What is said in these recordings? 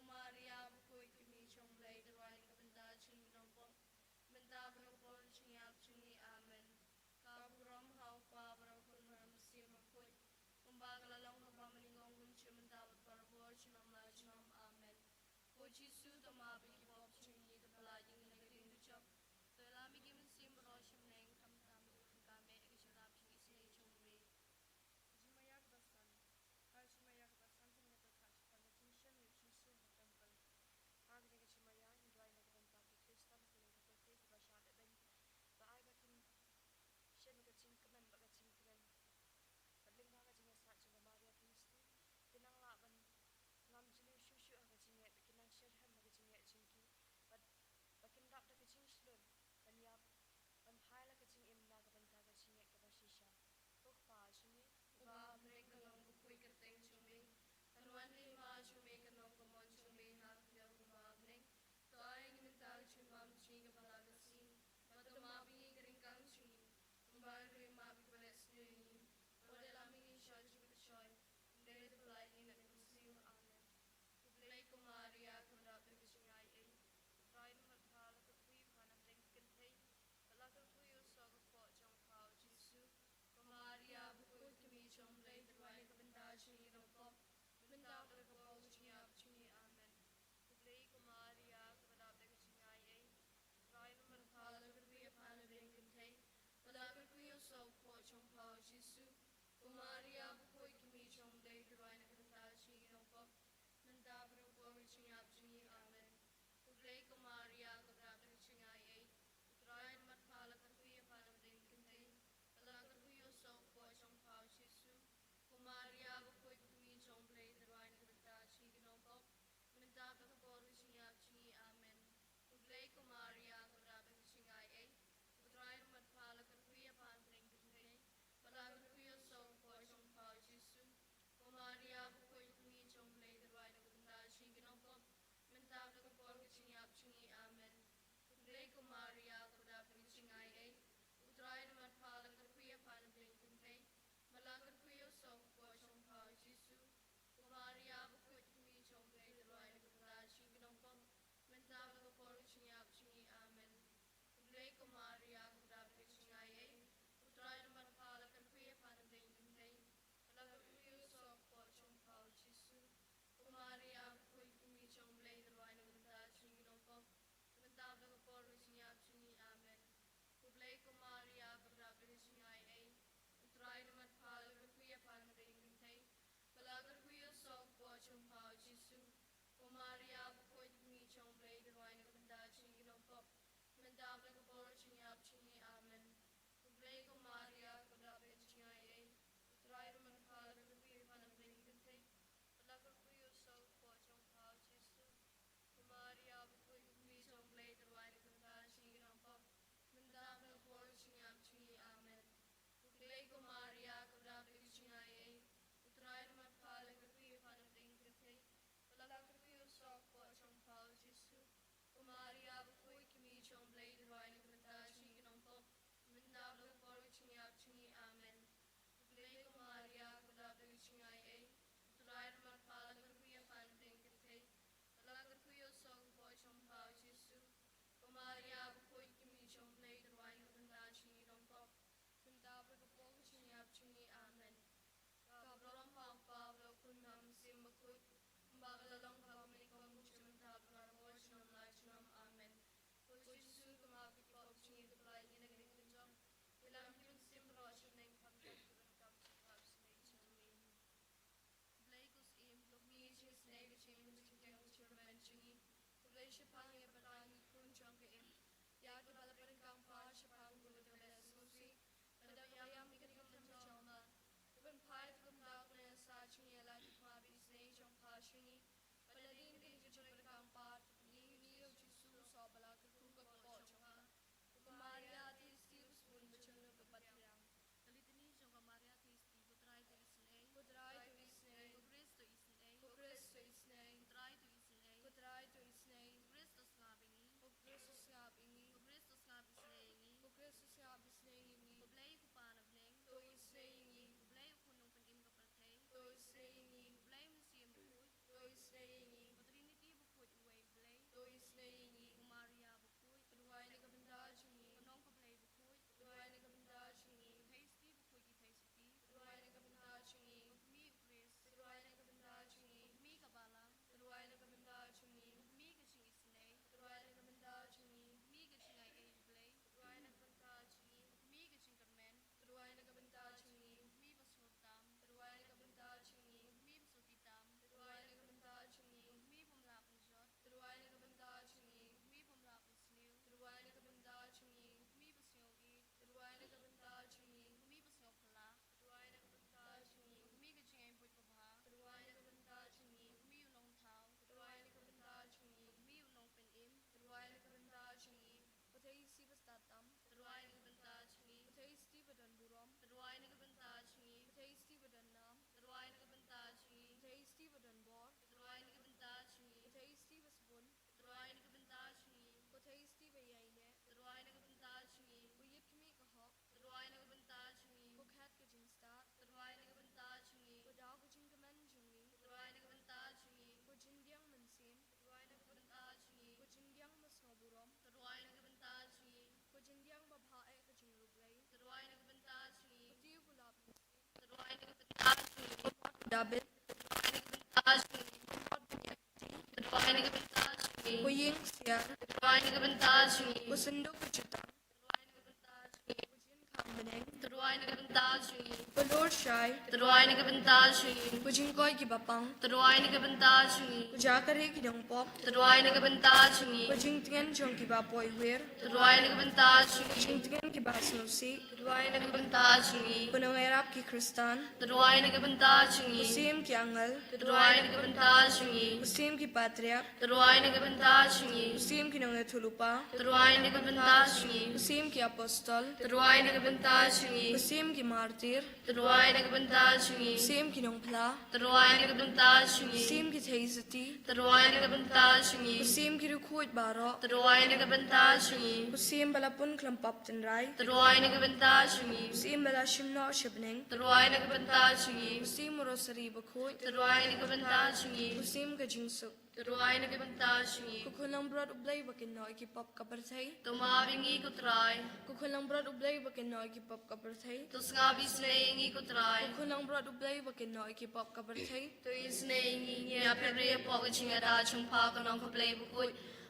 Maria bukoi kimi chong lay dawai ka benda ching nongpong benda benopol ching yak chingi amen kaburam hau pa baram kun ram si makoi umbag lalong ka pamaningong kunchi benda parbo chinom la chinom amen o jisu tama bigi pop chingi ka palajing negating duchok to lami gi sim roshim neng tam tam ka me gisharap ching isle chongri Jimayak dasan Jimayak dasan tingna ka khash pana chingshan yu chisu temple agni ka chimaya indwai na kan pa ki kristan ka le ka ke ba sha da ben ba ai ba kin shen ka ching kamen ba ka ching kamen padling ba ka ching sa ching maria kristu tinang la ban ngam jilu shu shu ka ching ye kinang sher ham ka ching ye ching ki David, Kuying Siar, Kusundo Kuchita, Kambineng, Kulor Shai, Kujingkoi Kibapang, Kujakare Kidongpok, Kujingtian Chong Kibapoy Weir, Kujingtian Kibasnosi, Kunangerap Ki Kristan, Kusim Ki Angal, Kusim Ki Patria, Kusim Ki Nangatulupa, Kusim Ki Apostol, Kusim Ki Martir, Kusim Ki Nongpla, Kusim Ki Theisati, Kusim Ki Rukhut Baro, Kusim Balapun Klampap Tenrai, Kusim Balashimno Shibning, Kusim Rosari Bakut, Kusim Kajingsuk, Kukulang Brod Ublay Bakino Ikipop Kaparthay, Kukulang Brod Ublay Bakino Ikipop Kaparthay, Kukulang Brod Ublay Bakino Ikipop Kaparthay,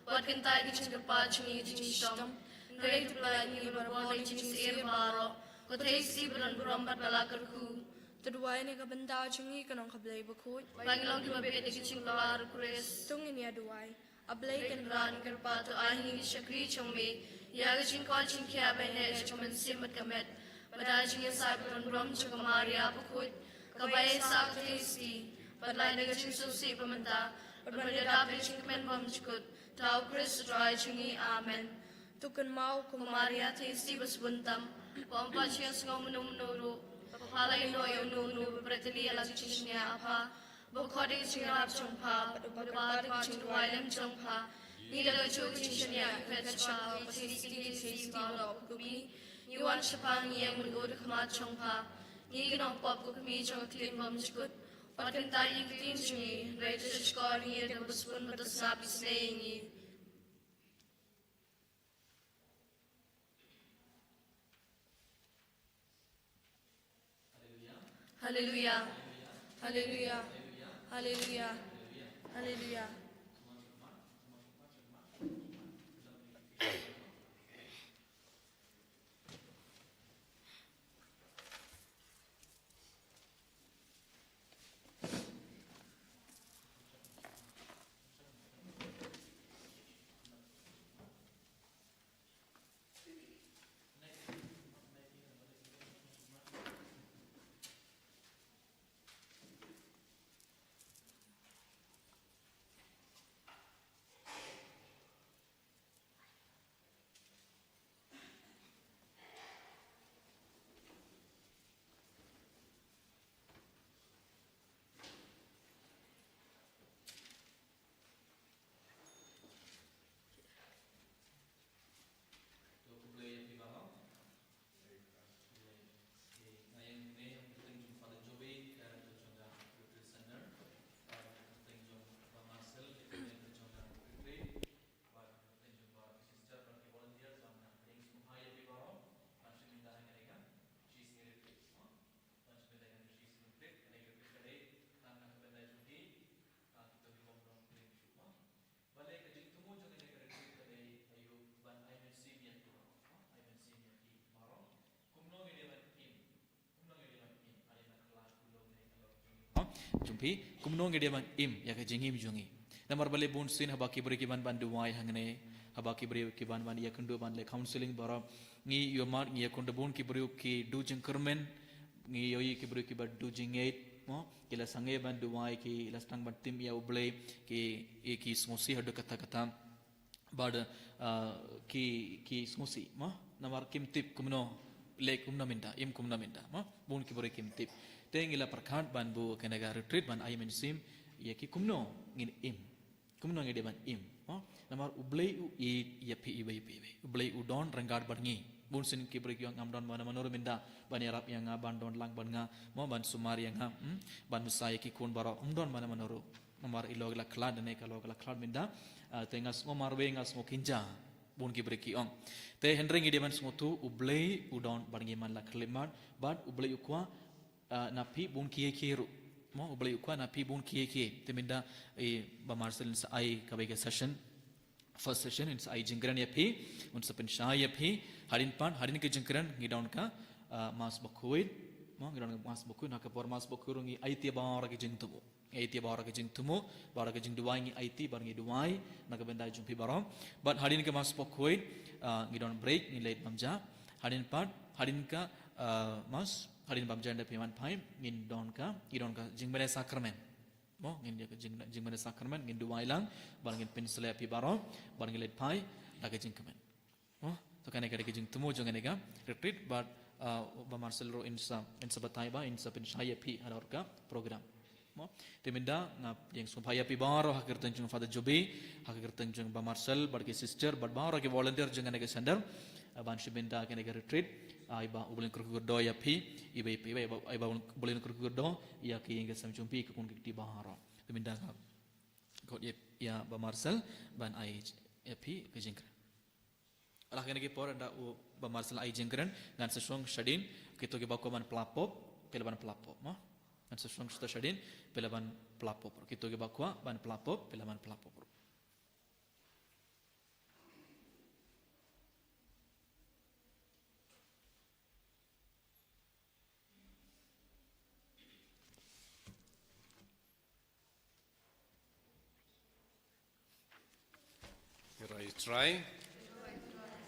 What can tie the chin patching eating stom? Great blood, you were born in Sir Baro. What taste even and grumbat Balakaku? Tuduay ni kabanda chungi kanong kablay bakut, Bangalong to a bit the kitchen bar, Chris. tungin ya duay, ablay Blake kan and Ran Karpato, I need a creech on me. Yagachin coaching cab and hedge, come and sim at Kamet. But I ching a cyber and rum chokamaria, Bakut, Kabay Sak tasty. But like the kitchen so sepamenta, but when you're up in Chinkman Bumchkut, Tau Chris dry chungi, Amen. tukan mau Kumaria tasty was buntam, Pompachias Gomunum Palay Noyo Nunu, Bretali Alachichnia Apa, Bokodi Chingap Chongpa, Babat Chingwilem Chongpa, Neither Chuchichnia, Petcha, Tasty Kubi, you want Shapan Yang would go to Kamat Chongpa, Yegan of Pop Kukmi Chong Clean Mums good, what can tie you clean to me, Rachel scoring here, the spoon with the snappy saying you. Hallelujah. Hallelujah, Hallelujah, Hallelujah. Jumpi kumnong dia man im ya ke jingim jungi namar bale bun sin habaki beri kiban ban duwai hangne habaki beri kiban ban ya kundu ban le counseling bara ngi yomar ngi ya kundu bun ki beri ki du jing kermen ngi yoyi ki beri ki ba du jing eight mo kila sange ban duwai ki lastang ban tim ya uble ki smosi hadu kata kata bad ki smosi mo namar kim tip kumno le kumna minta im kumna minta mo bun ki beri kim tip tengila perkhat ban bu kenaga retreat ban aymen sim ya ki kumno ngin im kumno ngide ban im namar ublei u e ya pi ibai pi ublei u don rangad bangi bun sin ki beri yang amdon mana manor minda ban yarap yang ban don lang ban nga mo ban sumar yang ban musai ki kun baro umdon mana manoro namar ilog la klad ne kalog la klad minda tengas mo marwe ngas mo kinja bun ki beri ki ong te hendring ngide ban smotu ublei u don bangi man la klimat ban ublei u kwa napi bun kiye kiru mo boleh ukuan api bun kie teminda ba Marcel sa ai kabega session first session in sa ai jingran ya phi un sa penshaya phi harin ke jingran ngidaun ka mas bakuid mo ngidaun mas bakuid nak por mas bakuid ngi ai ti bara ke jingtumo ai ti bara ke jingtumo bara ke jing duai ngi ai ti bar ngi duai nak benda jumpi bara but harin ke mas bakuid ngidaun break ngi late mamja harin ka mas harin bamja nda piman pai ngin don ka jingbane sakramen mo ngin dia ka jingbane sakramen ngin duai lang bar ngin pensele api baro bar ngin late pai daga jingkamen mo to kane ka jing tumo jong ne ka retreat but ba Marcel ro in sa batai ba in sa penshaya pi hador ka program mo teminda ngap yang supaya pi baro hakir tanjung Father Jobi hakir tanjung ba Marcel bar ke sister bar baro ke volunteer jong ne ka sender ban shibenda kane ka retreat aiba boleh kerugdo ya pi iba boleh kerugdo ya ki inga samjumpi ke kun di bahara teminda ko ya ba Marcel ban ai ya pi ke jingkran alah kene ki por anda ba Marcel ai jingkran ngan sesong shadin kito ke bakoman pelapop pelaban pelapop mo ngan sesong shadin pelaban pelapop kito ke bakwa ban pelapop pelaban pelapop.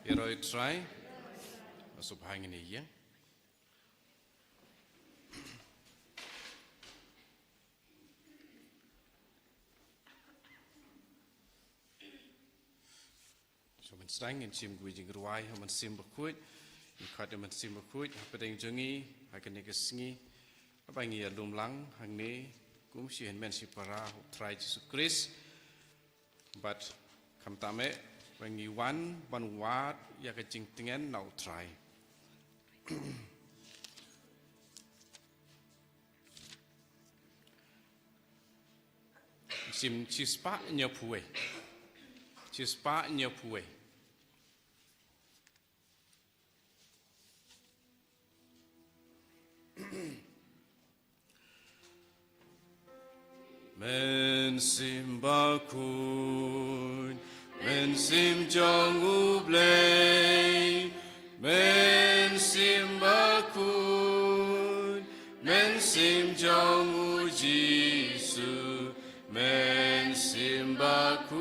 Heroi try. Masuk hang ini ya. So man stang in sim gui jing ruai, man sim berkuit, ikat man sim berkuit, apa yang jengi, akan negesingi, apa yang ia lumlang, hang ni, kum si hen si para try Jesus Christ, but kam tame when you one word ya ke jing tingen now try sim chispa nyapue men simbakun men sim jong ublay men simbakun men sim jong u Jisu men simbakun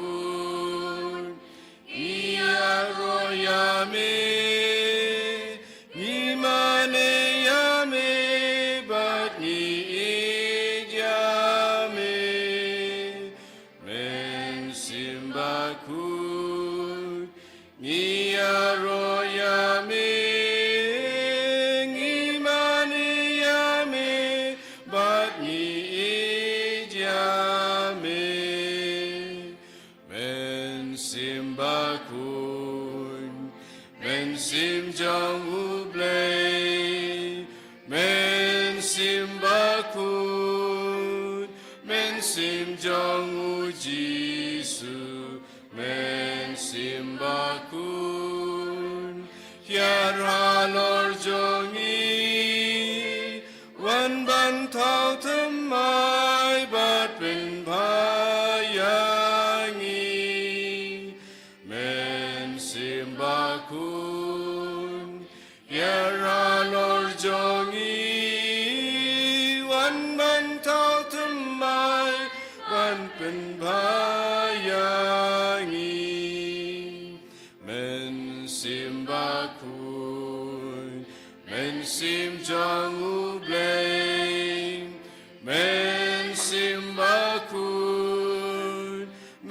ia royame ni mane yame bat ni ijame men simbakun ni royame ni mane yame bat ni ijame men simbakun men sim jong ublay men simbakun men sim jong u Jisu men simbakun hiara lor jongi wan ban thao thamai bat pen bayangi men simbakun hiara lor jongi wan ban thao thamai ban pen bayangi men simbakun men sim jong ublay men simbakun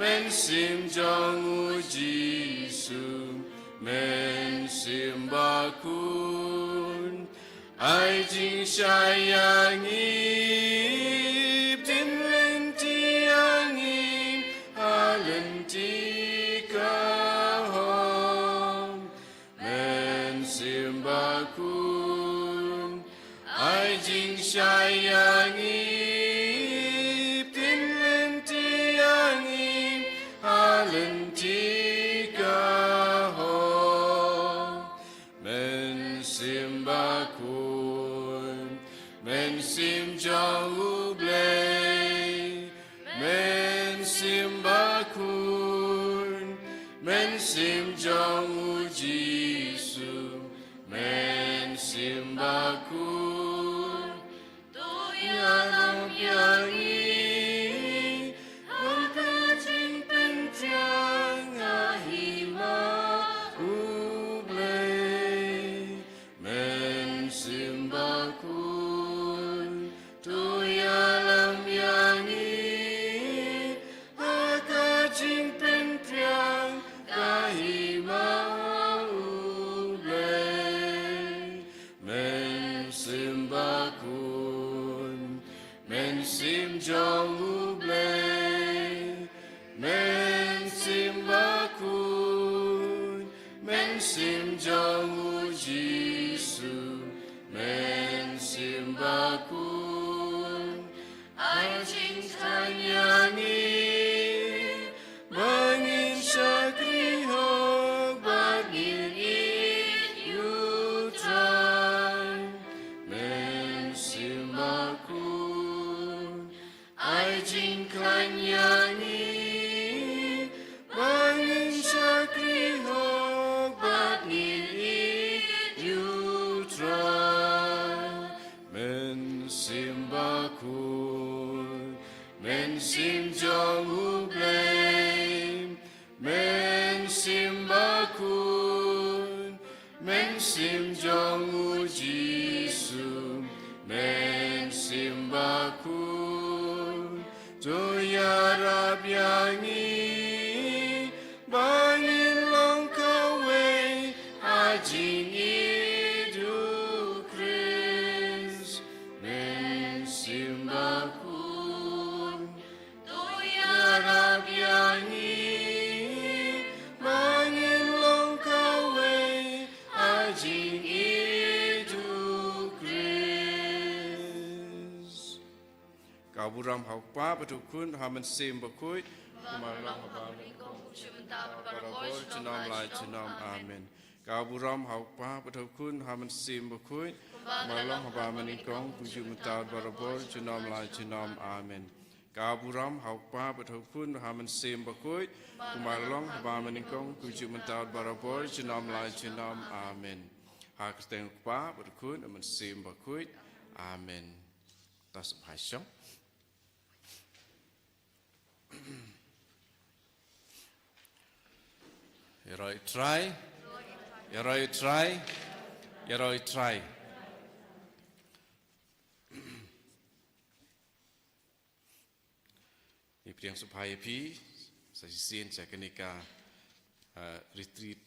men sim jong u Jisu men simbakun ai jing sayangi tin len tiangi alen tikahom men simbakun ai jing sayangi tin len tiangi alen tikahom men simbakun men sim jong ublay men sim jong u Jisu men sim bakun tu yalam yangi hangka jing penjang ahima ublay men sim bakun tu yalam yangi hangka jing penjang ahima ublay men sim bakun men sim jong ublay men sim bakun men sim jong u Jisu men sim bakun ai jing tanyani bangin syakri ho bangin it you try men sim bakun ai jing kanyani bangin syakri ho bangin it you try men sim bakun men sim jong u blame men sim bakun men sim jong u Jisu men sim bakun to ya rab yangi bangin long kawe ajing idu Chris men sim bakun to ya rab yangi bangin long kawe ajing idu Chris kaburam hakpa betukun hamen sim bakut kumalang habang Barabol Junam Lai Junam Amen. Kaburam hakpa betukun hamen sim bakut kumalang habang meningkong puju mental Barabol Junam Lai Junam Amen. Kaburam hakpa betukun hamen sim bakut kumalang habang meningkong puju mental Barabol Junam Lai Junam Amen. Hak steng hakpa betukun hamen sim bakut Amen. Tas bhasyong. Yaroi try. Yaroi try. Yaroi try. Ipi yang supaya pi saya sin saya kenika retreat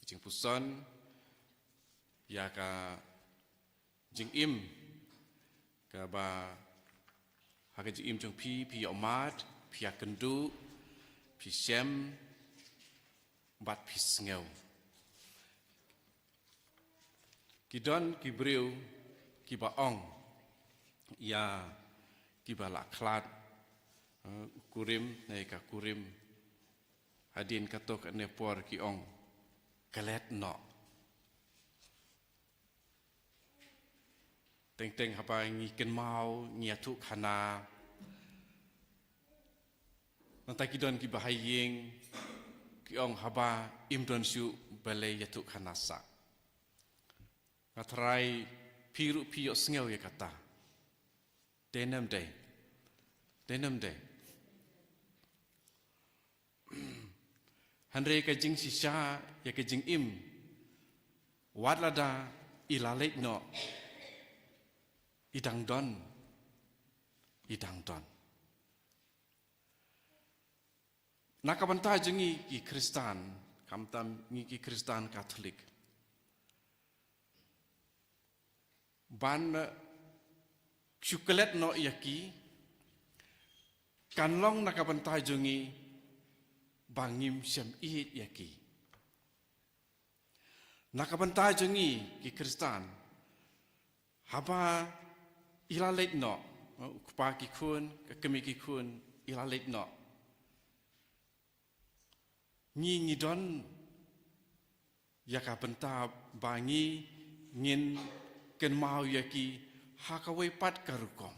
jing puson ya ka jing im ka ba hakan jing im jong pi omat pi akendu pi sem bat pi sngeu kidon kibreu kiba ong ya kiba la klat kurim nei ka kurim hadin katok ne por ki ong kalet no teng hapa ngi ken mau ngi atu khana nanti kidon ki bahayeng ki ong haba imdon su balai yatu khana sa ngatrai piru piyo sngeu ya kata denam day Handre ka jing sisha ya ka jing im wadlada ilalek no idang don nakabanta jengi ki Kristan kamtam ngi ki Kristan Katolik ban syukulet no yaki kanlong nakabanta jengi bangim syam ihit yaki nakabanta jengi ki Kristan haba ilalek no kupa ki kun kemi ki kun ilalek no ngi don yaka benta bangi ngin ken mau yaki hakawai pat karukong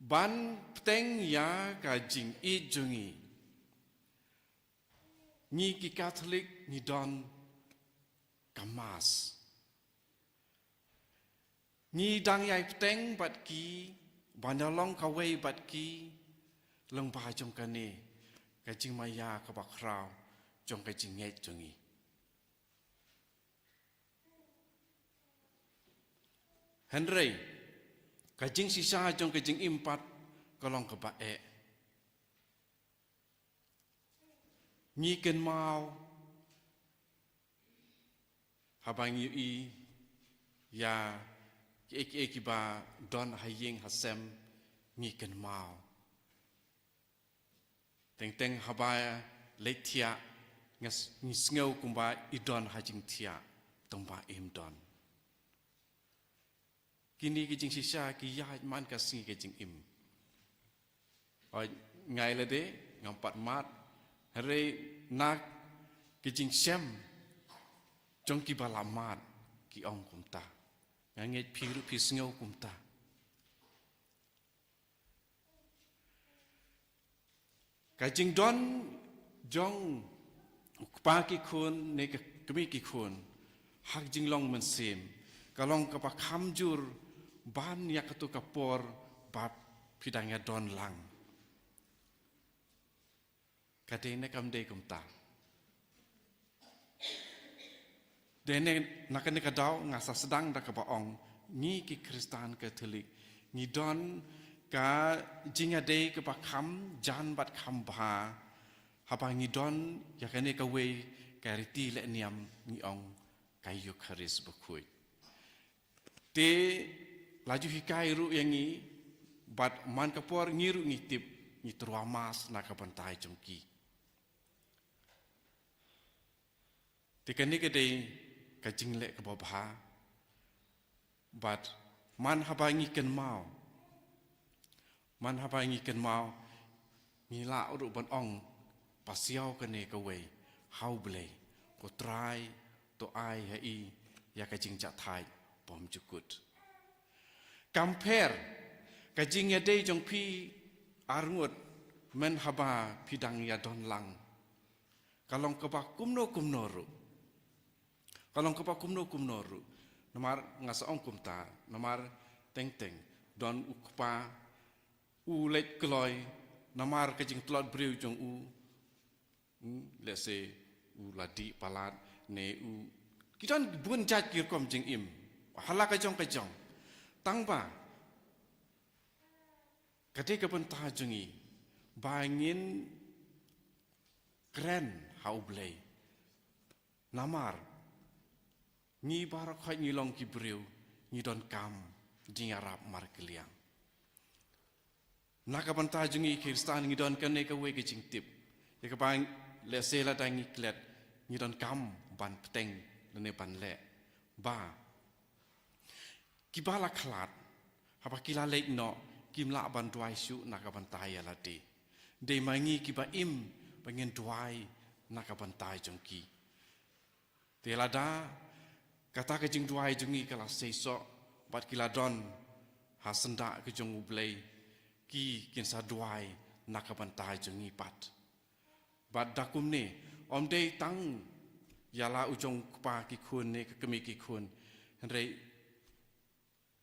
ban pteng ya ka jing I jungi ni ki Catholic ni don kamas ni dang yai pteng bat ki banalong kawai bat ki leng ba jong kane ka jing maya ka ba krau jong ka jing ngai jongi Henry ka jing sisa jong ka jing impat ka long ka ba e ni ken mau habang yu i ya ki ba don haying hasem ni ken mau teng habaya letia ngas ni sngo kumba idon hajing tia tongba im don kini ki jing sisa ki ya man ka singi ki jing im oi ngai le de ngampat mat hare nak ki jing sem jong ki balamat ki ong kumta nganget phiru phi sngo kumta ka jing don jong pa ki khun ne ka kmi ki khun hak jing long man sim ka long ka pa kham jur ban ya ka tu ka por bap phidang ya don lang ka te ne kam de kumta dene nakane ka daw nga sa sedang da ka baong ni ki Kristan Katolik ni don ka jinga de ka ba kham jan bat kham ba haba ni don ya kane ka we ka riti le niam ni ong ka Eucharis ba khui te laju hikai ru yang ni bat man ka por ngiru ni tip ni truamas na ka bantai jongki te kane ka de ka jingle ka bobha but man habangi ken mau ni la ru ban ong pasiao kane ka we how ble ko try to ai ha i ya ka jing cha thai pom chukut compare ka jing ya de jong pi arngut men haba pidang ya don lang kalong ka ba kumno ru kalong ka pa kumno ru namar ngasa ong kumta namar teng don ukpa u let kloi namar ka jing tlot briu jong u let's say u ladi palat ne u kitan bun jat kir kom jing im hala ka jong tang ba kate ka pun ta jongi bangin kren hau blei namar ni barak khai ni long ki briu ni don kam ding arab mar kliang naka banta jungi Kristan ni don kan ne ka we ke jing tip ya ka bang le se la dang ni klet ni don kam ban pteng ne ban le ba ki bala khlat haba kila le no kim la ban twai su naka banta ya la de mangi ki ba im pengen twai naka banta jongki te la da kata ke jing duai jungi kala seiso bat kila don hasenda ke jong ublei ki kin sa duai nakaban tai jungi pat bat dakum ne om dei tang yala ujong pa ki khun ne ke kemi ki khun re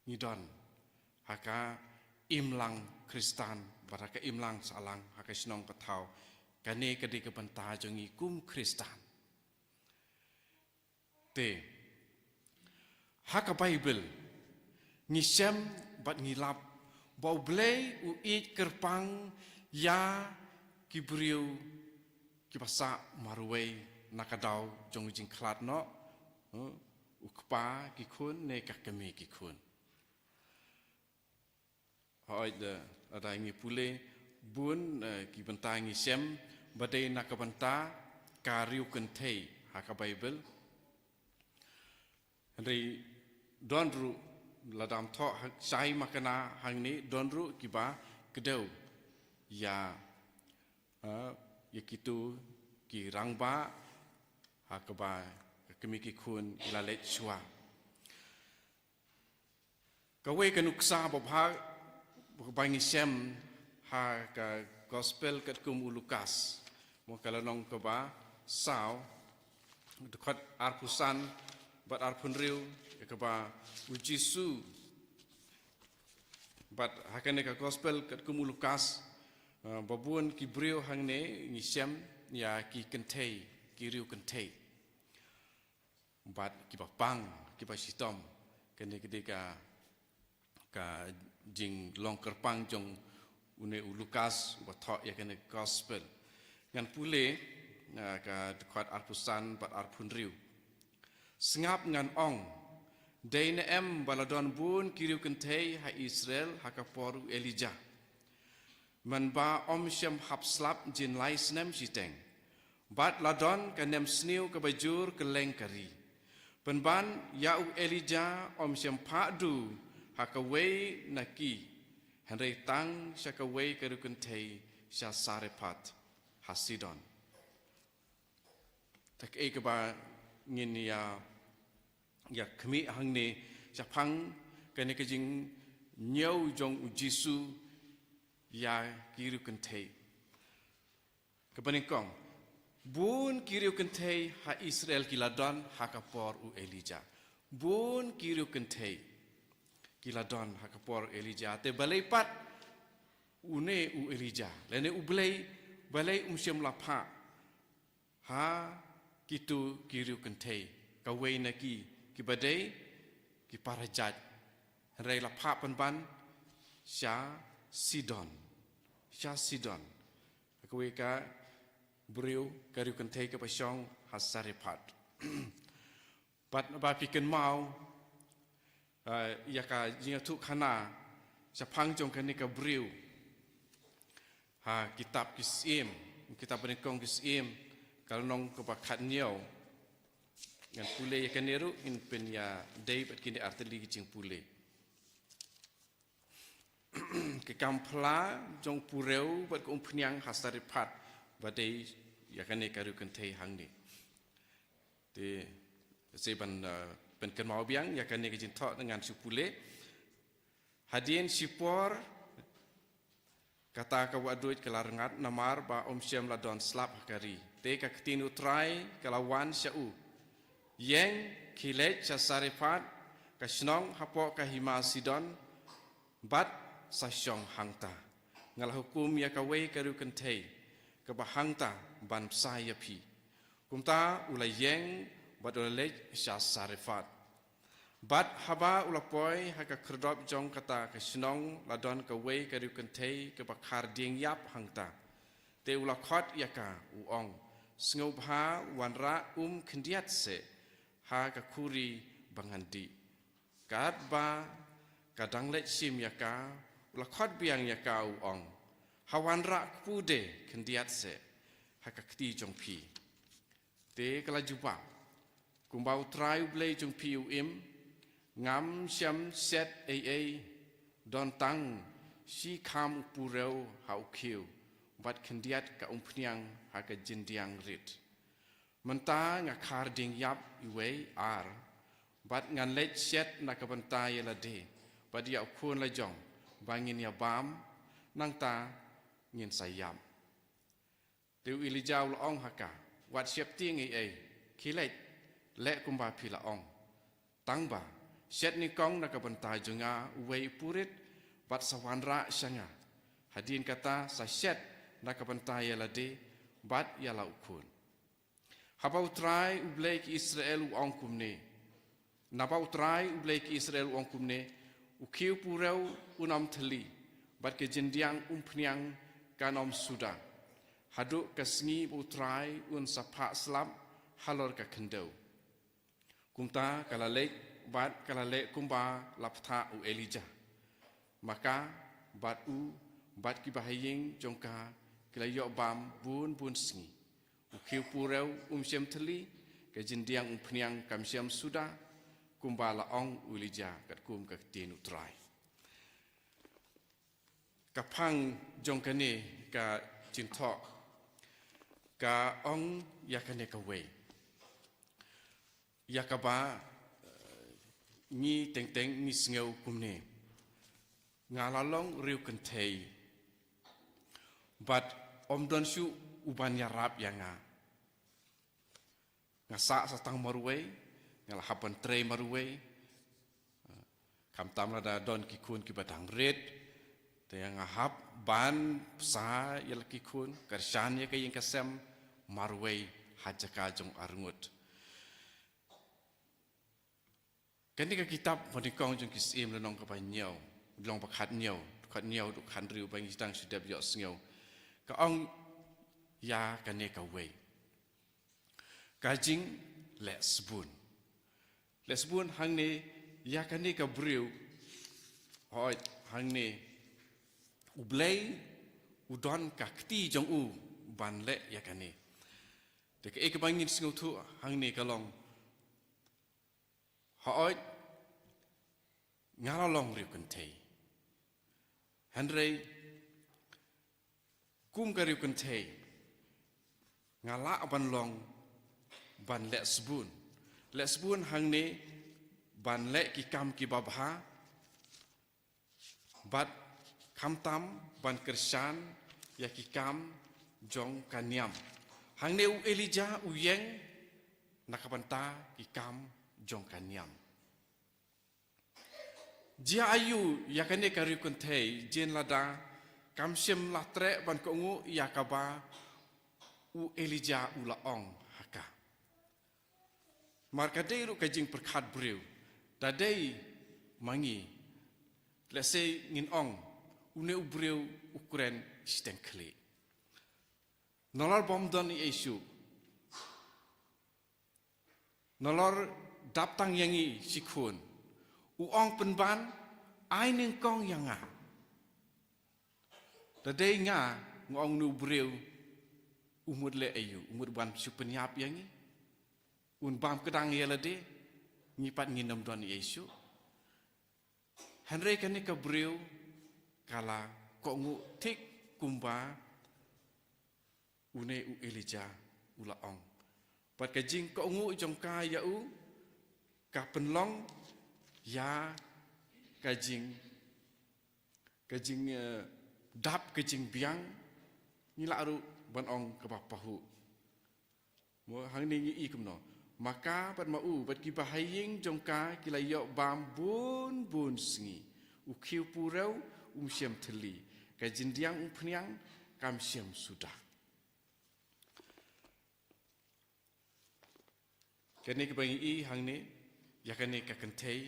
ni don haka imlang Kristan baraka imlang salang haka sinong ka thau kane ke di ke banta jungi kum Kristan te haka Bible ni sem bat ni lap bau blei u it kerpang ya kibriu ki basa marwei nakadau jong jing khlat no ukpa ki khun ne ka kemi ki khun hoi de ada ngi pule bun ki banta ngi sem badai nakabanta kariu kentei haka Bible Henry donru ladam tho sai makana hangni donru kiba kedau ya kitu ki rangba hakaba kemi ki khun ila let chwa kawe kanuksa bobha bangi sem ha ka gospel kat kum Lukas mo kalanong ka ba sao dekat arpusan bat arpun riu yakaba ujisu bat hakane ka gospel kat kumu Lukas babun ki brio hangne ngisem ya ki kentei ki riu kentei bat ki bapang ki pasitom kene ketika ka jing long kerpang jong une Lukas bathok ya kene gospel ngan pule ka dekat arpusan bat arpun riu sengap ngan ong Dain baladon bun kiriu kentei ha Israel ha kaporu Elijah. Man ba om syam hapslap jin lai snem siteng. Bat ladon kanem sniu ke bajur ke leng kari. Penban yau Elijah om syam padu ha kawei naki. Henry tang sya kawei kiriu kentei sya sarepat hasidon. Tak ke ba ngin ya kami hang ni japang kene ke jing nyau jong ujisu ya kiru kentei kebaningkong bun kiru kentei ha Israel kiladon ha kapor u Elijah bun kiru kentei kiladon ha kapor Elijah te balai pat une u Elijah lene u balai syam lapha ha kitu kiru kentei kawai naki ki badai ki parajat rei la pha pan sya sidon kwe ka brio kariu kentei ka pasong hasaripat pat ba piken mau ya ka jinga tu khana sya phang jong kan ka brio ha kitab kisim kitab benekong kisim kalau nong ka bakhat niau ngan pule ya kaneru in pen ya day bat kini arteli jing pule ke kampla jong pureu bat ko umpnyang hasaripat badai ya kane karu kentei hangni te seban pen kan mau biang ya kane jing thok dengan si pule hadien sipor kata ka waduit kelarengat namar ba om syam ladon slap kari te ka ketinu trai kalawan syau Yang kilet casarifat kasnong hapo kahima sidon bat sasyong hangta ngal hukum ya kawei karu kentei ka bahangta ban saya pi kumta ulai yang bat ulai casarifat bat haba ulapoi haka kerdop jong kata kasnong ladon kawei karu kentei ka bakhar ding yap hangta te ulakot yaka uong sngoba wanra kendiat se ha ka kuri bangandi kat ba kadang let sim yaka la khot biang yaka ong hawan ra pude kendiat se ha ka kti jong pi te kala juba kumbau trai blei jong pi im ngam syam set don tang si kham pureu hau khiu bat kendiat ka umpniang ha ka jindiang rit Menta nga karding yap iway ar, bat ngan let set na kabantay la de, bat ya ukun la jong, bangin ya bam, nang ta ngin sayam. Teu Elijah la ong haka, wat siap ting kilet, le kumba pila ong. Tang ba, set ni kong na kabantay jonga uway purit, bat sawanra syanga. Hadin kata sa set na kabantay la de, bat ya la ukun. Habau trai ublek Israel uang kumne. Nabau trai ublek Israel uang kumne. Ukiu pureu unam theli. Bat ke jendiang umpniang kanom suda. Haduk kasngi utrai un sapa slap halor ka kendau. Kumta kalalek bat kalalek kumba laptha u Elijah. Maka bat ki bahaying jongka kilayok bam bun sngi. Ukiu pureu syam theli ke jendiang umpniang kam syam suda kumbala ong ulija kat kum ka tinu trai kapang jongkane ka cinthok ka ong yakane ka we yakaba ni teng ni sneu kumne ngalalong riu kentei bat om don shu uban yarap yanga ngasa satang maruwe ngalah hapan tre maruwe kam tam la da don ki kun ki badang red te yang ngahap ban sa yel ki kun karshan ye kayeng kasem maruwe hajaka jong arngut kan ni ka kitab modikong jong kisim lenong ka panyau long pakhat nyau du khan riu bang istang sidap yo sngiau ka ong ya ka ne ka we ka jing lesbun hang ne ya ka ne ka briu hoi hang ne ublei udon ka kti jong u ban le ya ka ne de ka ek bang ngin sngiau thu hang ne ka long hoi ngala long riu kan thei Henry kum kariu kan thei ngala ban long ban lesbun hang ne ban le ki kam ki babha bat kam tam ban kersan ya ki kam jong kanyam hang ne u Elijah u yeng nakabanta ki kam jong kanyam Jia ayu yakane kariu kan thei jen lada kam sim latre ban ko ngu yakaba u Elijah u laong haka markadei ru kajing perkhat briu dadei mangi lese ngin ong une u briu ukuren stenkle nolar bom don Yesu nolar daptang yangi sikun uong penban ai neng kong yang nga dadai nga ngong nu breu umur le ayu umur ban supenyap yangi un bam kedang ya lade ngipat nginam don Yesu Henry kan ka breu kala ko ngu tik kumba une u Elijah ula ong pat ka jing ko ngu jong ka ya u ka penlong ya kajing dap kajing biang nila aru ban ong ke bapahu mo hang ni i kumno maka pat mau pat ki bahaying jongka kilayo bam bun sngi u khiu purau siam theli kajin diang phniang kam siam sudah kene ke bang i hang ni yakane ka kentei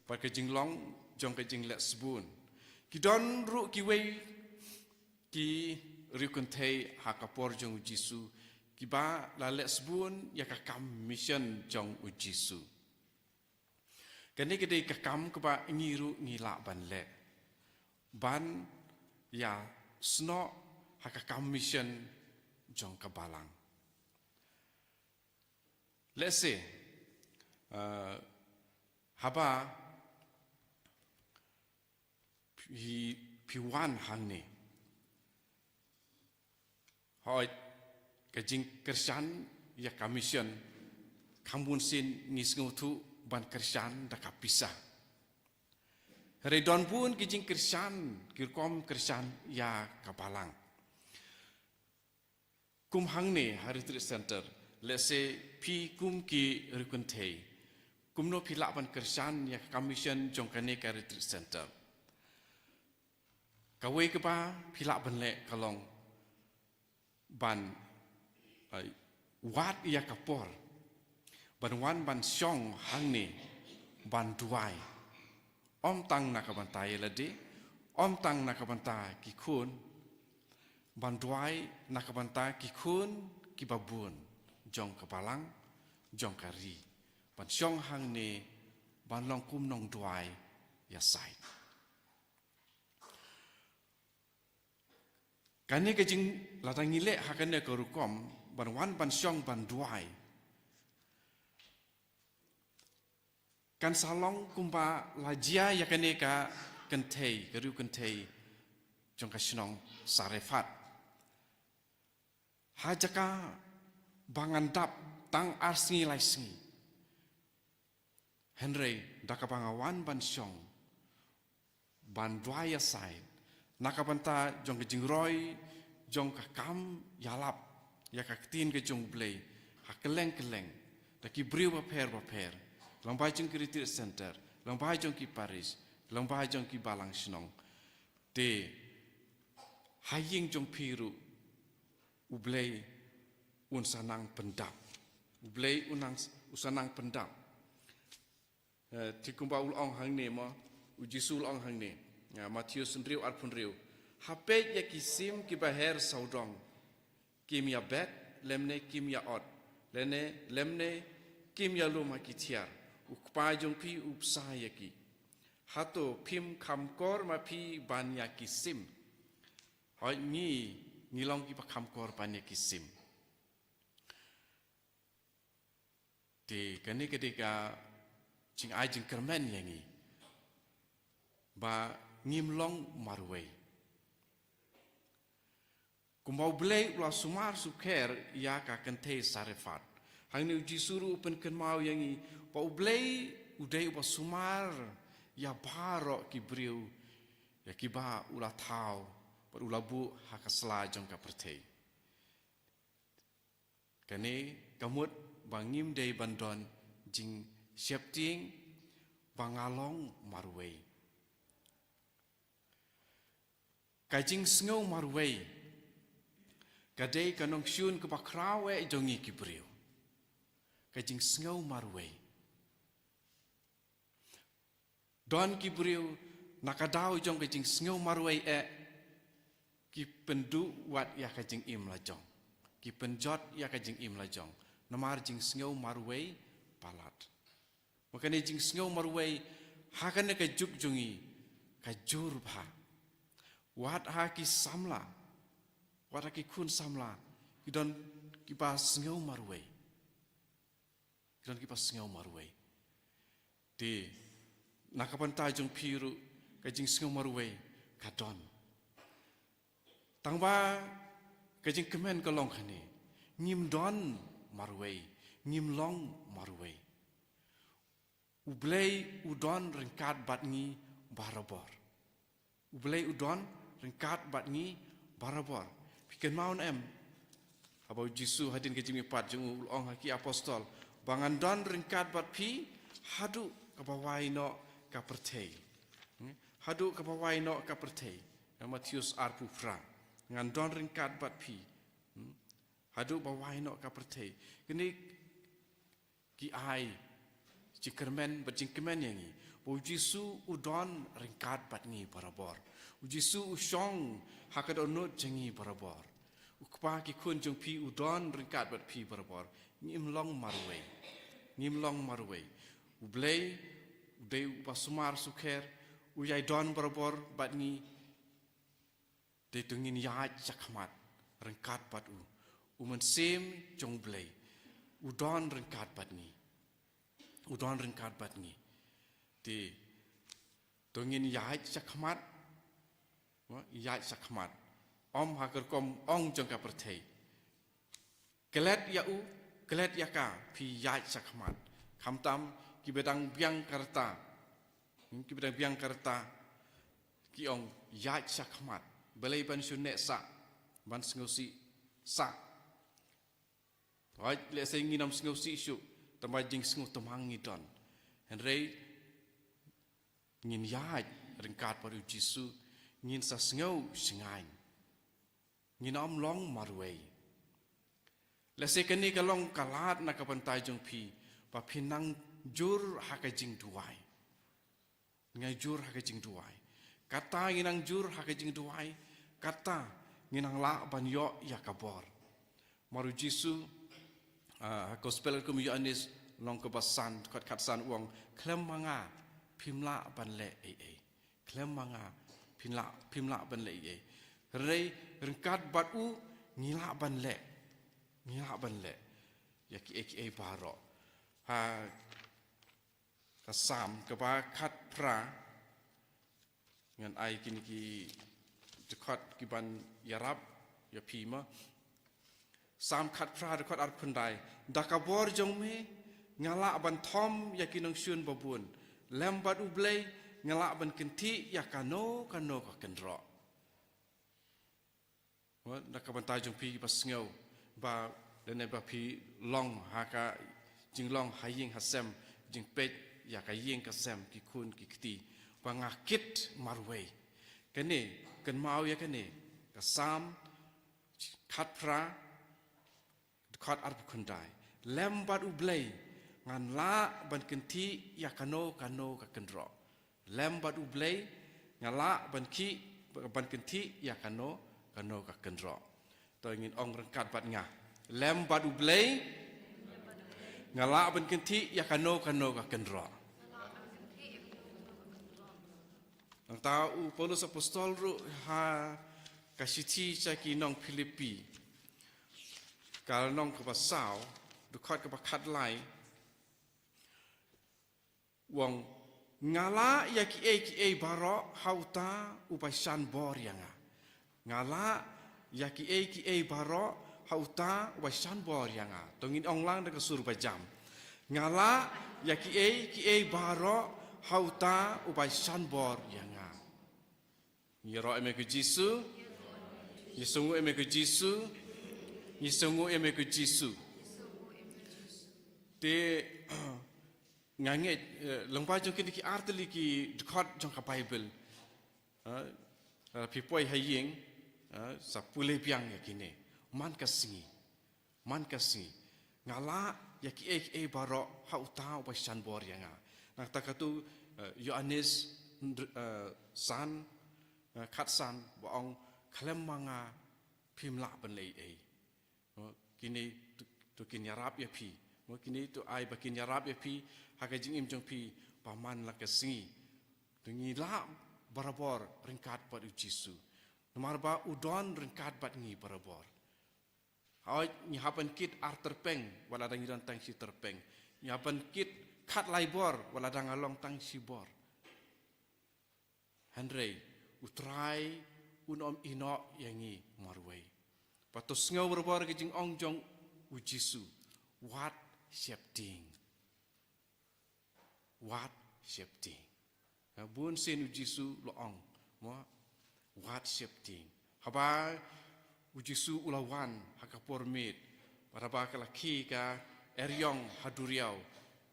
pat ka jinglong jong ka jing lesbun ki don ru ki wei ki rikuntei hakapor jong Jisu ki ba la lesbun ya ka kam mission jong Jisu kane ke dei ka kam ka ba ngiru ngila ban le ban ya sno haka kam mission jong ka balang let's say haba piwan hang ni hoi kajing kersan ya commission kambun sin ngisngu tu ban kersan da kapisa redon pun kajing kersan kirkom kersan ya kapalang kum hang ni hari tri center let's say pi kum ki rikuntei kumno pilak ban kersan ya commission jongkane ka retreat center kawe ke ba pilak ban le kalong ban wat ya kapor ban wan ban syong hang ni ban duai om tang nakabantai lade om tang nakabantai ki kun ban duai nakabantai ki kun ki babun jong kapalang jong kari ban syong hang ni ban long kum nong duai ya sai kane ke jing latang ile hakane ko rukom ban wan ban syong ban duai kan salong kumba lajia ya kane ka kentei keru kentei jong ka snong sarefat hajaka bangandap tang arsingi laisingi Henry dakapangawan ban syong ban duaya sai nakabanta jong ke jingroi jong ka kam yalap ya ka tin ke jong blei ha keleng Taki beriu baper, lambai jong ki retreat center, lambai jong ki Paris, lambai jong ki Balang Senong. Te haying jong piru ublei unsanang pendap. Ublei usanang pendap. Ti kumba ulong hang ne mo, ujisul ong hang ne. Matius riu arpun riu. Hapet ya kisim ki baher saudong. Kim ya bet, lemne kim ya ot. Lemne kim ya luma ki tiar. Ukpa jong pi upsa ya ki. Hato pim kamkor ma pi ban ya kisim. Hoi ni long ki pa kamkor ban ya kisim. Di kani ketika jing ai jing kermen yangi. Ba ngim long marway. Kumbau belai ulah sumar suker ia kakan te sarefat. Hang ni uji suruh pen kenmau yangi. Pa belai udai upa sumar ya barok ki briu ya ki ba ulah tau per ulah bu hakasla jong ka pertei. Kani kamut bangim dei bandon jing siap ting bangalong marway. Kajing sengau marway. Kadai kanong syun ke bakrawe jongi ki briu. Kajing sengau marway. Don ki briu nakadau jong kajing sengau marway ki pendu wat ya kajing im la jong. Ki penjot ya kajing im la jong. Namar jing sengau marway palat. Makanya jing sengau marway hakane ka juk jongi ka jur bha. Wat ha ki samla. Wat ha ki kun samla. Ki don ki pa sengau marway. Ki don ki pa sengau marway. Di nakapantai jong piru ka jing sengau marway ka don. Tangba ka jing kemen ka long khane. Ngim don marway. Ngim long marway. Ublei udon rengkat bat ngi barabor. Ublei udon rengkat bat ngi barabor. Pikan maun Abau Jisu hadin ke jimi pat jung ulong haki apostol. Bangan don rengkat bat pi hadu kabawai no ka pertei. Hadu kabawai no ka pertei. Matius arpu fra. Ngan don rengkat bat pi. Hadu bawai no ka pertei. Kini ki ai cikermen bercingkemen yangi. Bau Jisu udon rengkat bat ngi barabor. Jisu usyong hakadonut jengi barabor. Ukpa ki kun jong pi udon rengkat bat pi barabor. Ngim long marway. Ngim long marway. Ublei udai upasumar suker uyai don barabor bat ngi de tungin yaj sakmat rengkat bat u. Uman sem jong blei. Udon rengkat bat ngi. Udon rengkat bat ngi. Di tungin yaj sakmat yaj sakmat. Om hakar kom ong jong ka pertei. Kelet ya u, kelet ya ka pi yaj sakmat. Kamtam ki bedang biang karta. Ki bedang biang karta. Ki ong yaj sakmat. Belai ban syunek sa. Ban sengosi sa. Waj le sai nginam sengosi syuk. Tambah jing sengu temangi don. Henry ngin yaj rengkat pada Jisu. Ngin sa sengau sengain. Ngin om long marway. Lesai kini kalong kalat nak kapantai jong pi. Pa pinang jur haka jing duai. Ngai jur haka jing duai. Kata nginang jur haka jing duai. Kata nginang la ban yo ya kabor. Maru Jisu gospel kum Yohanes long kebasan kat san uang klem manga pimla ban le klem manga pimla ban le rei rengkat bat u ngila ban le ya ki baro ha kasam ke ba khat pra ngan ai kini ki dekat ki ban yarab ya pima sam khat pra dekat ar pendai dakabor jong me ngala ban thom ya kinong syun babun lembat ublei ngala ban kenti ya kano ka kendro nak kabantai jong pi pas ngau ba dan ba pi long haka จึงลองหายิงหาแซมจึงเป็ดอยากยิงกับแซมกิคุณกิกตีว่างาคิดมารวยกันนี่กันมาเอาอย่างกันนี่กับสามคัดพระคัดอัดบุคคลได้แลมบัดอุเบลงานละบันกันที่อยากกันโนกับกันรอแลมบัดอุเบลงานละบันกันที่อยากกันโนกับกันรอตัวเงินองรังกัดบัดงาแลมบัดอุเบลงานละบันกันที่อยากกันโนกับกันรอตั้งแต่อุปโลกสัพพสตอลรุหากสิทธิจากีน้องฟิลิปปีการน้องกับสาวดูคอดกับคัดไลวงงาละยากิเอบาระฮาวตาอุปชันบอร์ยังงาละยากิเอบาระฮาวตาอุปชันบอร์ยังตรงนี้องlang dengan suruh bajam ngala ya ki baro hauta ubai sanbor yanga ni ro eme ku jisu ni sungu eme ku jisu ni sungu eme ku jisu te ngange lengpa jong ki artli ki khot jong ka bible pi poi haying sa pule piang ya kine man kasingi ngala ya ki baro hauta ubai sanbor yanga nak takatu Yohanes san kat san baong kalem manga pimla benlei kini tu kini yarap ya pi kini tu ai bakin yarap ya pi hakajing im jong pi paman la kasingi tungi la barabor ringkat pat ujisu nomor ba udon ringkat bat ngi barabor hoi ni hapan kit ar terpeng wala dang iran tang si terpeng ni hapan kit kat laibor wala dang along tang si bor Henry utrai unom ino yangi marway patos ngaw barabor kajing ong jong ujisu what shapting bun sen ujisu loong mo what shapting haba ujisu ulawan hakapormit paraba kalaki ka eryong haduriau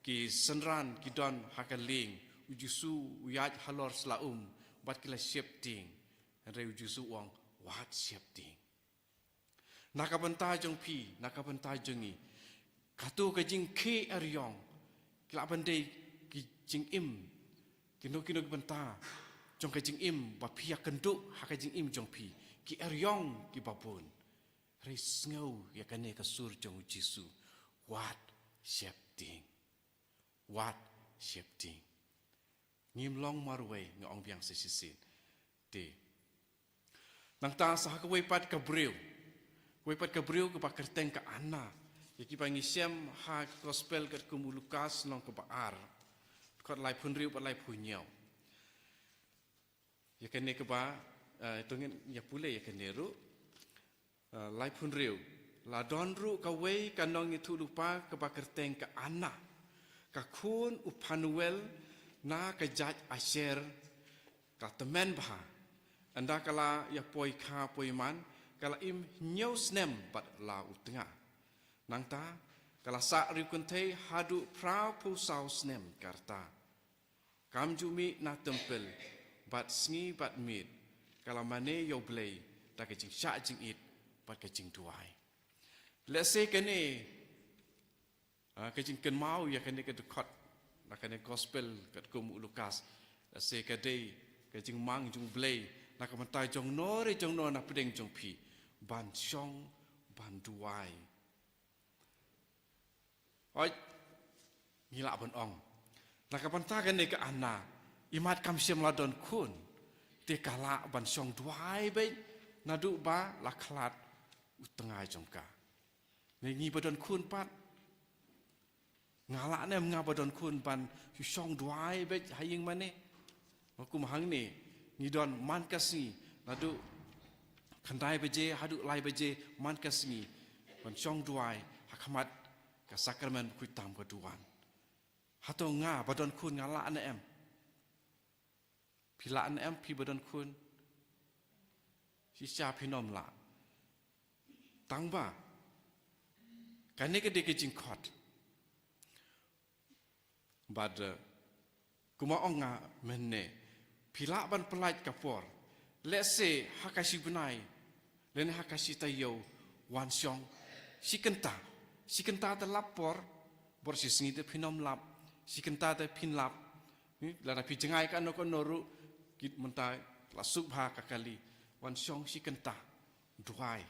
ki senran ki don hakaling ujisu uyaj halor slaum bat kila shapting re ujisu wong what shapting nakabanta jong pi nakabanta jongi katu ka jing ke eryong kila bandai ki jing im kino banta jong ka jing im ba pia kenduk haka jing im jong pi ki eryong ki babun re sngo ya kane ka sur jong ujisu what shapting ngim long marway ngong biang sesisin te nang ta sa ka wepat ka breu ka pakerteng ka ana yaki pangi siam ha gospel kat kumulukas long ka baar kot lai phun riu pat lai phunyau ya kane ka ba tongin ya pule ya kane ru lai phun riu la don ru ka wei ka nong ni thu lupa ka pakerteng ka ana ka khun upanuel na ka jaj asher ka temen bah anda kala ya poi kha poi man kala im nyau snem pat la utnga nang ta kala sa ri kun thei hadu prau pu sau snem karta kam jumi na tempel bat sngi bat mit kala mane yo blei ta ka jing sha jing it pat ka jing tuai let's say kane ka jing ken mau ya kane ka khot na kane gospel kat kum Lukas let's say ka dei ka jing mang jung blei na ka mantai jong no re jong no na pedeng jong pi ban chong ban duai oi ngila ban ong na ka panta kan ne ka ana imat kam siam la don kun te kala ban chong duai be na du ba la khlat utengai jong ka ne ngi badon kun pat ngala ne nga badon kun ban chong duai be haying mane makum hang ni ni don man kasi nadu khandai beje hadu lai beje man kasi ban chong duai hakamat ka sakramen ku tam ka duan hato nga badon kun ngala ne em pila ne em pi badon kun si cha pinom la tang ba kan ne ke de ke jing khot bad kuma onga menne pila ban pelait kapor let's say hakashi benai len hakashi tayo wan syong sikenta ta lapor bor si sngi te phinom lap sikenta te phin lap ni la pi jengai kan ko noru kit mentai la subha ka kali wan syong sikenta duai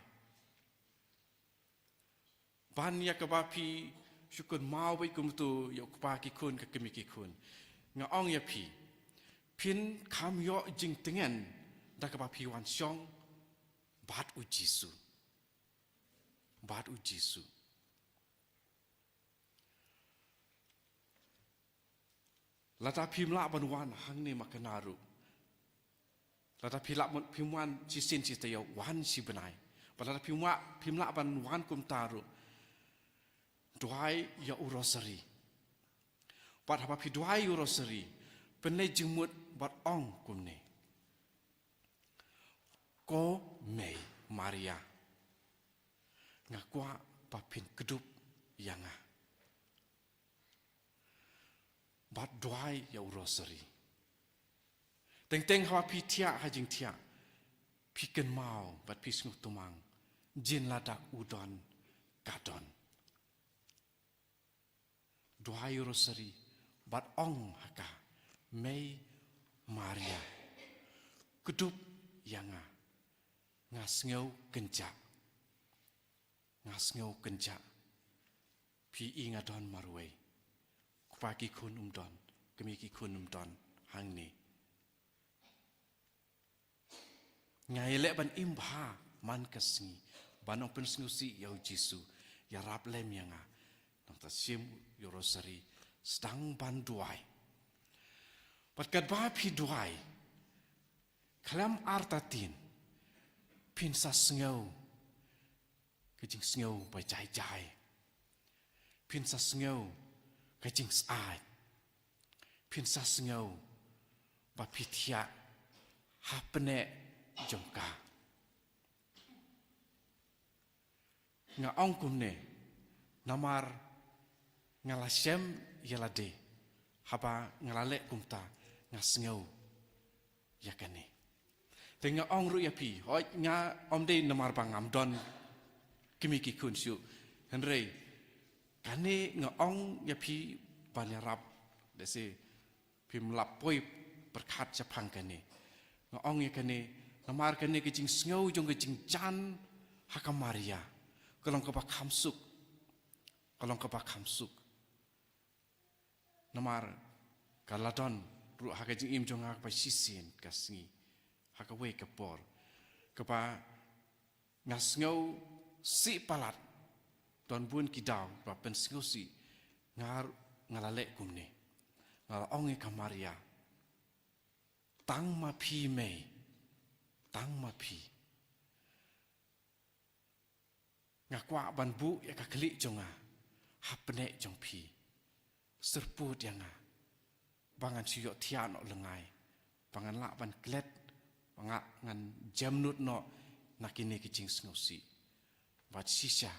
ban ya ka ba pi syukun mau bai kum tu yo pa ki kun ka kemi ki kun nga ong ya pi phin kham yo jing tengen da ka ba pi wan syong bat u jisu lata phim la ban wan hang ni makanaru lata phim wan chi sin chi tayo wan si benai lata phim la ban wan kum taru duai ya urosari pat haba phi duai urosari penle jumut bat ong kumne ko mei Maria ngakwa papin kedup yanga bat duai ya urosari teng hawa pi tia hajing tia pi ken mau bat pi snguk tumang jin ladak udon kadon duai urosari bat ong haka mei Maria kedup yanga ngasngeu kenja pi inga don marwei kupaki kun don kemi ki kun don hang ni ngai le ban imba man kasngi banong pen snusi yau jisu ya rap lem yanga nang ta sim yorosari stang ban duai pat kat ba pi duai kalam artatin pin sa sngo kajing sngo bai jai pin sa sngo kajing sai pin sa sngo ba pithia hapne jongka nga ong kumne namar ngalasem yalade haba ngalale kumta ngasngau yakane tenga ong ru yapi hoi nga omde namar bangam don kimi ki kun syu henre kane nga ong yapi banyarap dese pim lapoi berkat japang kane nga ong yakane namar kane kejing sngo jong kejing jan hakamaria kalong ka khamsuk namar kaladon ru hakajing im jong hak pa sisin kasngi hakawe kapor kapa ngasngau si palat don bun kidaw pa pen si ngar ngalale kumne ngal onge kamaria tang ma phi ngakwa ban bu ya ka kli jonga hapne jong phi serput yanga bangan siyo thian no lengai bangan la ban klet banga ngan jamnut no nakini kicing sngosi bat sisa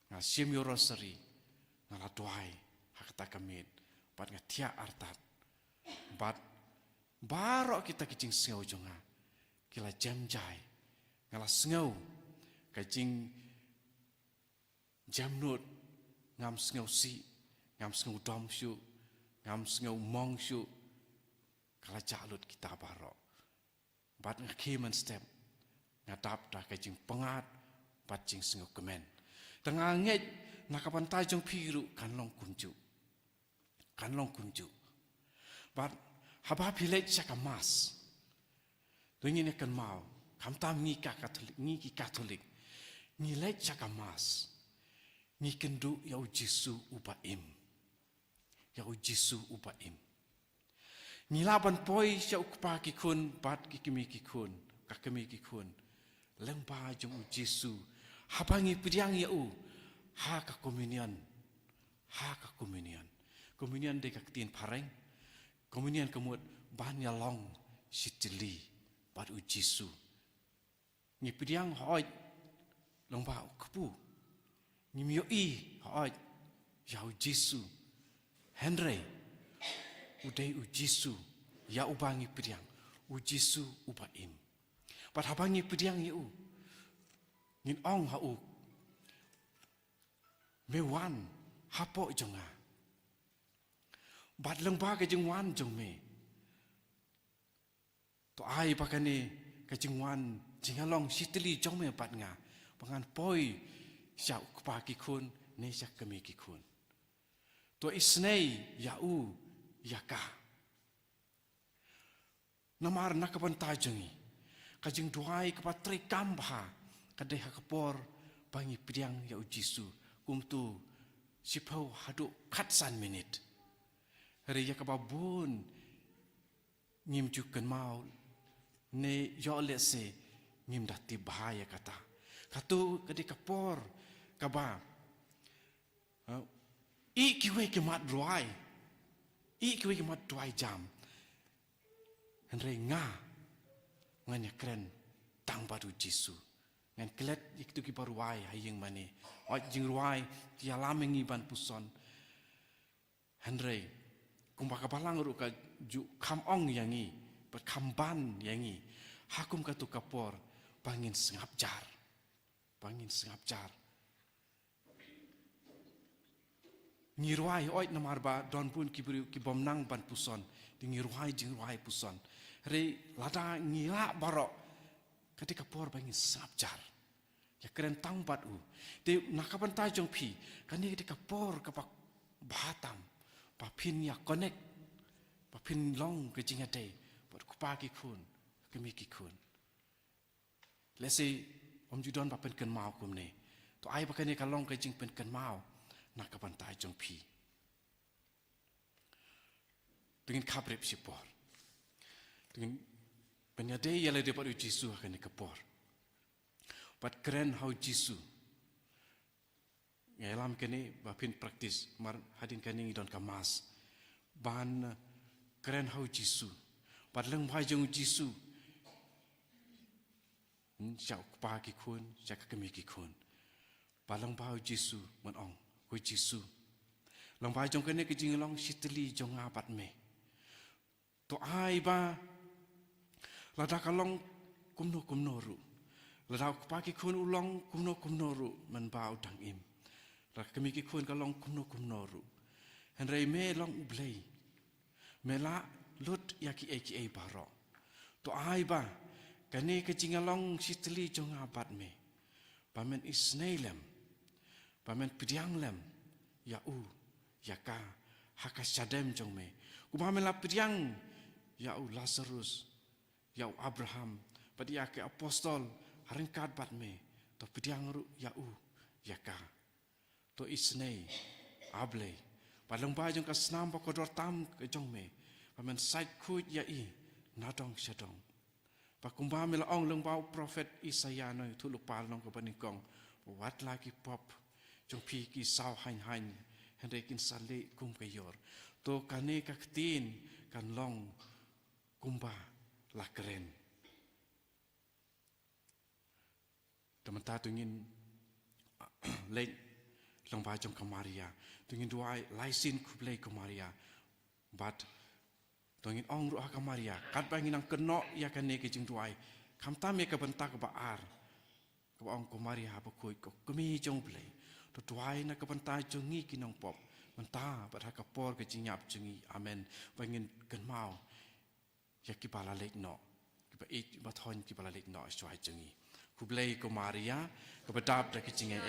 nga sim yorosari nga tuai hakta kamit bat nga tia artat bat baro kita kicing sngo jonga kila jamjai ngala sngo kicing jamnut ngam sngo si ngam sngo dom syu ngam sngo mong syu kala jalut kita baro bat ngkiman step ngadap da kajing pengat bat jing sngo kemen tengah nget nakapantai jong piru kanlong kunju bat haba pilek sakamas dingin kan mau kamtam ngi ki katolik ngi lek sakamas ngi kendu yau jisu ubaim nilaban poi syau kepaki kun bat kikimi kikun kakemi kikun lengba jong jisu habangi pidiang yau ha ka komunion de kaktin pareng komunion kemut ban ya long sitili bat u jisu ni pidiang hoi lengba kepu ni mio i hoi yau jisu Henry udai u Jisu ya ubangi pediang u Jisu uba im pat habangi pediang yu ngin ong ha u mewan hapo jonga bat lengba ke jengwan jong me to ai pakane ke jengwan jingalong sitli jong me pat nga pangan poi sia ukpa ki khun ne sak kami ki khun to isnei ya u ya ka namar nakapan tajengi kajing duai kapatri kambha kadai hakapor bangi pediang ya Jisu kumtu sipau hadu khatsan minit hari ya kababun ngim jukan mau ne yo lese ngim dati bahaya kata katu kadai kapor kaba I kiwe ke mat duai I kiwe ke mat duai jam Henry nga nganya keren tang baru Jisu ngan kelet iktu ki paruai hayeng mane oj jing ruai ti alamengi ban puson Henry kumba kabalang ru ka ju kam ong yangi per kamban yangi hakum ka tu kapor bangin sengap jar ngiruai oj namar ba don pun ki bom nang ban puson di ngiruai jing ruai puson re lada ngira barok ketika por bangin sengap jar ya keren tang bat u de nakaban ta jong pi kani ketika por kapak batam pa pin ya connect pa pin long ke jinga day pot kupa ki khun kemi ki khun let's say om judon pa pen kan mau kum ne to ai pakane ka long ke jing pen kan mau nakaban ta jong pi dengan kabrep si por dengan penyadai yang ada pada Jisu akan dikepor. Pat keren how Jisu. Ngalam kini bapin praktis mar hadin kini don kamas. Ban keren how Jisu. Pat leng bhai jong Jisu. Siap pagi kun, siap kami kikun. Palang bhai Jisu menong, kui Jisu. Lang bhai jong kini kejing long sitli jong apat me. To ai ba lada kalong kumno ru lada pagi kun ulong kumno ru man bau dang im rak kami ki kun kalong kumno ru henrei me long ublei mela lut yaki eki baro to ai ba kani ke jingalong sitli jong abat me pamen isneilem pamen pidiang lem ya u ya ka hakasadem jong me kumamela pidiang ya u Lazarus ya Abraham pada ya ke apostol harengkat bat me to pidiang ru ya u ya ka to isnei able padang ba jong ka snam ba kodor tam ke jong me pamen sait khu ya I nadong shadong pa kumba me la ong leng ba prophet Isaiah no thu lu pal nong ko panikong wat lagi pop jong pi ki saw hain hende kin sale kum ke yor to kane ka tin kan long kumba la keren. Teman-teman tungin lek long bajong kamaria, tungin duai laisin kublai kamaria, bat tungin ong ruah kamaria, kat bangin ang kenok ya kan neke jing duai, kam tam ya kebentak ke baar, ke ong kamaria apa koi ko kemi jong blai, to duai na kebentak jongi kinong pop, mentah bat hakapor ke jinyap jongi, amen, bangin kenmau. Ya kibala lek no kiba it bathon kibala lek no swai jengi kublai ko maria ko badap da kichinge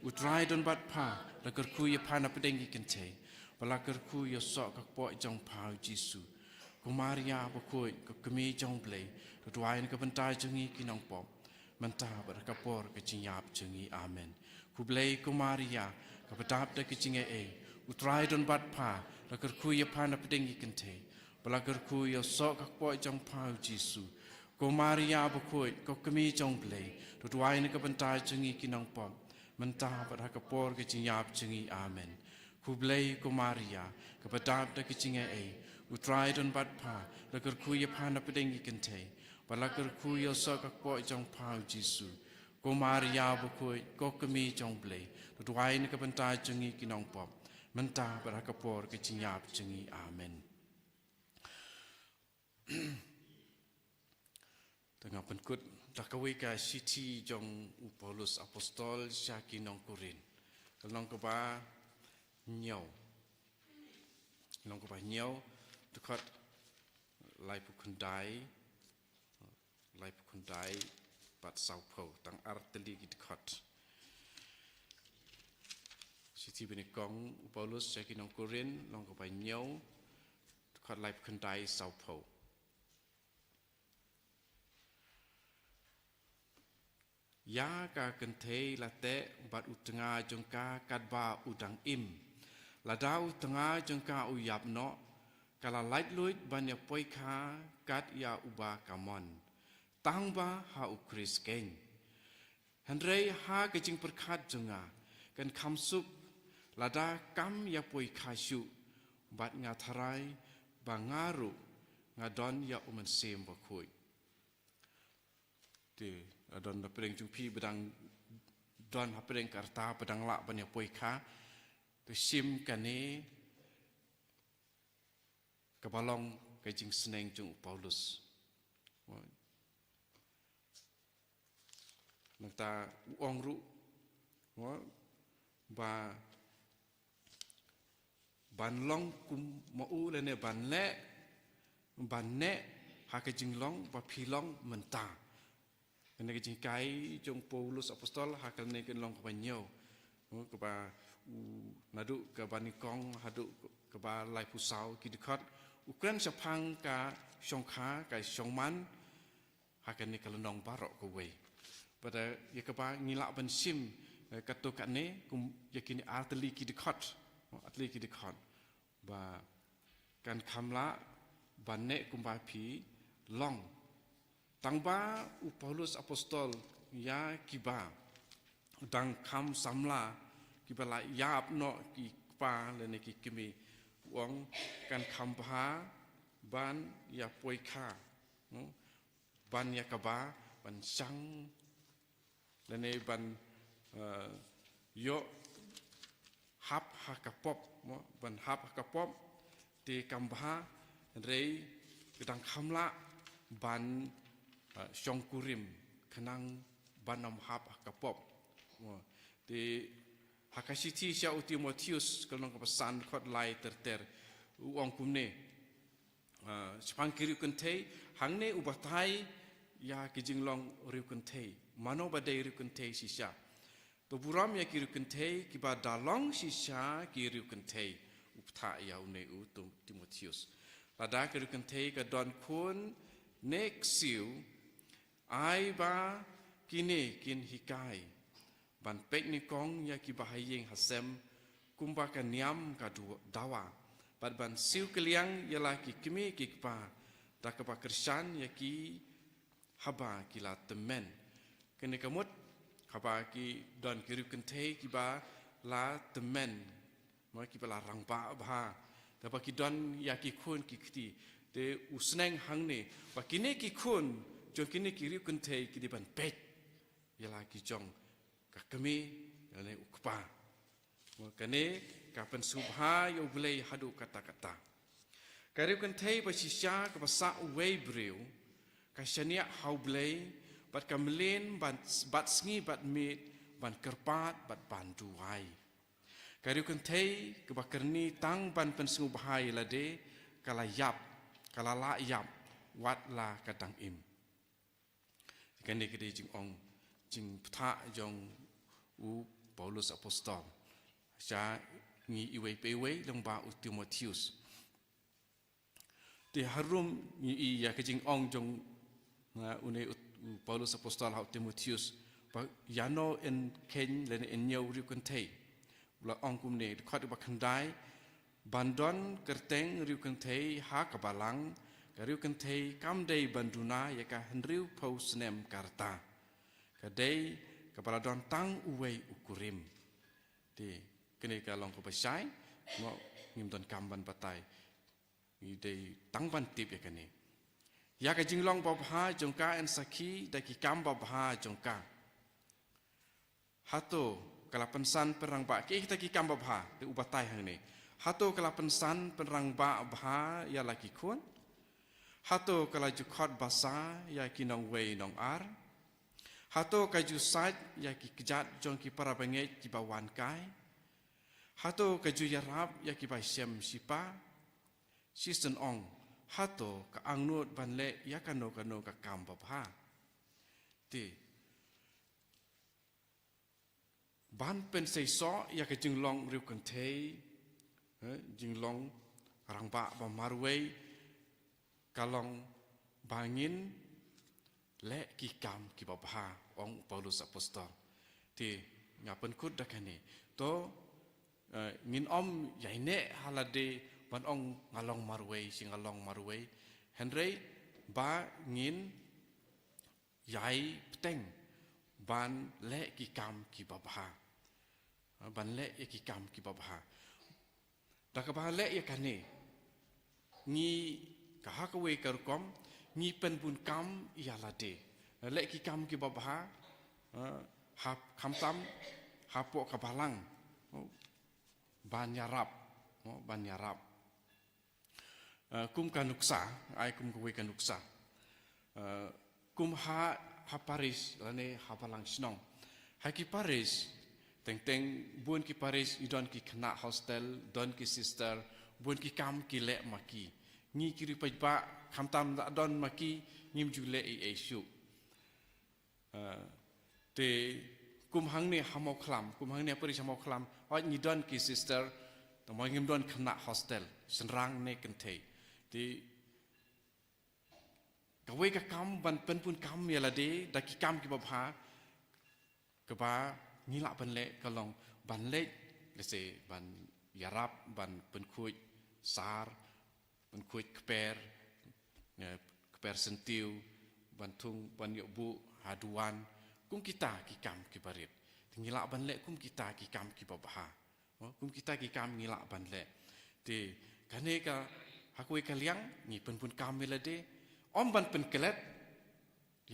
utrai don bat pha la kar khu ya phana pedengi kente bala kar khu yo so ka po jong phau Jisu ko maria ba khoi ko kemi jong blai to dwai ka bantai jengi kinong pop manta ba ka por ka chinyap jengi amen kublai ko maria ko badap da kichinge utrai don bat pha la kar khu ya phana pedengi kente Pelakar ku yo sok kak poi jong pau Jisu. Ko Maria bukoi ko kemi jong play. Tu tuai ni kebentai jengi kinong pom. Mentah pada kapor ke jinyap jengi amen. Ku play ko Maria kebedak da ke jinga utrai don bat pa. Lakar ku ye pana pedengi kente. Pelakar ku yo sok kak poi jong pau Jisu. Ko Maria bukoi ko kemi jong play. Tu tuai ni kebentai jengi kinong pom. Mentah pada kapor ke jinyap jengi amen. tengah penkut takawi ka siti jong Paulus apostol syaki nong Korin kalong ke ba nyau long ke ba nyau dekat lai pukundai pat saupo tang arteli dekat siti benikong Paulus syaki nong Korin long ke ba nyau dekat lai pukundai saupo ya ka kentei late bat utenga jongka kadba udang im lada utenga jongka uyap no kala light luit banya poika kat ya uba kamon tangba ha ukris ken hendrei ha kejing perkat jonga kan kamsuk lada kam ya poika syu bat ngatharai bangaru ngadon ya umen sem bakoi ti don pedeng jumpi bedang don pedeng karta pedang lak banyak poika tu sim kane kebalong kejing seneng jung Paulus nanta uang ru ba ban long kum mau lene ban ne ha kejing long ba pilong mentah kena kecing kai jong Paulus apostol hakal ne ken long kebanyo ke ba nadu ke banikong hadu ke ba lai pusau ki dekat ukran sapang ka songkha ka songman hakal ne kalonong barok ko we pada ye ke ba ngilak ban sim kato kat ne kum yakini arteli ki dekat atli ki dekat ba kan kamla banne kum ba pi long tangba Paulus apostol ya kiba dang kam samla kiba la yap no ki pa lene ki kimi wong kan khampa ban ya poika ban ya kaba ban sang lene ban yo hap hakapop ban hap hakapop ti kambha rei dang khamla ban Syongkurim kenang banam hap kapop di hakasiti sia Timotius kalau nak pesan kot lai terter uang kumne sepang kiri kentei hangne ubatai ya kijing long riu kentei mano badai riu kentei sisa to buram ya kiri kentei kiba dalong sisa kiri kentei upta ya une u Timotius pada kiri kentei ka don kun nexiu ai ba kini kin hikai ban pek ni kong ya ki bahayeng hasem kumba ka niam ka dawa bad ban siu keliang ya la ki kimi ki pa da ka ba kristian ya ki haba ki la temen kene kamut haba ki don kiru kente ki ba la temen ma ki ba la rang ba ba da ba ki don ya ki kun ki kti de usneng hang ne ba kini ki kun jong kini kiri kente ki di ban pek ya la ki jong ka kami ya ne ukpa mo kane ka pen subha yo bulai hadu kata-kata kari kente ba sisya ka basa uwei breu ka shania hau bulai bat kamlen bat sngi bat mit ban kerpat bat bantu hai kari kente ka bakerni tang ban pen subha la de kala yap kala la yap wat la katang im kene kede jing ong jing pta jong u Paulus apostol sha ngi iwe pewe long ba u Timotius te harum ngi ya kejing ong jong na une u Paulus apostol ha Timotius ba yano en ken len en nyau ri kente la ong kum ne khat ba khandai bandon kerteng ri kente ha kabalang kariu kentei kam dei banduna ya ka henriu pausnem karta kadei kepala don tang uwei ukurim di kene ka long ko pasai mo ngim don kamban patai i dei tang ban tip ya kene ya ka jinglong ba bha jongka en sakhi da ki kam ba bha jongka hato kala pensan perang ba ki kita ki kam ba bha de ubatai hang ne hato kala pensan perang ba bha ya laki kun Hato kalaju khot basa ya ki nong wei nong ar. Hato kaju sait ya ki kejat jong ki para bengai ki bawan kai. Hato kaju yarab ya ki bai siam sipa. Season ong. Hato ka angnut ban le ya kano ka kam babha. Ti. Ban pen sei so ya ka jing long riu kan thei. Jing long rang ba marwei kalong bangin le ki kam ki babha ong Paulus apostol ti ngapen kut dakani to ngin om yaine halade ban ong ngalong marwei singalong marwei henry ba ngin yai pteng ban le ki kam ki babha ban le ki kam ki babha dakaba le yakane ngi kahakawe karkom ngi pen bun kam ialade le ki kam ki babha hap khamtam hapo kabalang ban yarap kum kanuksa ai kum kawe kanuksa kum ha Paris lane habalang snong haki Paris teng bun ki Paris idon ki kena hostel don ki sister bun ki kam ki le maki ngi kiri pajba khamtam da don maki ngim jule e shu te kum hang ne hamok khlam kum hang ne Paris hamok khlam oi ni don ki sister to mo ngim don kena hostel senrang ne kentei ti kawe ka kam ban pen pun kam ya la de da ki kam ki babha ka ba ni la ban le ka long ban le se ban yarap ban pen khuj sar ban khuj kper sentiu ban thung ban yobu haduan kum kita ki kam ki barit ngila ban le kum kita ki kam ki babha kum kita ki kam ngila ban le ti kane ka hakwe ka liang ni pen pun kam le de om ban pen kelet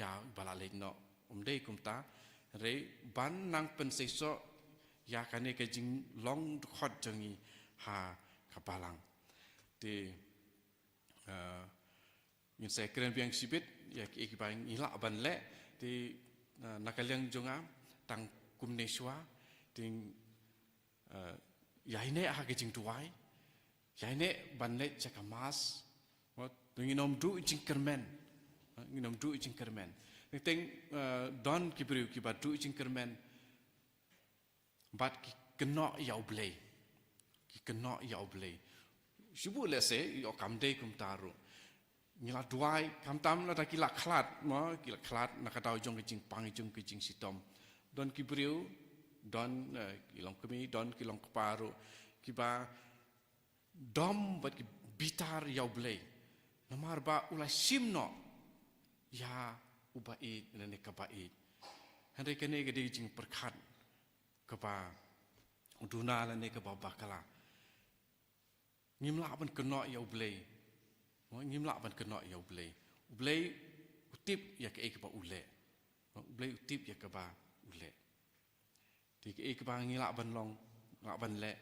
ya bala le no de kum ta re ban nang pen seiso ya kane ka jing long khot jangi ha kapalang ti min se kren biang sibit ya ki bang ila ban le ti nakaliang jonga tang kum neswa ting ya ine ha ke jing tuai ya ine ban le chakamas nginom du jing kermen nginom du jing kermen ting don ki briu ki ba du jing kermen bat ki keno yau blei ki keno yau blei sibu le se yo kam de kum taru ngila duai kam tam la ta kila khlat mo kila khlat nakatau jong ki jing pang jong ki jing sitom don ki briu don kilong kemi don kilong paru ki ba dom bat ki bitar yau blei namar ba ula simno ya ubai nene kabai henry kene gede jing perkhat kapa uduna la ne ka bakala ngimla ban keno ya ublei ngimla ban keno ya ublei utip ya ke ba ule ublei utip ya ka ba ule ti ke ba ngila ban long ngak ban le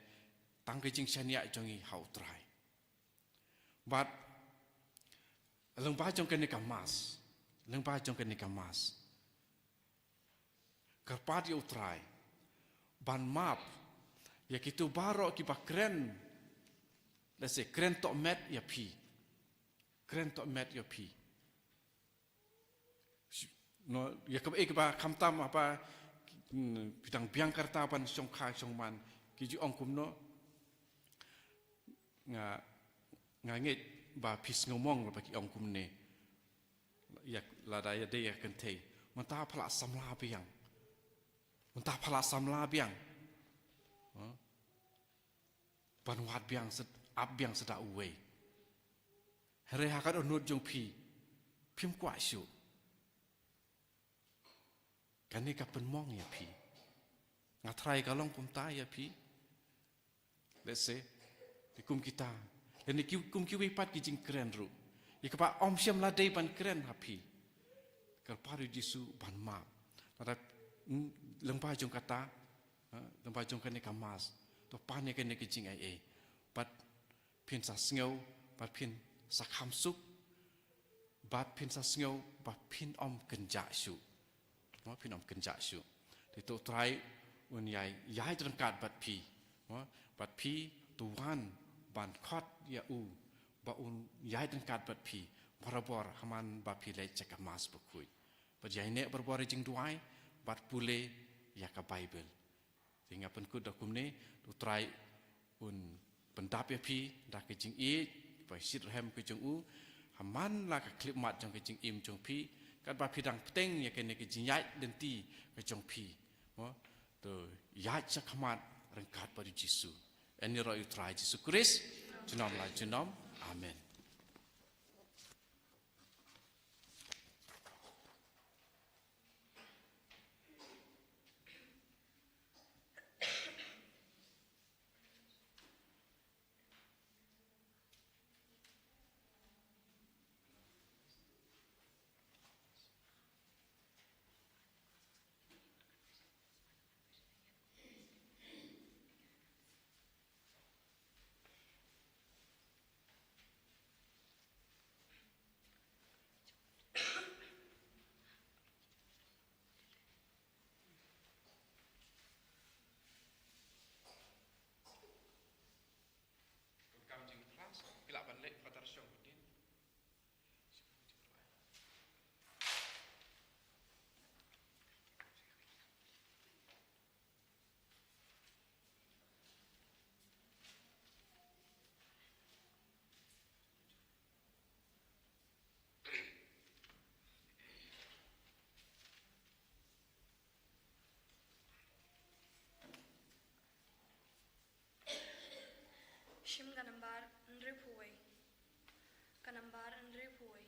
tang ke jing chania jongi hau trai but leng ba jong kene kamas leng ba jong kene kamas karpat ya utrai ban map ya kitu baro ki ba kren let's say kren to met ya pi kren to met ya pi no ya ka ba khamtam apa bidang biang karta ban song kha song man ki ju ong kum no nga nge ba pis ngomong ba ki ong kum ne ya la da ya de ya kan thei man ta phla samla biang entah pala samla biang banwat biang set ab biang seda uwe here hakat onut jong phim kwa shu kani ka penmong ya pi ngatrai kalong kum ta ya pi let's say dikum kita dan kum ki wipat ki jing keren ru ikapa om syam la dei ban keren hapi kal pari jisu ban ma pada lengpa jong kata lengpa jong kene kamas to pane kene ke jing ai pat pin sa sngo pat pin sa kham suk bat pin sa sngau bat pin om kenja su mo pin om kenja su ti to trai un yai trangkat bat pi mo bat pi tuan ban khot ya u ba un yai trangkat bat pi barabor haman ba pi le cakamas bukui bat yai ne barabor jing duai bat pule ya ka bible sehingga penku dokumne tu trai un pendap ya pi dak ke jing i pai sit hem ke jing u haman la ka klip mat jong ke jing im jong pi kat ba pi dang teng ya ke ne ke jing yai den ti ke jong pi mo tu yai cakamat rengkat pada Yesus ini roh utrai Yesus Kristus junom la junom amen. Shim kanambar nripuwe. Kanambar nripuwe.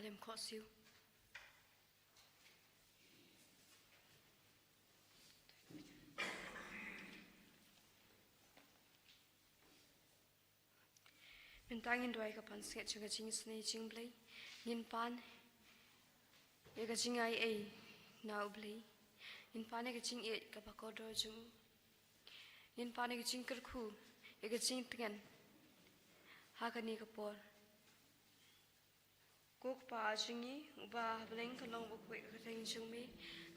lem khosiu Mentangin doi ka pan sket chuga jing snei jing blei nin pan ye ka jing ai now blei nin pan ye ka jing e ka ba ko do jung nin pan ye ka jing ker khu ye ka jing tengan ha ka ni ka por kok pa jingi ba bleng ka long bu kwek ka teng jung mi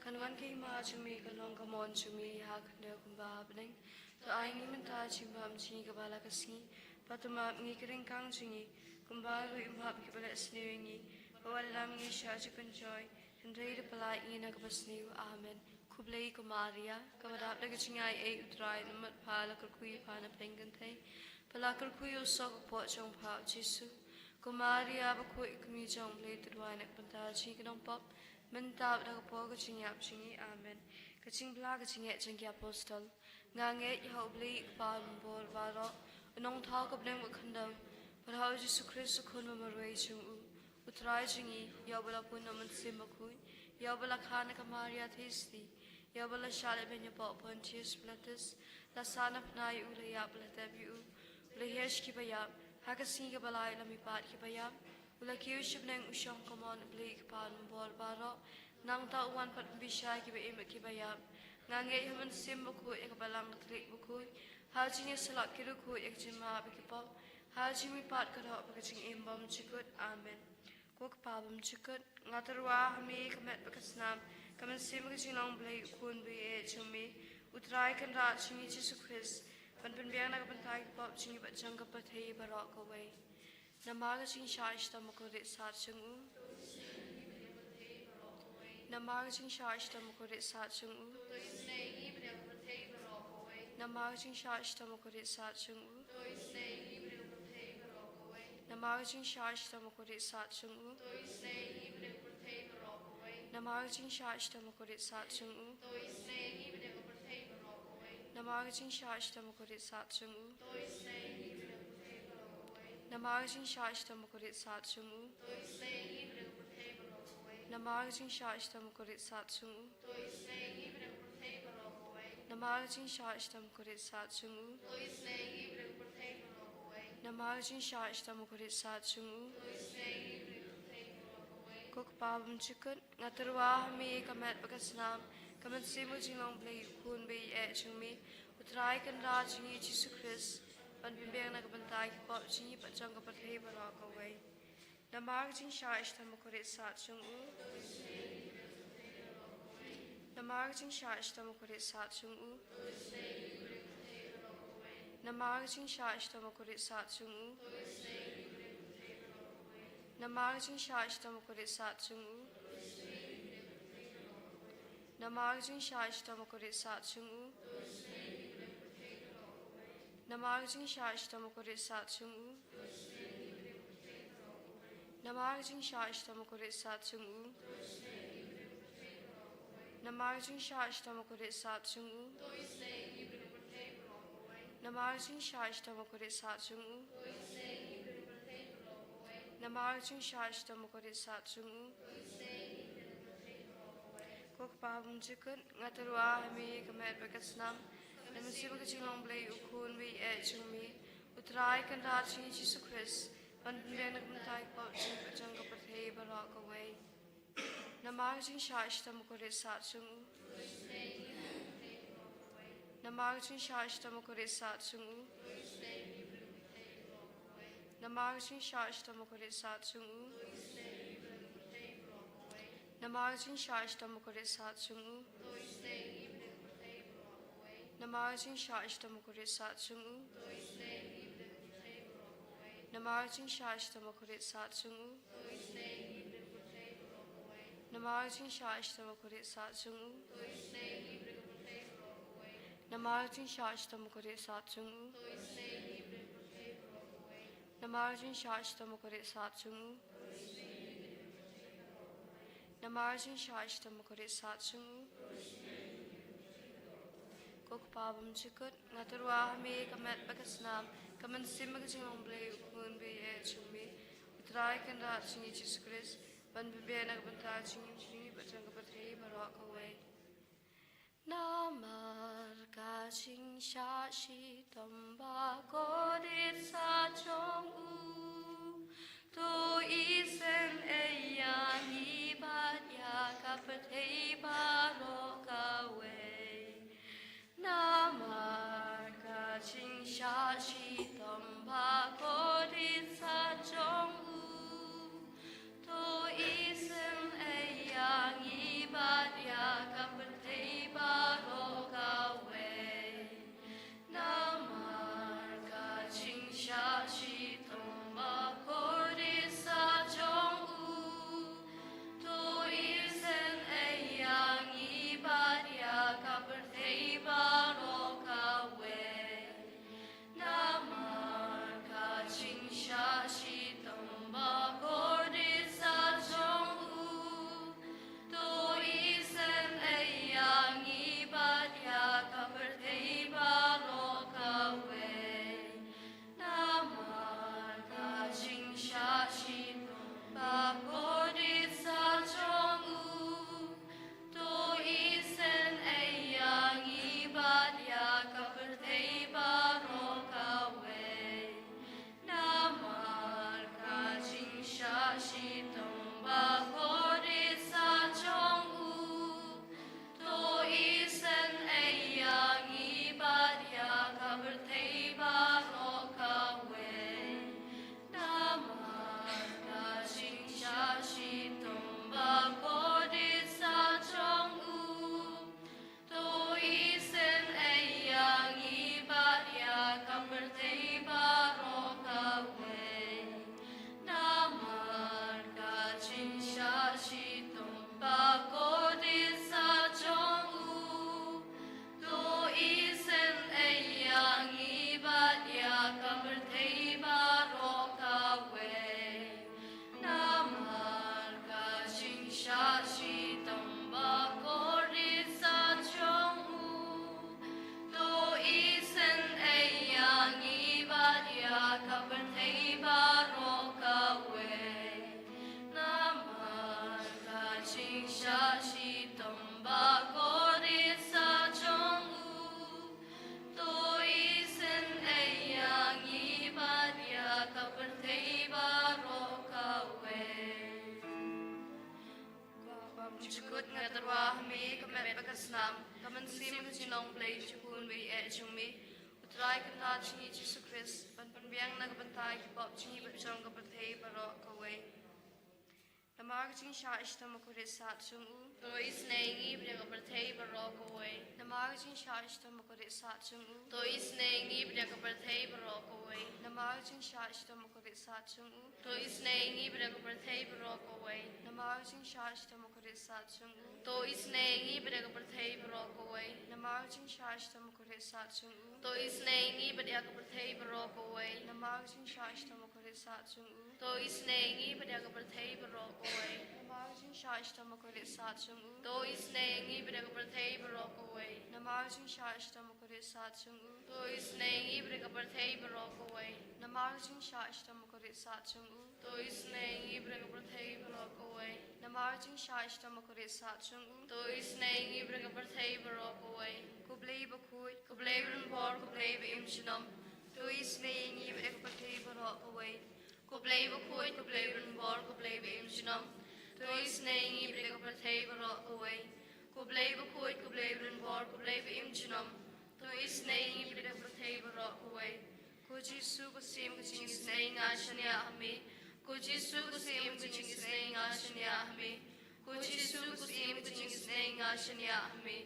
kan wan ke ma jung mi ka long ka mon jung mi ha ka ne ku ba bleng to ai ni men ta jing ba am jing ka ba la ka singi patuma ngi kering kang jingi kumbaru imhab ki bala sniringi bawalam ngi shaji penjoy hendrei de palai ngi na kabasniu amen kublei ko maria kamadap de jingai e utrai namat phala kurkui phana pengan thai pala kurkui usok po chong pha jisu ko maria ba ko ikmi chong le tudwai nak panta chi kanong pop mentap da ko ko chinyap chingi amen kaching bla ka chinge chingya apostol ngange yau blei pa bol baro nong thao ka bleng khanda par hau jisu christ khon ma marwei chung utrai jingi yobala pun naman sim khoi yobala khana ka maria thisti yobala shale ben po pontius pilatus la sana pnai u le ya plata bi u le hesh ki ba ya ha ka si ka balai la mi pat ki ba ya ula ki u shibneng u shong komon blek pan bol baro nang ta uan pat bi sha ki ba em ki ba ya ngange haman sim khoi ek balang klik khoi Haji salak kiru ku ek jima bikipop. Haji mi pat karo bakaching imbam chikut. Amen. Kuk pabam chikut. Ngatarwa hami kamet bakasnam. Kamen sim kaching long blay kun bi e chumi. Utrai kan rat chingi Jesu Christ. Pan penbiang na kapantai pop chingi bat jang kapathai barok away. Namaga ching shaishta makurit sat chungu. Namaga ching shaishta makurit sat chungu. Namaging shash tamokorit sat chungu. Namaging shash tamokorit sat chungu. Namaging shash tamokorit sat chungu. Namaging shash tamokorit sat chungu. Namaging shash tamokorit sat chungu. Namaging shash tamokorit sat chungu. Namaging shash tamokorit sat chungu. Namaging shash tamokorit sat chungu. Kok pabam chikut ngatarwa hami kamet bakasnam kamet simu jingong blay kun bi e chungmi utrai kan ra jingi Jesu Christ pan bimbang na kabantai pop jingi patjang kapathai barok away. Namaging shash tamokorit sat chungu. Namaging shash tamokorit sat chungu. Namaging shash tamokorit sat chungu. Namaging shash tamokorit sat chungu. Namaging shash tamokorit sat chungu. Namaging shash tamokorit sat chungu. Namaging shash tamokorit sat chungu. Namaging shash tamokorit sat chungu. Namaging shash tamokorit sat chungu. Namaging shash tamokorit sat chungu. Kok pabam chikut ngatarwa hami kamet bakasnam namasibu kachilong blay ukun bi e chungmi utrai kan rat chingi Jesu Christ pan bimbang na kabantai pop jingi patjang kapathai barok away. Namaging shash tamokorit sat chungu. Namaging shash tamokorit sat chungu. Namaging shash tamokorit sat chungu. Namaging shash tamokorit sat chungu. Namaging shash tamokorit sat chungu. Namaging shash tamokorit sat chungu. Namaging shash tamokorit sat chungu. Namaging shash tamokorit sat chungu. Namaging shash tamokorit sat chungu. Namaging shash tamokorit sat chungu. Kok pabam chikut ngatarwa hami kamet bakasnam kaman sim magajing blay ukun bi e chumi utrai kan rat chingi Jesu Christ ban bia na ban ta chingi batang ka pathei barok away Namar ka ching sha shi tamba ko dit sa chong u to isen e ya ni ba ya ka pathei barok away Namar ka ching sha shi tamba ko dit sa chong u to isen e ya ni ba ya ka pathei barok away Namar ka ching sha shi tamba ko dit sa chong u to isen e ya ni ba ya ka pathei barok away Namar ka ching sha shi tamba ko dit sa chong u to isen e ya ni ba ya ka pathei barok away Namar ka ching sha shi tamba ko dit sa chong u to isen e ya ni ba ya ka pathei barok away Namar ka ching sha shi tamba ko dit sa chong u to isen e ya ni ba ya ka pathei barok away Namar ka ching sha shi tamba ko dit sa chong u to isen e ya ni ba ya ka pathei barok away Namar ka ching sha shi tamba ko dit sa chong u to isen e ya ni ba ya ka pathei barok away Namar ka ching sha shi tamba ko dit sa chong u to isen e ya ni ba ya ka pathei barok away Namar ka ching sha shi tamba ko dit sa chong u to isen e ya ni ba ya ka pathei barok away Chukut nga darwa hami kamet bakasnam kaman sim ka chinong play chukun we e chungmi utrai ka na chingi Jesu Christ pan panbiang na kabantay kipop chingi batchong ka pathei barok away Namar ka ching sha ishtam akurit sa chung u to isne ngi bria ka pathei barok away Namar ka ching sha ishtam akurit sa chung u to isne ngi bria ka pathei barok away Namar ka ching sha ishtam akurit sa chung u to isne ngi bria ka pathei barok away Namar ka ching sha ishtam akurit sa chung u to isne ngi bria ka pathei barok away Namar ka ching sha ishtam akurit sa chung u to isne ngi bria ka pathei barok away Namar ka ching sha ishtam akurit sa chung u to isne ngi bria ka pathei barok away Namar ka ching sha ishtam akurit sa chung u to isne ngi bria ka pathei barok away Namar ka ching sha ishtam akurit sa chung u to isne ngi bria ka pathei barok away Namar ka ching sha ishtam akurit sa chung u to isne ngi bria ka pathei barok away Namar ka ching sha ishtam akurit sa chung u to isne ngi bria ka pathei barok away Ko blei ba khuit ko blevren bor ko bleve imshinam to isne ngi ba ek pathei barok away ko bleve khoi ko blevren bor ko bleve imshinam to isne ngi bria ka pathei barok away ko bleve khoi ko blevren bor ko bleve imshinam to isne ngi bria ka pathei barok away Ko Jesu ko sim ka ching isne nga shanya hame ko jisu ko sim ko ching isne nga shanya hame ko jisu ko sim ko ching isne nga shanya hame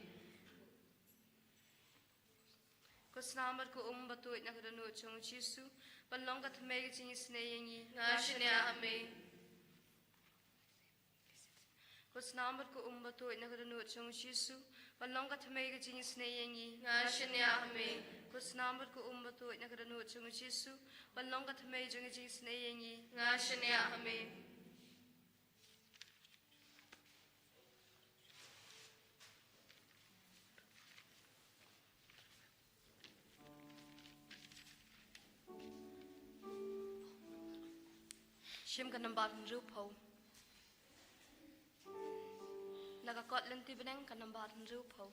ko snambar ko batuit na kadanu chung Jesu palong ka thmei ka ching isne yangi nga shanya hame ko snambar ko batuit na kadanu chung Jesu palong ka thmei ka ching isne yangi nga shanya hame ko snambar ko batuit na kadanu chung Jesu palong ka thmei jung ching isne yangi nga shanya hame Shim ka nambar rup ho laga kot lenti beneng kanambat nru pau.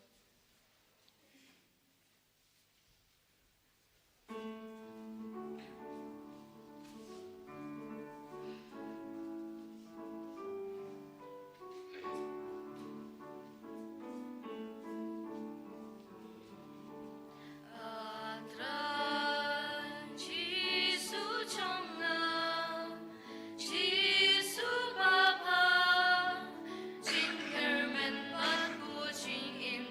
In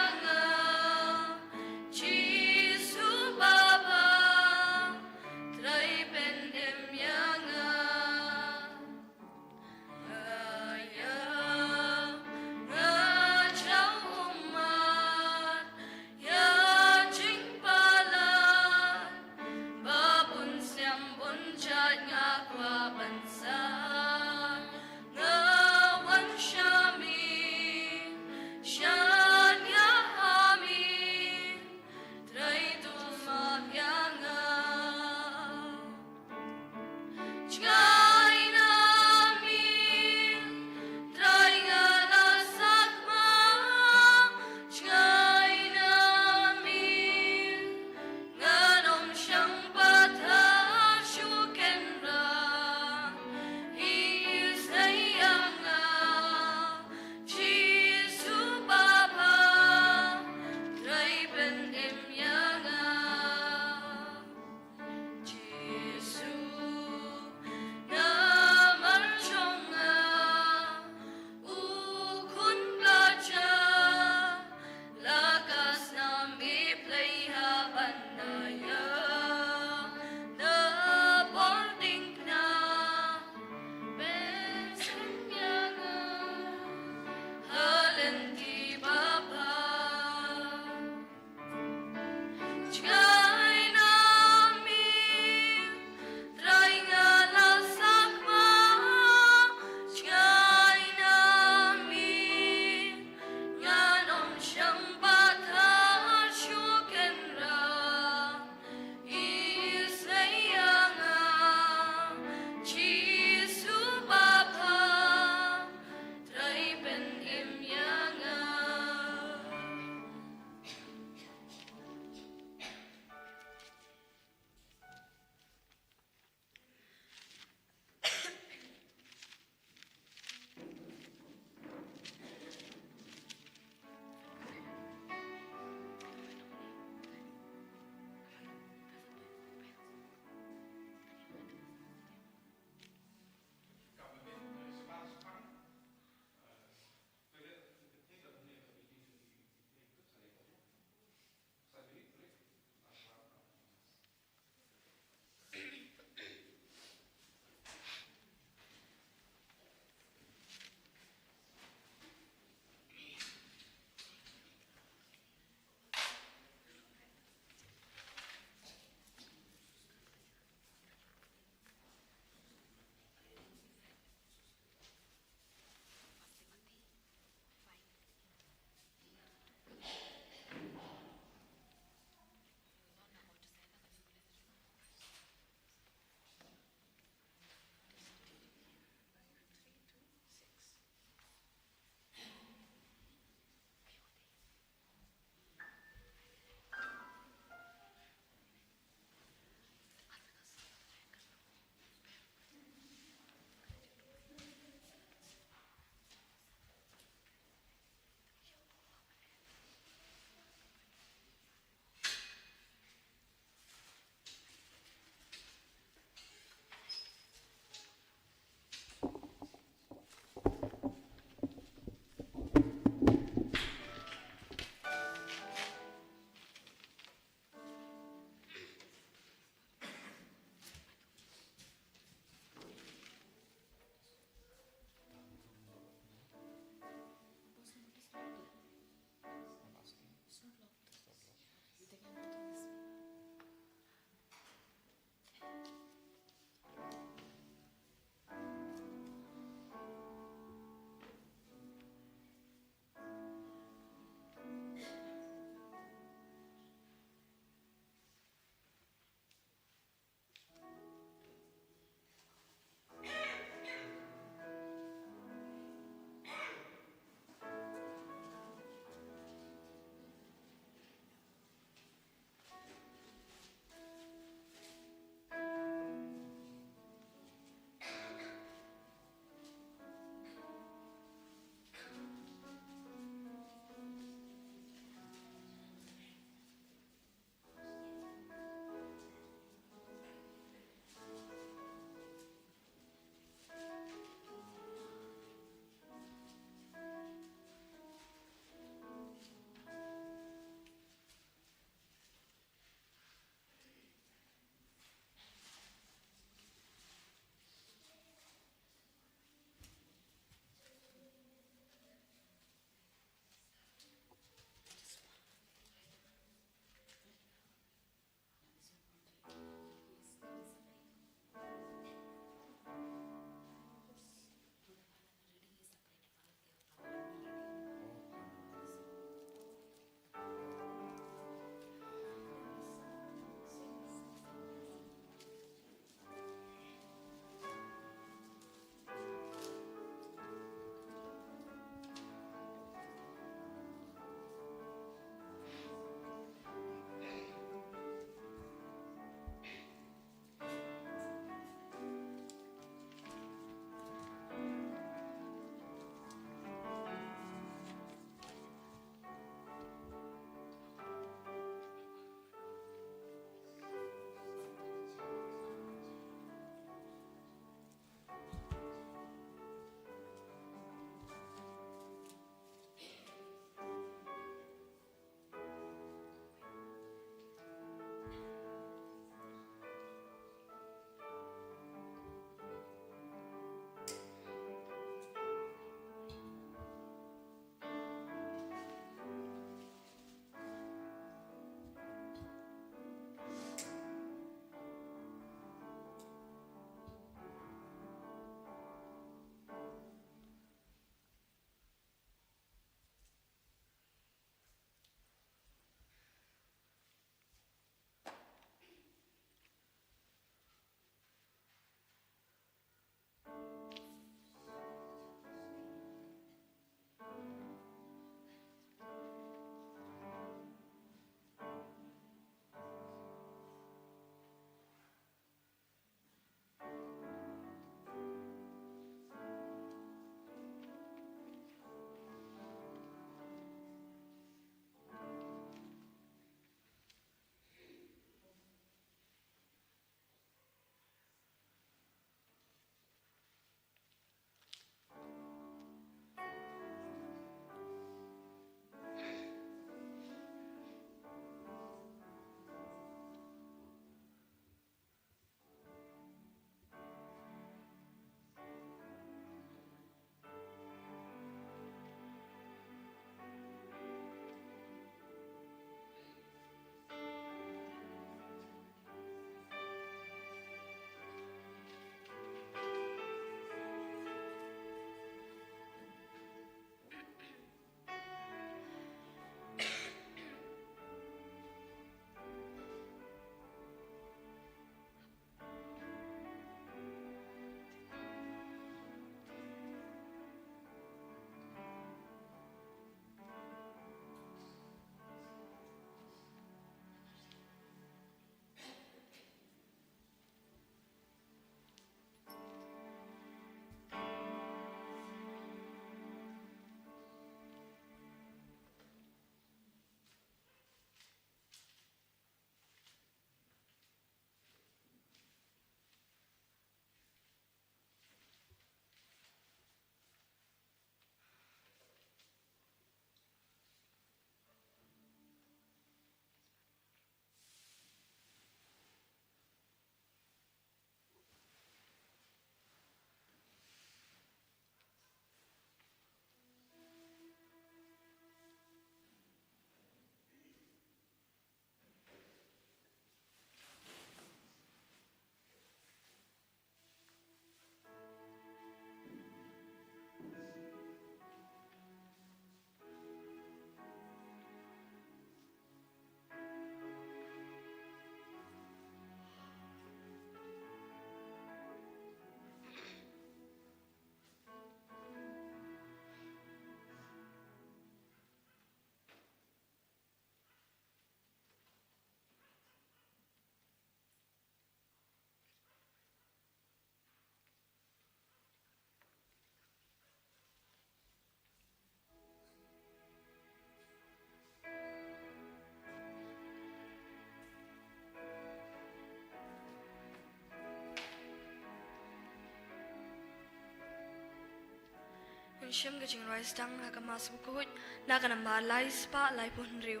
Kunshim gajing rice dang hakamas bukuhut na kanamba lai spa lai pun riu.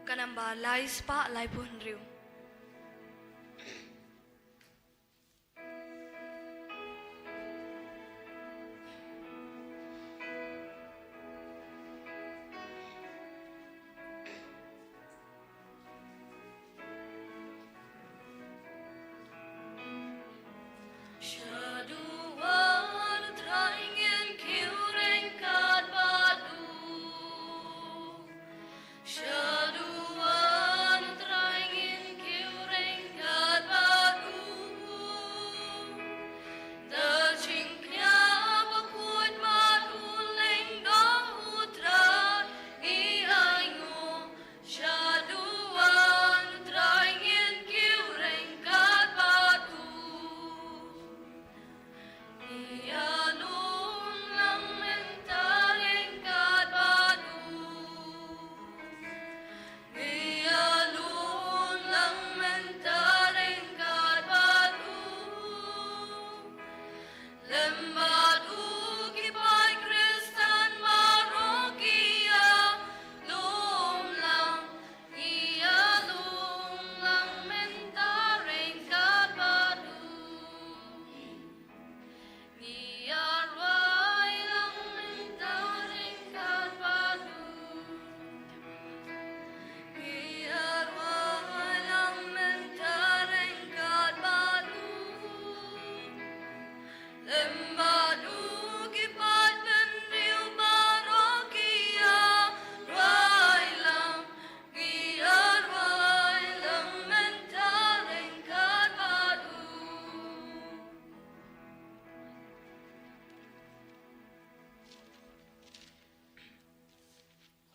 Kanamba lai spa lai pun riu.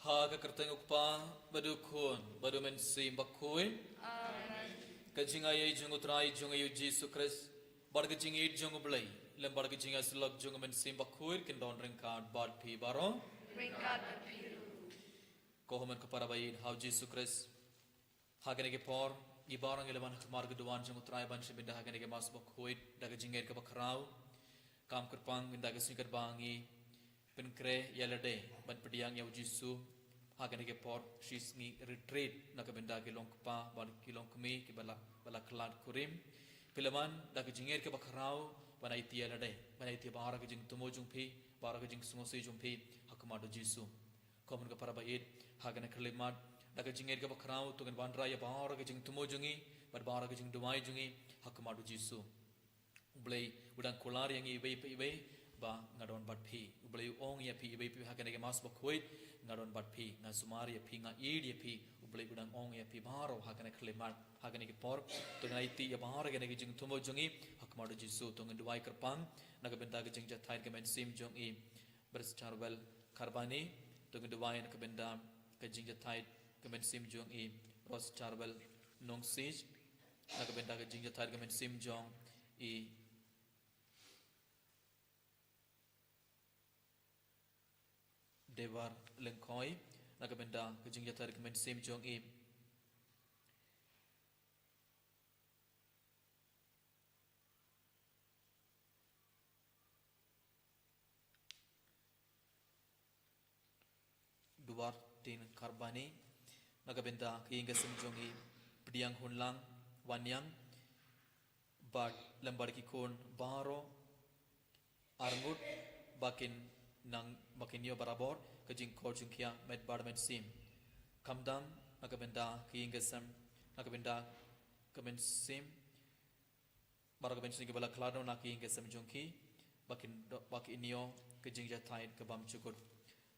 Haga kerteng ukpa badu kun badu mensim bakui. Amen. Kajing ayai jung utrai jung ayu Jesu Christ. Bar kajing eid jung ublai. Lem bar kajing aslak jung mensim bakui kendon ringkad bad pi baro. Ringkad pi. Kohomen kepada bayi hau Jesu Christ. Haga nege por ibarang eleman kemar keduan jung utrai ban sebinda haga nege mas bakui daga jing eid kebakrau. Kam kerpang minda kesingkat bangi. Penkre yalade ban pediang yau Jesu hagan ke por shisngi retreat nak benda ke long pa ban ke long kemi ke bala klat kurim pilaman dak jinger ke bakrau ban ai tia lade ban ai tia bara ke jing tumo jung phi bara ke jing sungo se jung phi hakmado Jesu komun ke para bait hagan ke lemat dak jinger ke bakrau tu kan ban raya bara ke jing tumo jungi bar bara ke jing dumai jungi hakmado Jesu ublei udang kolar yang ibai ba ngadon bat phi ublei ong ya phi ibai phi hakan ke mas bakhoit ngadon bat phi nga sumari ya phi nga id ya phi ublei udang ong ya phi baro hakan ke lemat hakan ke por to ngai ti ya baro ke jing thumo jungi hakmado Jesu to ngai duai kerpang naga benda ke jing jathai ke men sim jong i bercharwel karbani to ngai duai ke benda ke jing jathai ke men sim jong i ros charwel nong sij naga benda ke jing jathai ke men sim jong i Devar lengkoi naga benda kejing jata rekomen sim jong i duar tin karbani naga benda kejing sim jong i pediang hunlang wanyang bad lembar kikon baro arngut bakin nang makinyo barabor kajing kor jungkia med bar med sim kamdam nakabenda kiingesam nakabenda kamen sim bar kamen sim kebala klado nak kiingesam jungki bakin inyo kajing jatain kebam cukur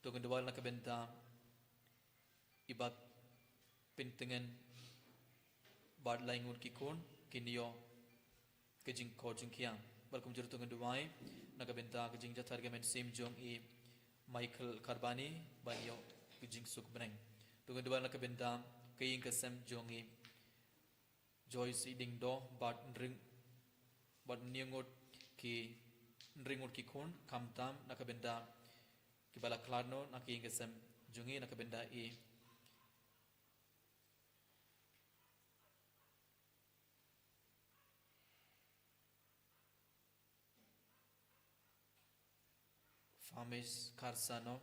to kendwal nakabenda ibat pintengen bar laingun kikon kinyo kajing kor jungkia barkum jur to kendwai nakabenta kajing jatar kamen sim jong i Michael Karbani banyo kejing suk beneng. Tungan dua nak benda kaying kesem jongi Joyce iding do bad niangot ki ringot ki kon kamtam nak benda ki bala kladno nak kaying kesem jongi nak benda i Famis Karsano,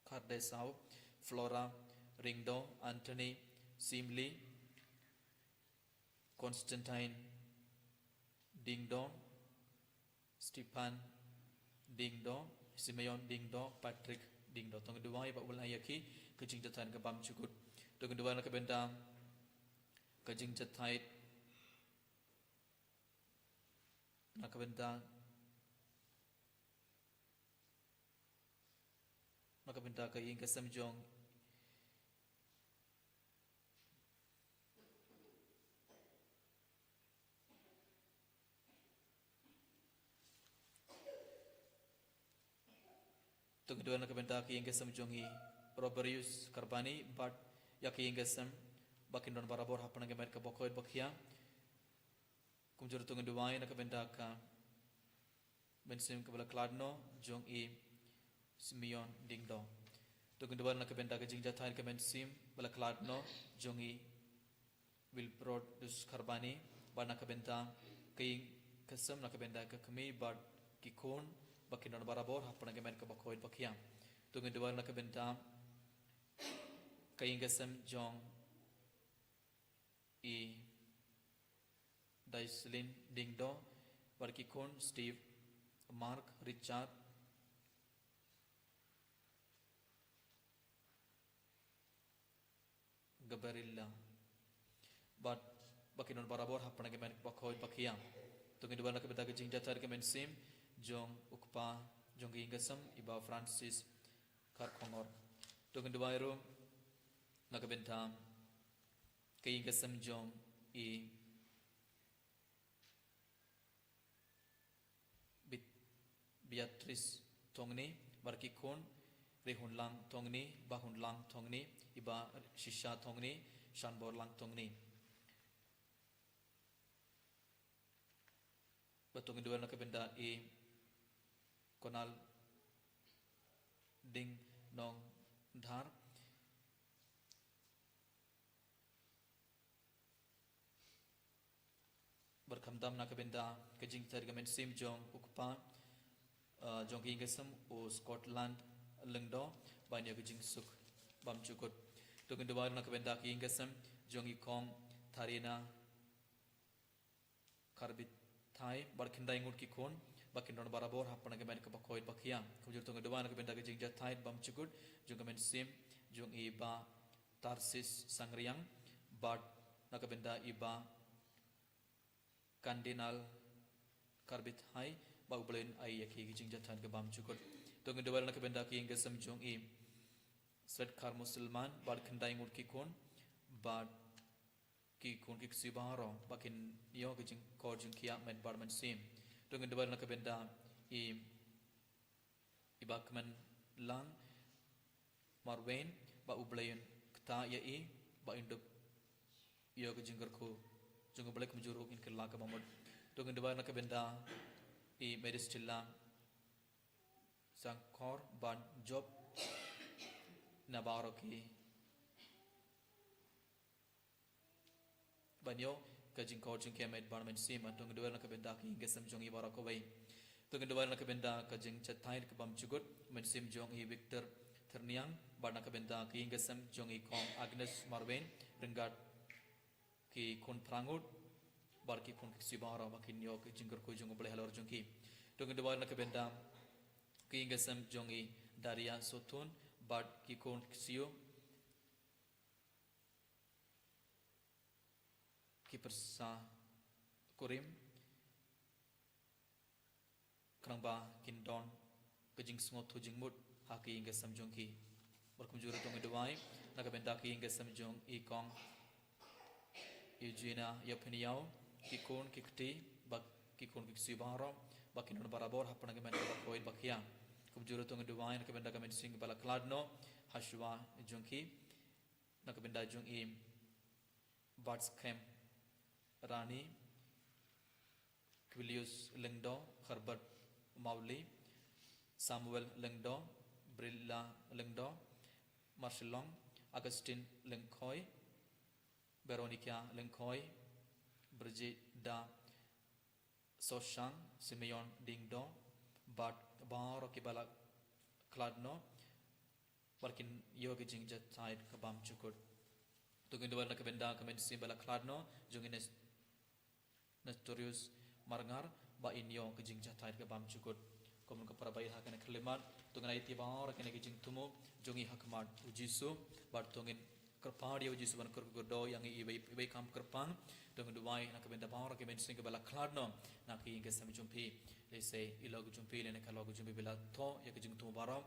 Kardesau, Flora, Ringdo, Anthony, Simli, Constantine, Dingdong, Stepan, Dingdong, Simeon Dingdong, Patrick Dingdong. Tong kedua iba ulang ayaki kejing jatan ke bam cukup. Tong kedua nak benda kejing jatait nak benda ke ing kesem jong tu kedua nak benda ke ing kesem jongi Roberius Karbani but ya ke ing kesem bakin don barabor hapana ke mer ke bokoid bakia kumjur tu kedua nak benda ka bensim ke bala kladno jong i Simeon Dingdong. Tu kedua nak benda ke jing jatain ke bensim bala kladno jong i Wilbrod dus Karbani bana ke benda ke ing kesem nak benda ke kemi but kikon bakin don barabor hapana ke mer ke bokoid bakia tu kedua nak benda ke ing kesem jong i Daislin Dingdong Barkikon Steve Mark Richard Gabarilla but bakinon barabor hapana ke men bakhoy bakia tungi dua nak benda ke jing jatar ke men sim jong ukpa jong ingasam iba Francis Karkhongor tungi dua ero nak benda ke ingasam jong i Beatrice Tongni Barkikon Rehun Lang Tongni Bahun Lang Tongni Iba Shisha Tongni Shanbor Lang Tongni Batung dua nak benda i Konal Ding Nong Dhar Berkamdam nak benda kejing tergamen sim jong ukpa jong ingasam o Scotland lengdo banyak kejing suk bam cukut tu kedua nak benda ki ingasam jong ikong Tharina Karbit Thai barkindai ngut ki kon bakindon barabor hapana ke men ke bakoid bakia kujur tu kedua nak benda kejing jatai bam cukut jong men sim jong iba Tarsis Sangriang bad nak benda iba Kandinal Karbit Hai bau belen ai yaki kijing jatan ke bam cukut tu kedua nak benda ki ingasam jong i Svedkar Musliman bad kendai ngut ki kon bad ki kon ki sibaro bakin yo kijing ko jing kia men bar man sim tu kedua nak benda i ibakman lang marwen bau belen kta ya i ba induk yo kijing gerku jung balik menjuruk in kelak mamud tu kedua nak benda i medistilla sangkor ban job nabaroki banyo kajing kor jing kemet ban men sim tu kedua nak benda ki gesam jong i barakobai tu kedua nak benda kajing chatai ke bam chugut men sim jong i Victor Terniang ban nak benda ki gesam jong i kong Agnes Marwen rengat ki kun prangut bar ki kun sibara bakin yo ki jingger ko jong boleh halor jong ki tu kedua nak benda ki ingasam jong i Daria Sotun bar ki kun sio ki persa kurim krangba kindon kejing sngot tu jingmut haki ingasam jong ki berkunjur tu kedua nak benda ki ingasam jong i kong Eugenia Yapeniau kikon kikti bak kikon kiksibaro bakin barabor hapana ke men bakoid bakia kumjuro tu kedua nak benda ke men sing bala kladno Hashwa jongki nak benda jong i Bats Camp Rani Quilius Lengdo Herbert Mauli Samuel Lengdo Brilla Lengdo Marcelong Augustine Lengkoi Veronica Lengkoi Brigida Soshang Simeon Ding Dong Bat Baro Kibala Kladno Barkin Yogi Jinja Tide Kabam Chukut Tugin Dwell Nakabenda Kamen Simbala Kladno Jungines Nestorius Marngar Ba in Yong Jinja Tide Kabam Chukut Komun Kaparabai Hakan Kalimat Tungan Itibar Kan Jing Tumo Jungi Hakmat Ujisu Bartungin Kerpadi Ujisu Ban Kurgodo yang ibai kam kerpang Tungan Duwai Nakabenda Bar Kamen Singabala Kladno Naki Gesam Jumpi they say Ilog Jumpi and Kalog Jumpi Bila To Yakajing Tumara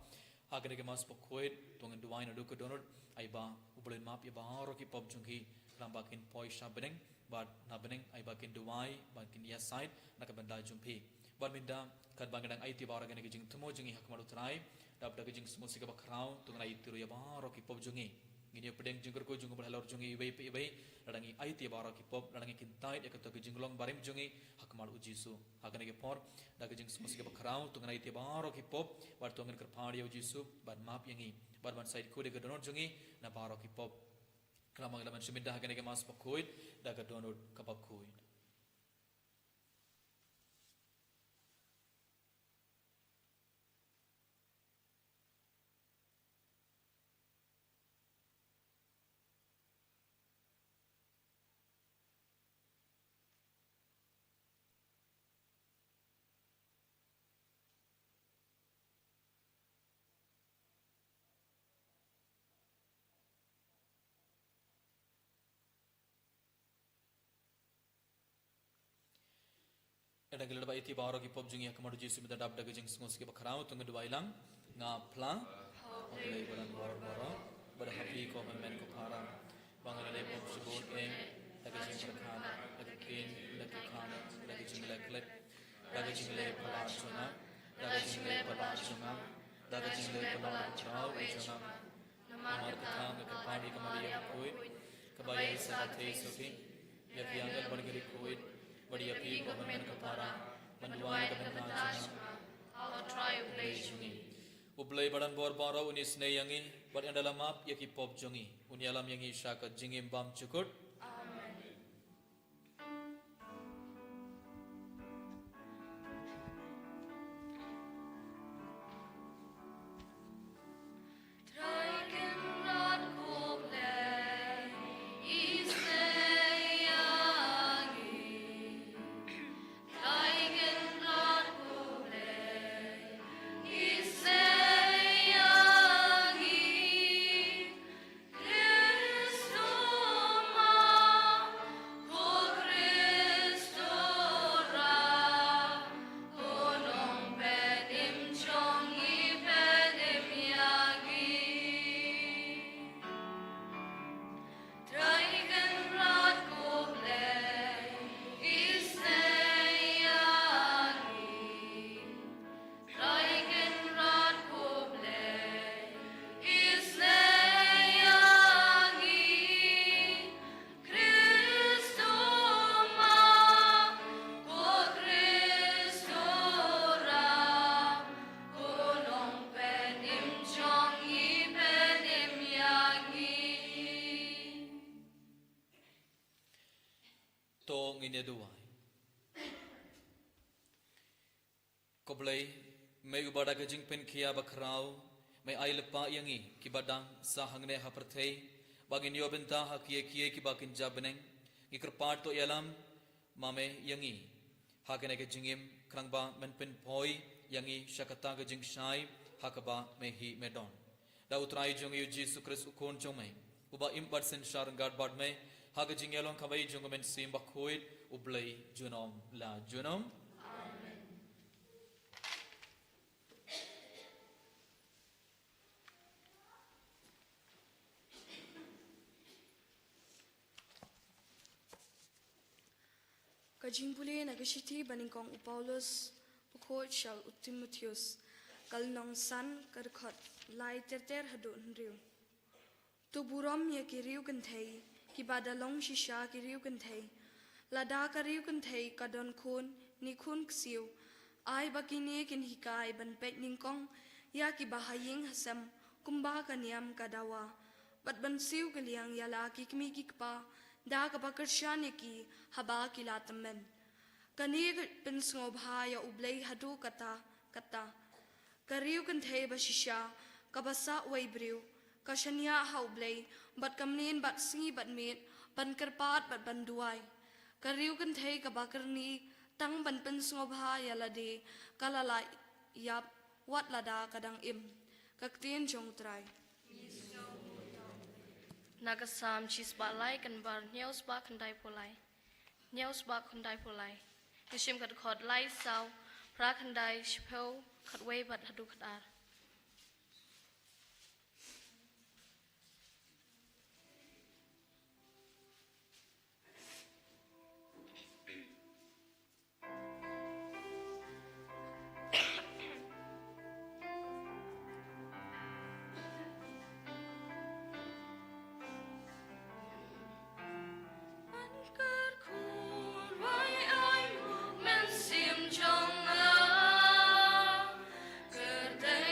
Hagan Mas Pokoid Tungan Duwai Naduka Donut Aiba Ubulin Map Yabaro Ki Pop Jungi Rambakin Poi Shabening But Nabening Aibakin Duwai Bakin Yes Side Nakabenda Jumpi But Minda Kadbangan IT Bar Gan Gijing Tumo Jungi Hakmaru Trai Dab Dagajing Smusika Bakrao Tungan Itu Yabaro Ki Pop Jungi Gini pedeng jungkur ko jungkur halor jungi ibai ladangi IT bara ki pop ladangi kintai ekata jinglong barim jungi hakmal ujisu hakane ke por daga jing smusike bakrau tungan IT bara ki pop bar tungan kerpadi ujisu ban map yangi bar ban side ko de donor jungi na bara ki pop klamang laman suminda hakane ke mas pakoid daga donor kapakoid Ada gelada ba iti baro ki pop jungi hakmadu jisu mita dab daga jing sngos ki bakrao tunga duwai lang nga plang oleh bulan baro pada happy ko men ko para bangan le pop subut daga jing berkhan daga kin daga khan daga jing le klep daga jing le pala chuna daga jing le pala chuna daga jing le pala chau chuna namar kathang ka padi kamari koi kabaya sa the soki ya piangal bargari koi Badi api ko men kapara manduai ka bentajma our tribulation ublay badan bor baro unis ne yangi bad andalam map yaki pop jongi unyalam yangi shaka jingim bam chukut ngine duai koblai mai ubada ka jing pen khia bakrau mai ai lepa yangi ki badang sahangne ha perthei bagin yo benta ha kie ki bakin jabneng ikr part to yalam mame yangi ha kene ke jingim krangba men pen poi yangi shakata ka jing shai hakaba me hi medon da utrai jong yu jisu kris ukon chomai uba imbat sen sharangad bad me haga jingelong kabai jongomen simba khoid ublai junom la junom amen Kajing puli nagashiti baningkong Paulus ukhot shal Timotheus kalnong san karkhat lai terter hadu nriu tu burom ye kiriu kanthei ki badalong shisha kiriu kanthei lada kariu kanthei kadon khun ni khun ksiu ai bakini kin hikai ban pet ningkong ya ki bahaying hasam kumba kaniam kadawa bat ban siu kaliang yala ki kmi ki kpa da ka bakarshane ki haba ki latamen Kani pen sngobha ya ublei hadu kata. Kariu kan thei basisha kabasa waibriu kashania haublei bat kamnin bat singi bat mit ban kerpat bat banduai. Kariu kan thei kabakarni tang ban pen sngobha ya lade kalala yap wat lada kadang im kaktien jong trai. Nagasam chis ba lai kan bar news ba kandai polai. News ba kandai polai. Nishim kat khod lai sau pra kandai shpeu khat wei bat hadu khatar. Birthday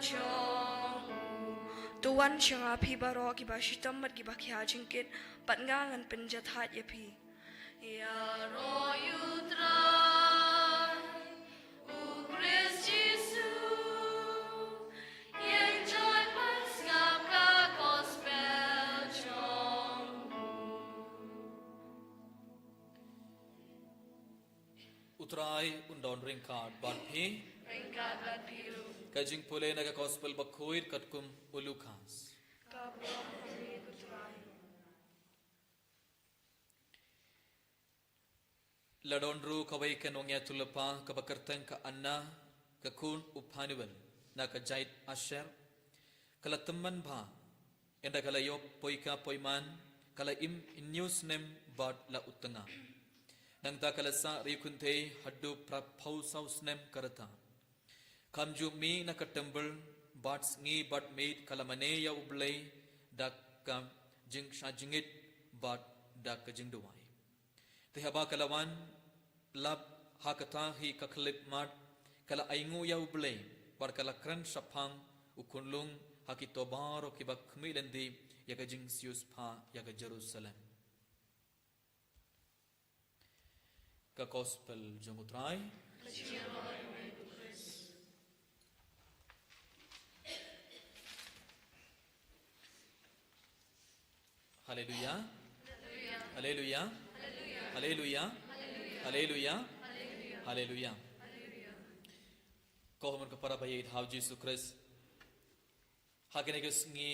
chong tuan shanga phi baro ki ba shitam mat ki ba khya jingkit pat nga ngan penjathat ya phi ya ro yutra u Christ Jesus enjoy pas ngap ka gospel chong Utrai undon ringkat ban phi ringkat ban piru kajing pole naga gospel bakhoir katkum ulukas ka brom kami kutrai ladonru kawai kanongya tulapa kabakartang ka anna ka kun uphanuban na ka jait asher kala teman bha enda kala yop poika poiman kala im news nem bad la utanga nang ta kala sa rikunte haddu praphau saus nem karata kamju mi na ka temple bats ngi bad made kala mane ya ublay dak kam jing sha jingit bad dak ka jing duwai te haba kalawan lab hakata hi kakhlip mat kala aingu ya ublay bar kala kran sapang ukunlung hakitobaro kibak khmilendi ya ka jing sius pha ya ka Jerusalem ka gospel jungutrai haleluya haleluya haleluya haleluya haleluya ko humon ka para bayit how Jesus Christ hagene ke sngi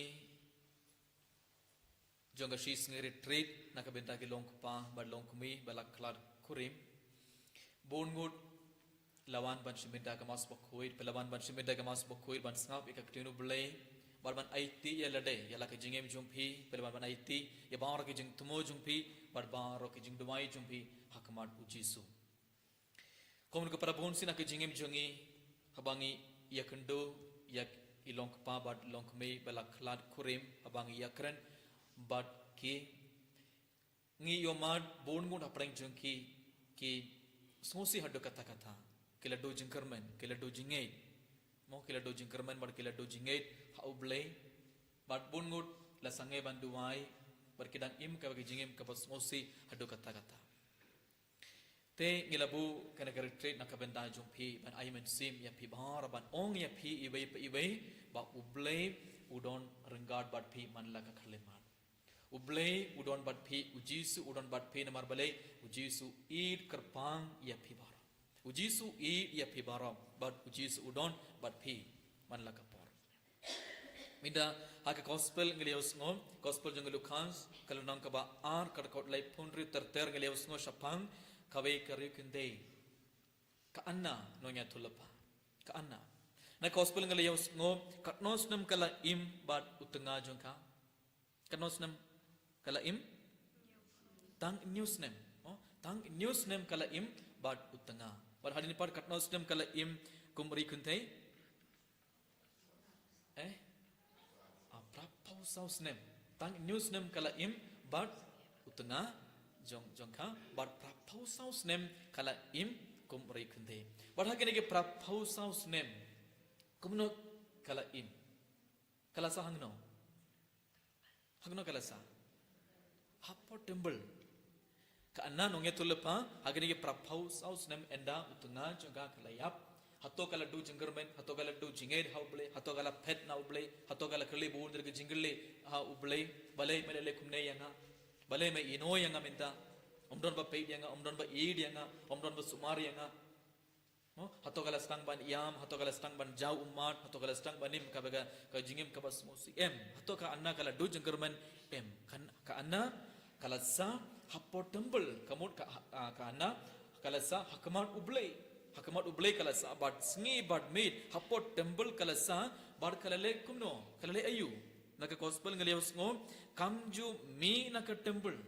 jonga shi sngi retreat nakabenta ke long pa ba long kumi balak klar kurim bongut lawan ban shimita ka mas bokhoid pelawan ban shimita ka mas bokhoid ban snap ikak tinu blay barban IT ya lade ya la ke jingem jumpi pelawan ban IT ya bar ke jing tumo jumpi barbar ke jing dumai jumpi hakmat ujisu komun ka para bon sina ke jingem jongi habangi ya kendo ya ilong pa bad long me balak klar kurim habangi ya kren bad ki ngi yomad bon ngun apreng jongki ki sosi haddo kata kata kila do jingkerman kila do jingay mo kila do jingkerman bar kila do jingay haublay bad bon ngut la sangay banduway bar kidang im ka bagi jingim ka sosi haddo kata kata te ngilabu kana retreat nakabenda jumpi ban ayman sim ya pi bar ban ong ya pi ibai ba ublay udon renggad bad pi man la ka khleman ublay udon bad pi ujisu udon bad pi namar balay ujisu id kerpang ya pi bara ujisu id ya pi bara bad ujisu udon bad pi man la ka por minda haka gospel ngeliaus ngom gospel jong Lukas kalau nang ka ba ar kar kot lai punri terter ngeliaus ngo sapang kawai kari kende ka anna nonya tulapa ka anna na gospel ngeliaus ngom katnos nam kala im bad utenga jong ka katnos nam kala im tang news nem tang news nem kala im bad utanga bar hadini par katnos nem kala im kumri kuntai prapau saus nem tang news nem kala im bad utanga jongka bad prapau saus nem kala im kumri kuntai bar hadini ke prapau saus nem kumno kala im kala sa hangno kala sa hapo temple ka anna nongya tulpa agni ke prapau saus nem enda utunga jonga kalayap hato kala du jinggermen hato kala du jinged hauble hato kala pet na uble hato kala kali bu der ke jingle ha uble balai melele kumne yanga balai me ino yanga minta omdon ba pei yanga omdon ba eid yanga omdon ba sumar yanga hato kala stang ban yam hato kala stang ban jau umat hato kala stang banim ka baga ka jingim ka bas mosi em hato ka anna kala du jinggermen em kan ka anna kala sa hapo temple kamut ka anna kala sa hakmat ublay kala sa bad sngi bad made hapo temple kala sa bad kala le kumno kala le ayu naka gospel ngaliaus ngo kamju mi naka temple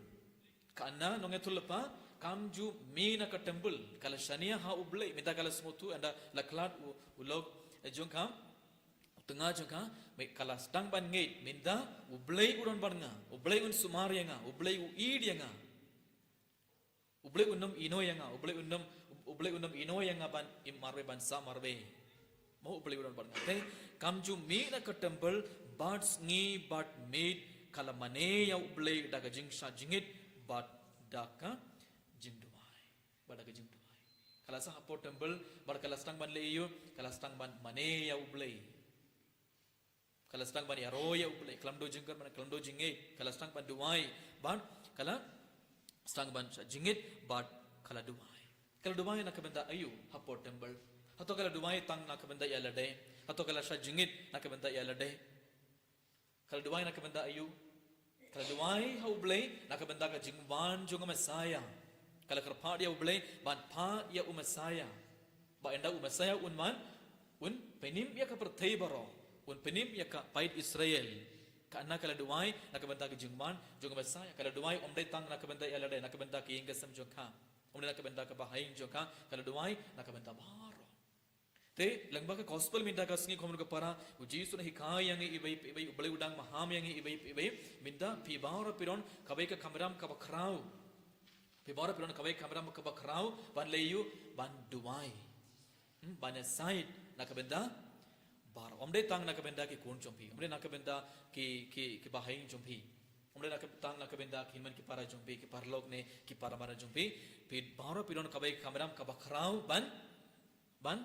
ka anna nonge tulpa kamju mi naka temple kala shania ha ublay minta kala smotu anda laklat ulog jongkam tengah jongka me kala stang ban ngei minda ublay uron barnga ublay un sumar yanga ublay u id yanga ublay unum ino yanga ublay unum ino yanga ban im marwe ban sa marwe mau ublay uron barnga te kam ju mi na ka temple but ngi but made kala mane ya ublei daga jing sa jingit but daka jing duai but daga jing duai kala sa hapo temple but kala stang ban leyo kala stang ban mane ya ublei kala stang ban ya roya ublei kalam do jingkar man kalam do jinge kala stang ban duai but kala stang ban sa jingit but kala duai na kabenda ayu hapo temple atau kala duai tang na kabenda ya lade atau kala sa jingit na kabenda ya lade kala duai na kabenda ayu kala duai ha ublei na kabenda ka jingwan jonga masaya kala karpa dia ublei ban pa ya umasaya ba enda umasaya unman un penim ya ka perthai baro un penim ya ka pait Israel karena kala duai na kabenda ka jingwan jonga masaya kala duai omdai tang na kabenda ya lade na kabenda ki inga sam jongka omdai na kabenda ka bahain jongka kala duai na kabenda baro te langba ka gospel minda ka singi komun ka para uji sun hikai yang ibai ublai udang maham yang ibai minda pibara piron kabai ka kameram ka bakrau pibara piron kabai kameram ka bakrau ban leyu ban duai ban side na ka benda bar omde tang na ka benda ki kun chompi omde na ka benda ki bahain chompi omde na ka tang na ka benda ki man ki para chompi ki parlok ne ki para mara chompi pibara piron kabai kameram ka bakrau ban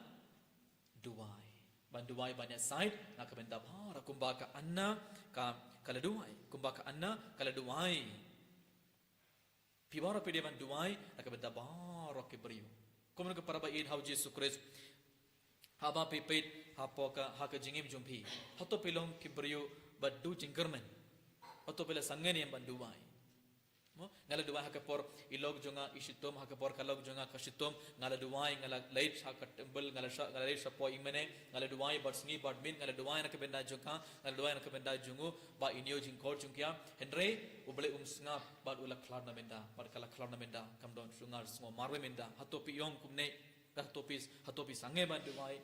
duai ban duai banyak side nak benda bara kumbaka anna ka kala duai kumbaka anna kala duai pibara pide ban duai nak benda bara ke beriu komun ke para baid hau Jesus Christ haba pipit hapoka haka jingim jumpi hato pilong ke beriu badu jingkermen hato pila sangen yang ban duai ngala duai hakapor ilog jonga isitom hakapor kalog jonga kasitom ngala duai ngala late hakatembel ngala late sapo imene ngala duai barsni badmin ngala duai nak benda joka ngala duai nak benda jungu ba inyo jingkor jungkia henry ubele snga bad ula klarna benda bad kala klarna benda kam don sungar smo marwe benda hatopi yong kumne hatopi sange ban duai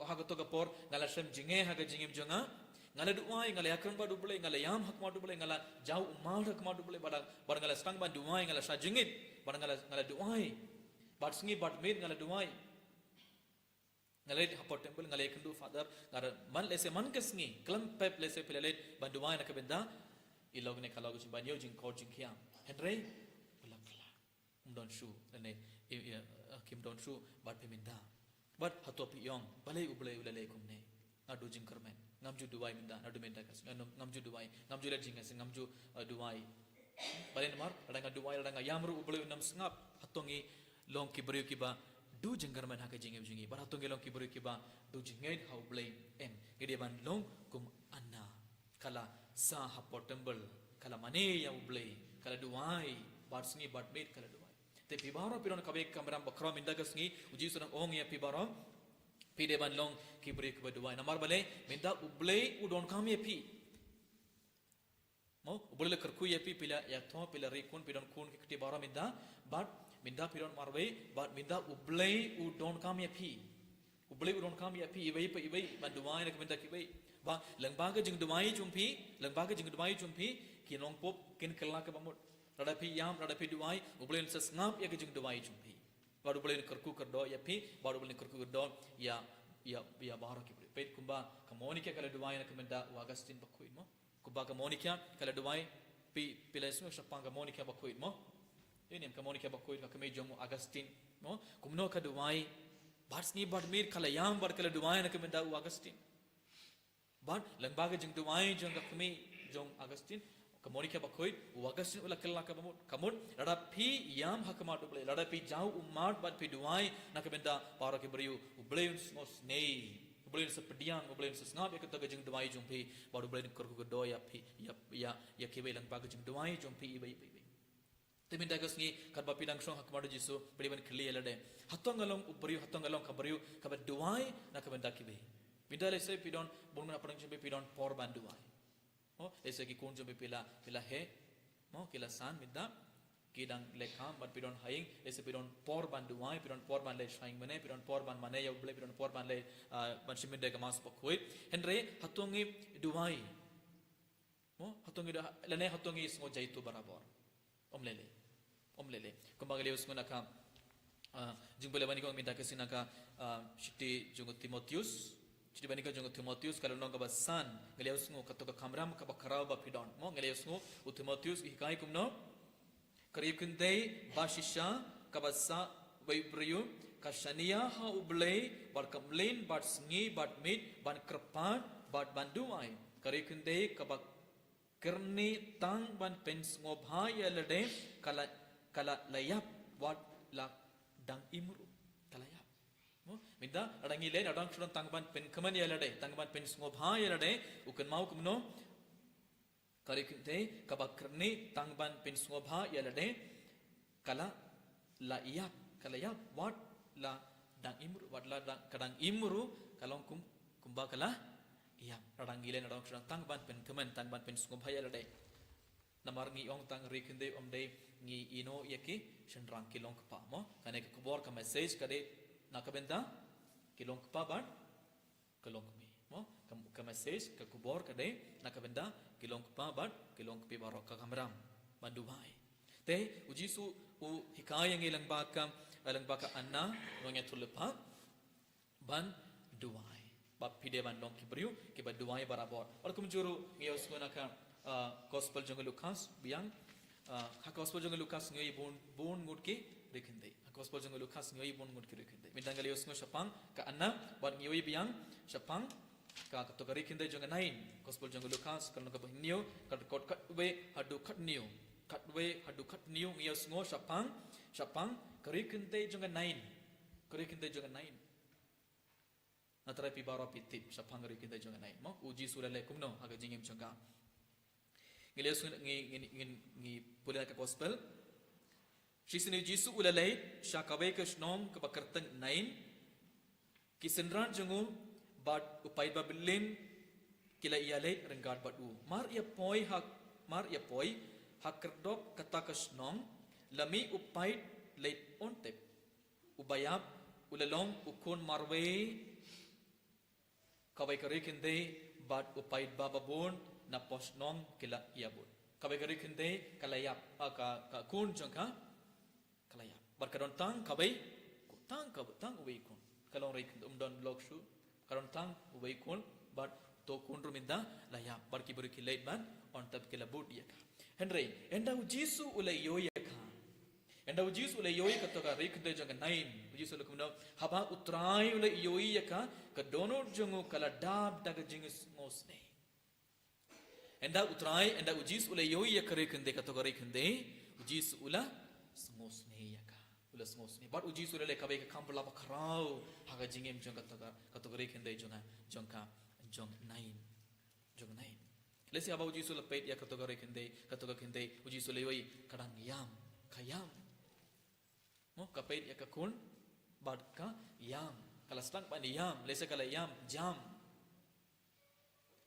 hakato kapor ngala sem jinge haga jingim jonga ngala duai ngala yakran ba dubule ngala yam hak ma dubule ngala jau umar hak ma dubule bar ngala stang ban duai ngala sa jingit bar ngala duai bar singi bar mid ngala duai ngala hapo temple ngala ikandu father ngara man lese man kesngi klam pep lese pelalet ban duai nak benda ilog ne kalog jing ban yo jing ko jing kia henry ulak kala don shu ne kim don shu bar peminda bar hatopi yong balai ubule ulale kumne adu jing kermen ngamju duai minda adu minda kas ngamju duai ngamju le jingas ngamju duai balen mar adanga duai adanga yamru ubule nam sngap hatongi long ki beriu kiba du jenggarman haka jingem jingi bar hatongi long ki beriu kiba du jingait how blame em gede ban long kum anna kala sa haportable kala mane ya ubule kala duai bar sngi bat made kala duai te pibaro piron kabe kameram bakra minda kasngi uji sunang ong ya pibaro pide ban long ki beri ke berdua namar bale minta ublei udon kami pi mo ublei le kerku ya pi pila ya tho pila rekun pidon kun ki kti bara minta but minta pidon marwe but minta ublei udon kami pi ublei udon kami pi ibai ban duai nak minta ki bai ba lengbaga jing duai jumpi ki long pop kin kelak ke bamut rada pi yam rada pi duai ublei ses ngap ya ke jing duai jumpi baru boleh kerku kerdo ya pi baru boleh kerku kerdo ya bahara ki pet kumba kamonika kala duai nak menda Augustin bakuit mo kumba kamonika kala duai pi pilesmu sapang kamonika bakuit mo ini kamonika bakuit ka kame jomu Augustin mo kumno ka duai barsni badmir kala yam bar kala duai nak menda Augustin bad lembaga jeng duai jeng ka kame jong Augustin kamonika bakoit Augustin ula kala ka bamut kamut rada pi yam hakama dubule rada pi jau umat bad pi duai nak benda para ke beriu ubleun smos nei ubleun sepediang ubleun sesngap ya kata jeng duai jumpi baru ubleun kerku do ya pi ya ke belang baga jeng duai jumpi ibai te minda kasni karba pidang song hakama do jisu beriban clear lade hatongalong uberiu hatongalong kaberiu ka duai nak benda ki be minda le se pidon bon mana padang jumpi pidon por ban duai oh ऐसे कि कौन जो भी पिला है mo kila san midda kidang lekam but pidon haing ऐसे pidon por ban duai pidon por ban le shaing mane pidon por ban mane ya ble pidon por ban le ban shimide ka mas pokoi henre hatongi duai mo hatongi lene hatongi ismo jaitu barabor omlele kumbagali usmo nakam jingbole bani ko minda kesina ka shiti jungo Timotheus Jadi bandingkan jong Timotius kalau nong kabasan ngelius ngo katoka kamram kabakarau bapidon mo ngelius ngo Timotius hikai kumno karikundai bashisha kabasa waibriyu kashania ha ublei bar kamlein bar sngi bar mit ban kerpan bar banduai karikundai kabak kerni tang ban pens ngobhai alade kala layap wat la dang imru kalayap mo minda adangi le adang sudan tangban pen kaman yalade tangban pen ngobhai alade ukan mau kumno karikundai kabak kerni tangban pen ngobhai alade kala layap kalayap wat la dang imru wat la kadang imru kalong kumba kala iya radang gile nadang sudah tang ban pen kemen tang ban pen sungguh bahaya ladai namar ngi ong tang rekende omdei ngi ino yaki senrang kilong kepa mo kane ke kubor ka message kade nakabenda kilong kepa ban kilong kepi mo ka message ke kubor kade nakabenda kilong kepa ban kilong kepi barok ka kamram bandu bai te ujisu u hikaya ngi lang baka anna ngonya tulepa ban duai bab pide ban long kibriu ke ba duai barabor or kumjuru ngios ngona ka gospel jong Lukas biang ha gospel jong Lukas ngi bon ngut ki rekhinde gospel jong Lukas ngi bon ngut ki rekhinde midang lios ngo sapang ka anna ban ngi biang sapang ka to ka rekhinde jong nain gospel jong Lukas kan ka bahniu ka kot kat we hadu khat niu katwe hadu khat niu ngios ngo sapang karikinte jong nain karikinte jong nain natara pi baro pitip sapang karikinte jong nain mo uji surale kumno aga jingim changa ngilios ngi pula ka gospel shisini jisu ulalai shakabe ka shnom ka bakartang nain kisenran jongu bad upai babilin kila ialai renggat badu mar ya poi hakerdop kata kasnong lami upai late ontep ubayap ulalong ukun marwe kawai karikinde bad upai bababon na posnong kila iabun kawai karikinde kalayap ka kun jangka kalayap barkadon tang kawai tang ubai kun kalong rekin umdon lokshu kadon tang ubai kun bad to kun ruminda layap barki barki late ban ontep kila bud yaka Henry, enda ujisu ulai yoya ka. Enda ujisu ulai yoya ka toka rekde jang nain. Ujisu ulai kumno haba utrai ulai yoya ka ka donor jangu kala dab daga jingis ngosne. Enda ujisu ulai yoya ka rekde ka toka rekde ujisu ula ngosne ya ka. Ula ngosne. But ujisu ulai ka be ka kampla ba kharau haga jingim jang ka toka rekde jang nain. Jang nain. Lesi aba uji sula pait ya katoga kente uji sula yoi kadang yam kayam mo kapait ya kakun bad ka yam kala stang pan yam lesi kala yam jam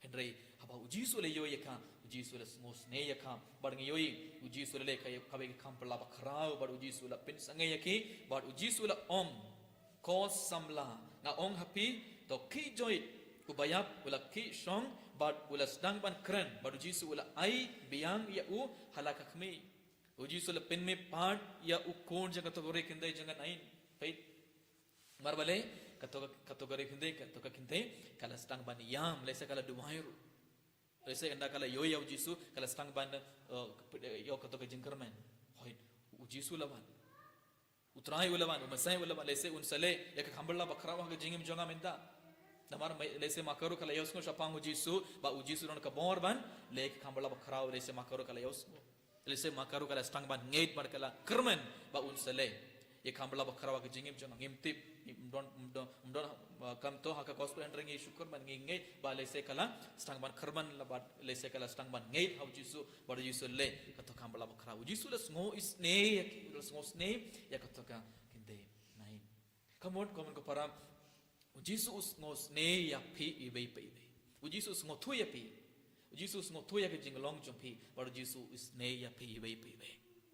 Henry aba uji sula yoi ka uji sula ngosne ya ka bad yoi uji sula le kay kabe kampla ba khrau bad uji sula pin sangai ya ki bad uji sula om kos samla na ong happy to ki joy ubayap ula ki song bad ula sedang ban keren bad uji su ula ai biang ya u halaka khmi uji su ula pen me part ya u kon jang kategori kindai jangan ain pait marbale kategori kindai kala sedang ban yam lesa kala dumairu lesa enda kala yo ya uji su kala sedang ban yo kategori jengkermen hoi uji su lawan utrai ulawan umasai ulawan lesa unsale ya ka khamballa bakrawa ga jingim jonga menda namar lese makaru kala yosno shapang ujisu ba ujisu non ka borban lek khambala bakrau lese makaru kala yosno lese makaru kala stang ban ngeit bar kala kermen ba unsale ye khambala bakrau ka jingim jong ngimtip don kam to haka gospel and rangi syukur ban ngai ba lese kala stang ban kerman la ba lese kala stang ban ngeit ujisu ba ujisu le ka to khambala bakrau ujisu la sngo isne ya sngo sne ya ka to ka kinde nai kamon ko para Ujisus ngos ne ya pi ibe pe ibe. Ujisus ngo tu ya pi. Ujisus ngo tu ya ke jing long jong pi. Bar Ujisus ne ya pi ibe pe ibe.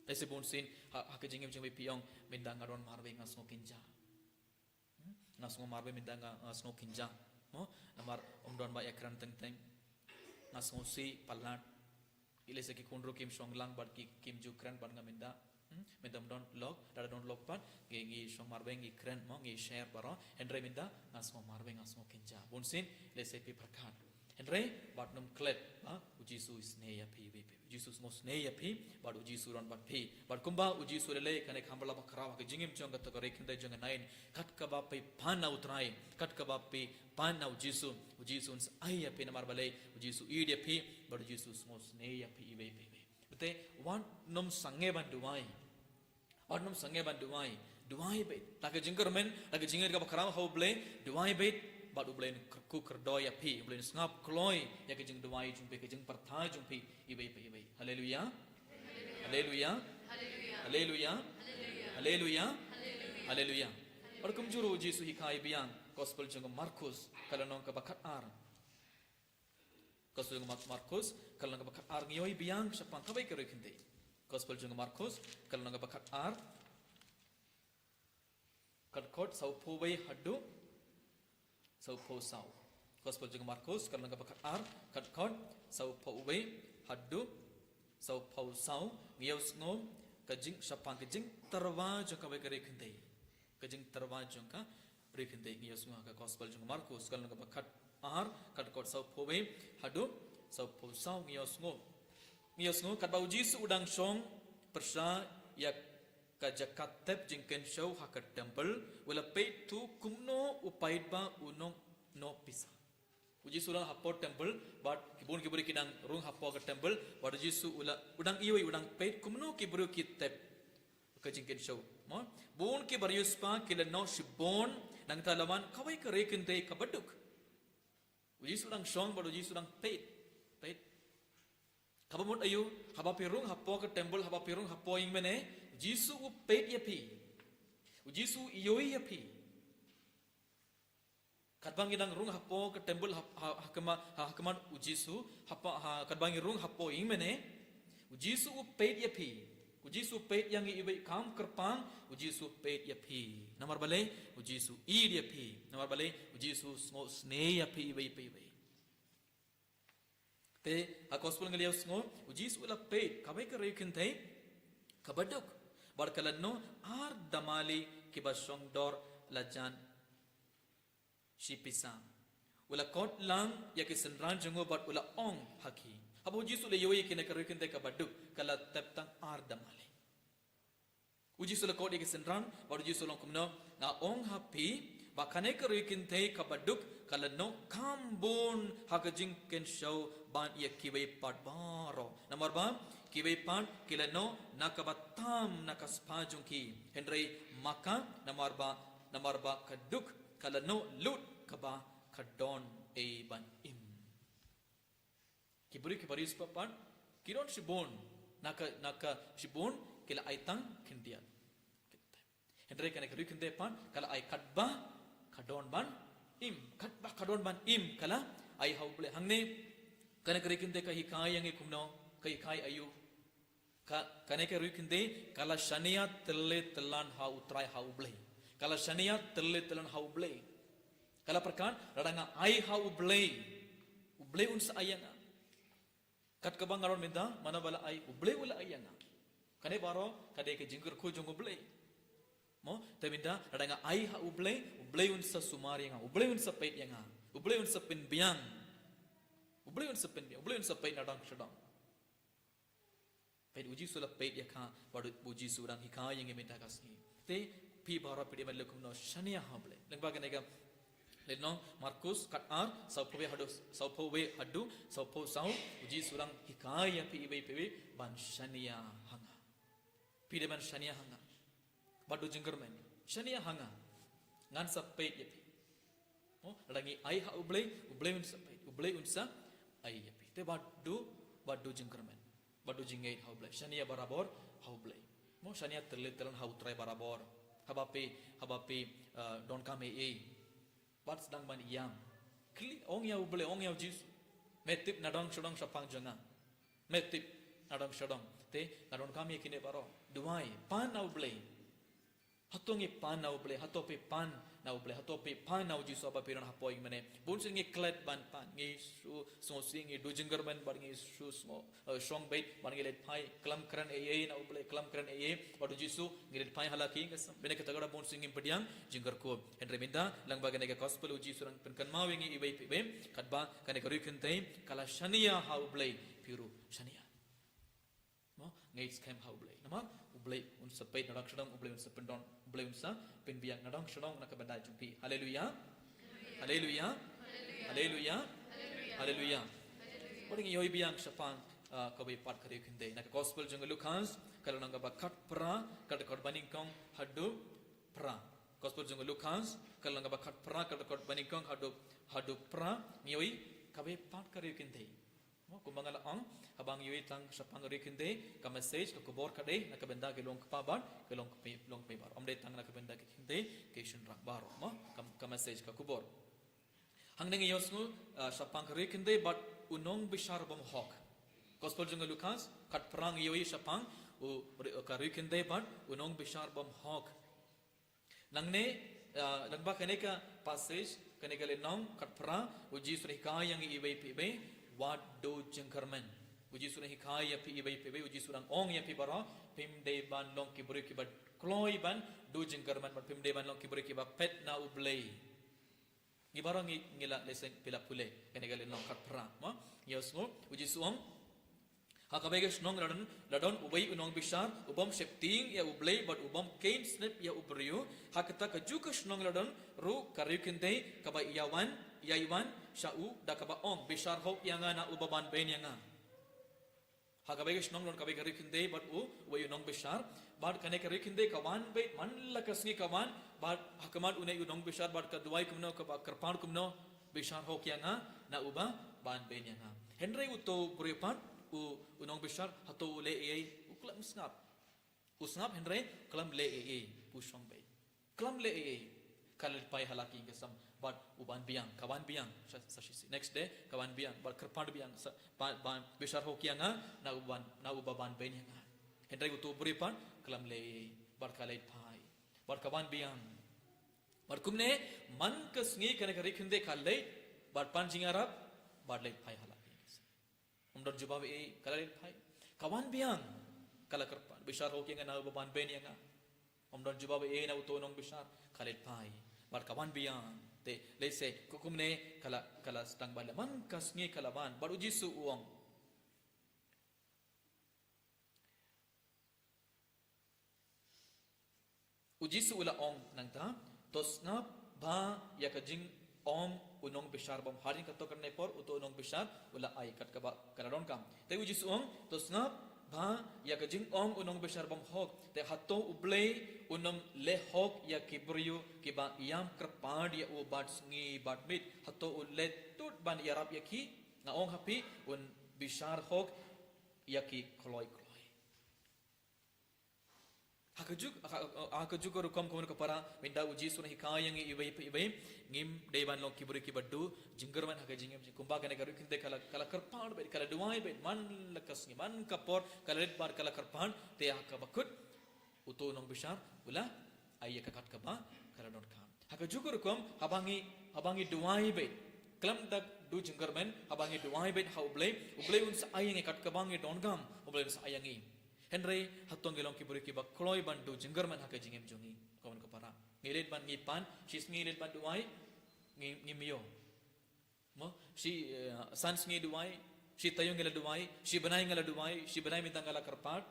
Ese bon sin ha ke jing jong pi yong mendang aron marbe ngas ngo kinja. Ngas ngo marbe mendang ngas ngo kinja. Mo namar omdon ba yakran teng teng. Ngas ngo si palat. Ile se ki kundro kim songlang bar ki kim ju kran bar ngamenda. minta download dara download pat ngi song marbeng ngi kren mo ngi share baro endre minta asmo marbeng asmo kenja bonsin lese pi prakat endre bat num klet uji su sneya pi pi uji su mo sneya pi bat uji su ron bat pi bat kumba uji su le kane khambala bakhra ke jingim chong ka to re khinde jong nain kat ka ba pi pan na utrai kat ka ba pi pan na uji su uns ai pi na marbale uji su ide pi bat uji su mo sneya pi pi pi bete wan num sange ban duai wan num sange ban duai be ta ke jingker men ta ke jingir ka bakhra ho ble duai be bat ublen ku kerdoy api ublen ngap kloy ya ke jing duai jumpe ke jing pertha jumpi ibai haleluya haleluya haleluya haleluya haleluya और कुम जुरो जीसु हिखाई बियांग gospel jung Markus kalanong ka bakat ar gospel jung Markus kalanong ka bakat ar ngiyoi biang sapang kabay karo kinte gospel jung Markus kalanong ka bakat ar kadkot sau phobay haddu sau pho sau gospel jung Markus kalanong ka bakat ar kadkot sau phobay haddu sau pho sau ngiyos ngom kajing sapang kajing terwa jung kabay karo kinte kajing terwa jung ka Berikinte ngiyos ngom ka gospel jung Markus kalanong ka bakat ar kadkot sau phobay haddu sau pho sau ngiyos ngom kat bau jisu udang song persa yak ka jakatep jingken show hakat temple wala pay tu kumno upait ba unong no pisa uji sulang hapo temple but kibun kiburi kinang rung hapo ka temple but jisu ula udang iwi udang pay kumno kiburu kitep ka jingken show mo bun ki barius pa kila no shibon nang talaman kawai ka rekinte ka baduk uji sulang song but uji sulang pay kabamut ayu haba pirung hapo ka temple haba pirung hapo ing mene jisu u pet yapi jisu iyoi yapi kadbang idang rung hapo ka temple hakama jisu hapa kadbang rung hapo ing mene jisu u pet yapi jisu pet yang ibai kam kerpang jisu pet yapi namar bale jisu id yapi namar bale jisu sne yapi ibai te a gospel ngaliaw ngo jisu la pet kabai ka rekinte kabaduk bar kalanno ar damali kibasong dor lajan shipisam ula kot lang yakisen ran jungo bat ula ong haki abo jisu le yoyi kine karekinte kabaduk kala taptang ar damali uji sula kot yakisen ran bar jisu long kumno na ong happy bakane karekinte kabaduk kalanno kambon hakajing ken show ban yakibai padbaro nomor ba kibai pan kilano nakabatam nakaspajungki henry maka nomor ba kaduk kalano lut kaba kadon e ban im kiburi kibaris papan kiron shibon naka shibon kila aitang kindia henry kana kiri kinde pan kala ai kadba kadon ban im kadba kadon ban im kala ai hauble hangne kana kiri kinde ka hikai yang ikumno kai ayu kane ke ruikinde kala shania telle telan ha utrai ha uble kala shania telle telan ha uble kala perkan radanga ai ha uble uns ayanga kat kabang ngaron minta mana bala ai uble ula ayanga kane baro kade ke jingkur ko jong uble mo te minta radanga ai ha uble uns sumari nga uble uns pait yanga uble uns pin biang uble uns pait nadang shadang pet uji sula pet yakha padu uji surang hika yang minta kasih te pi bara pidi melekum no shania hable lengba kanega lenno Markus kat ar saupowe hadu saupo sau uji surang hika yang pi ibe ban shania hanga pide ban shania hanga badu jinggermen shania hanga ngan sa pet yapi oh rangi ai ha uble unsa ai yapi te badu jinggermen badu jingai haublai shania barabor haublai mo shania terletelan hautrai barabor habape don kame bat sedang ban iam kli ong ya uble ong ya jis metip nadang shodang sapang janga metip nadang shodang te nadon kame kine baro duai pan haublai hatongi pan haublai hatope pan na uble hato pe pan na uji so ba piran hapoi mane bun sing ngi klet ban pan ngi su so sing ngi do jinggar ban bar ngi su smo strong bait ban ngi let pai klam kran na uble klam kran ba uji su ngi let pai halaki ngasam bene ka tagada bun sing ngi pediang jinggar ko henre minda lang ba ga gospel uji surang pen kan mawi ngi ibai pe katba kane ka rukin tai kala shania ha uble piru shania mo ngai scam ha uble nama ublay un sapay nadang shadang ublay un sapendon ublay un sa penbiang nadang shadang nak bandai jumpi haleluya haleluya haleluya haleluya boring yoi biang sapang kabai pat kare kinde nak gospel jung Lukas kalau nang ba kat pra kat baning kong hadu pra gospel jung Lukas kalau nang ba kat pra kat baning kong hadu pra yoi kabai pat kare kinde mo kumbangala ang habang yui tang sapang rekinde ka message ka kubor ka dei nak benda ke long pabar ke long pe bar omde tang nak benda ke kinde ke shin rak bar mo ka message ka kubor hang neng yosnu sapang rekinde but unong bishar bom hok gospel jung Lukas kat perang yui sapang u ka rekinde but unong bishar bom hok nangne nangba kene ka passage kene gale nong kat perang uji suri ka yang ibai pe what do jengkarmen uji surah hikai ya pi ibai pe uji surang ong ya pi bara pim de ban long ki buri ki ba kloi ban do jengkarmen ba pim de ban long ki buri ki ba pet na ublei ngi bara ngila lesen pila pule kene gale nong kat pra ma yosmo uji suang hakabege snong ladon ubai unong bishar ubom septing ya ublei but ubom kain snip ya ubriu hakata kajuka snong ladon ru karyukinte kaba yawan yaiwan shau dakaba ong bishar hok yanga na ubaban ben yanga hakabege snong lon kabege karyukinte but ubai unong bishar but kane karyukinte kawan be man lakasni kawan but hakaman unai unong bishar but ka duai kumno ka karpan kumno bishar hok yanga na uba ban ben yanga henry uto buripan unong bishar hato le uklam snap usnap henry klam le pushong bay klam le kalal pai halaki ngesam but uban biang kawan biang sashisi next day kawan biang but kerpand biang ban bishar ho kianga na ubaban ben yanga henry uto buripan klam le bar kalai pai bar kawan biang bar kumne man kasngi kane kare khinde kallai bar panjing arab bar le pai halaki umdor jubab kalai pai kawan biang kala kerpan bishar ho kianga na ubaban ben yanga umdor jubab na uto nong bishar kalai pai bar kawan biang te lese kukumne kala stang balaman kasngi kalaban baru jisu uang ujisu ula ong nangta tosnap ba yakajing ong unong bishar bam harin kato karne por uto unong bishar ula ai kat ka karadon kam te ujisu ong tosnap ba yakajing ong unong bishar bam hok te hatto ublei unong le hok ya kibriyu kiba yam kerpad ya u bad sngi bad mit hatto ulet tut ban yarab yaki na ong hapi un bishar hok yaki kloi hakajuk rukom komun kapara minda uji sunah hikayang ibai ngim devan long kiburi kibaddu jinggerman hakajingem kumba kane garu kinte kala karpan be kala duai be man lakas man kapor kala red bar kala karpan te hakabakut uto nong bishar ula ayya kakat kaba kala don kam hakajuk rukom habangi duai be klam dak du jinggerman habangi duai be haublei un sa ayang kat kabangi don gam ublei sa ayangi Henry hatong gelong kiburi kiba kloi bandu jenggerman haka jingem jungi kawan kapara ngilet ban ngipan sis ngilet ban duai ngimio mo si sans ngi duai si tayong ngela duai si banai ngela duai si banai mitang ngala karpat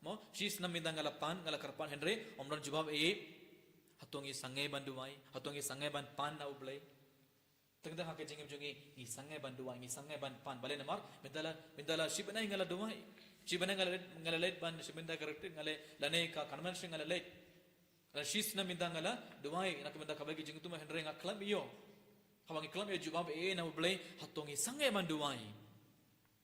mo sis nam mitang ngala pan ngala karpan Henry omron jawab hatong ngi sangai ban duai hatong ngi sangai ban pan na ublei tengda haka jingem jungi ngi sangai ban duai ngi sangai ban pan bale namar mindala si banai ngala duai Cibana ngalalet ban seminda karakter ngale lane ka kanman sing ngalalet shis na minda ngala duai nak minda kabagi jing tu ma henre ngaklam iyo hawangi klam yo jubab na ublei hatongi sange ban duai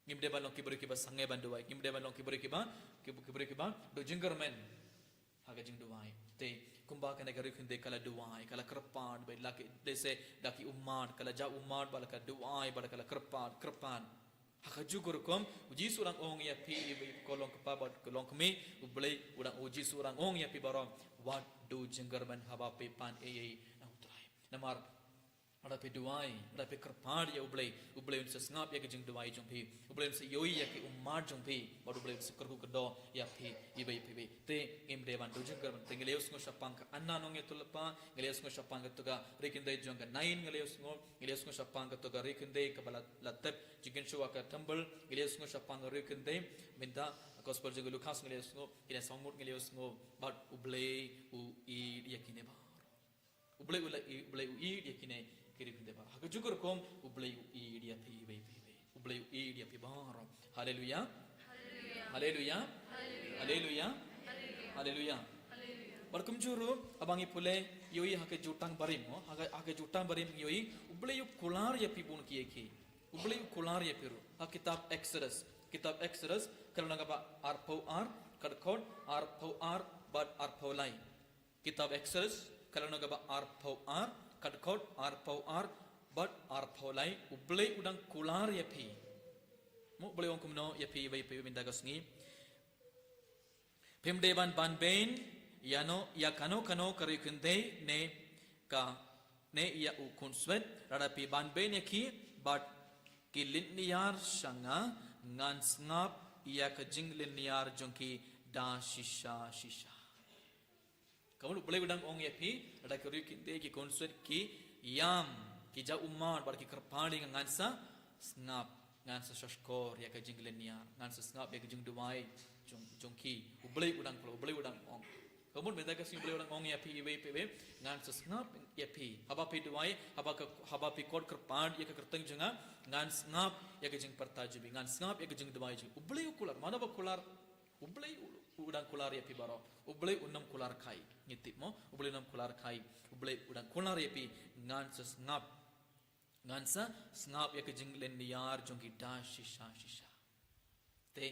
ngimde ban long kiburi kiba sange ban duai ngimde ban long kiburi kiba do jinggermen haga jing duai te kumba kana garu khinde kala duai kala kerpan be laki dese daki ummat kala ja ummat bal ka duai bal kala kerpan hakajugur kom uji surang ong ya pi kolong kepabat kolong kemi ublei udang uji surang ong ya pi barom what do jenggerman haba pe pan na utrai namar ada pe duai ada pe kerpad ya ublei unsa ngap ya kejing duai jong pi ublei unsa yoi ya ki umar jong pi baru ublei unsa kerku kedo ya pi ibai pi te ngem dewan dojeng ker tengeleus ngo sapang ka anna nong etulpa ngeleus ngo sapang ka tuga rikindai jong ka nain ngeleus ngo sapang ka tuga rikindai ka bala latep jigen shuwa ka tambal ngeleus ngo sapang ka rikindai minta gospel jeng lukas ngeleus ngo ila songmut ngeleus ngo bat ublei u i ya kine ba ublei u i ya kine kiri kinde ba ha jukur kom ublei i dia pi bai ublei i dia pi baro haleluya haleluya haleluya haleluya barkum juru abangi pule yoi hake jutang barim ho hake jutang barim yoi ublei kular ya pi bun ki ublei kular ya piru ha kitab exodus karena ba arpau ar kadkod arpau ar bad arpau lai kitab exodus karena ba arpau ar kadkod arpau ar bad arpau lai ublei udang kular ya pi mo boleh ong kumno ya pi bai pi minda gasngi pemdeban banben yano ya kano kari kunde ne ya u kunswet rada pi banben ya ki bad kilin niar shanga ngan snap ya ka jinglin niar jongki da shisha kamu boleh udang ong ya pi rada kari kunde ki kunswet ki yam ki ja umar bar ki kerpani ngansa snap ngansa shashkor ya ka jinglin niar ngansa snap ya ka jing duai jongki boleh udang ong kamu minta kasih boleh udang ong ya pi ngansa snap ya pi haba pi duai haba pi kod kerpan ya ka kerteng jenga ngan snap ya ka jing partajubi ngan snap ya ka jing duai ji boleh ukular mana ba kular boleh udang kular ya pi baro boleh unam kular kai ngitip mo boleh unam kular kai boleh udang kular ya pi ngansa snap ya ka jing len niar jongki da shisha te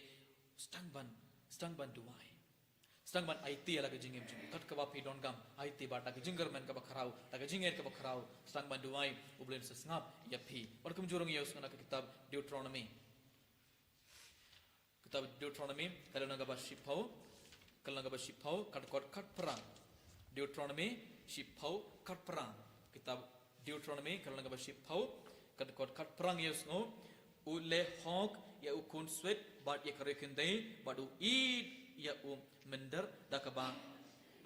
stang ban duai stang ban IT ala ka jingem jing kat ka ba pi don gam IT ba ta ka jingar men ka ba kharau ta ka jinger ka ba kharau stang ban duai ublen sa snap ya pi barkum jurong ya usna ka kitab Deuteronomy kalau naga ba shipau kat perang Deuteronomy shipau kat perang kitab Deuteronomy kalau naga ba shipau kat perang ya usno ule hok ya ukun sweat bat ya karekendai badu id ya mender da kabang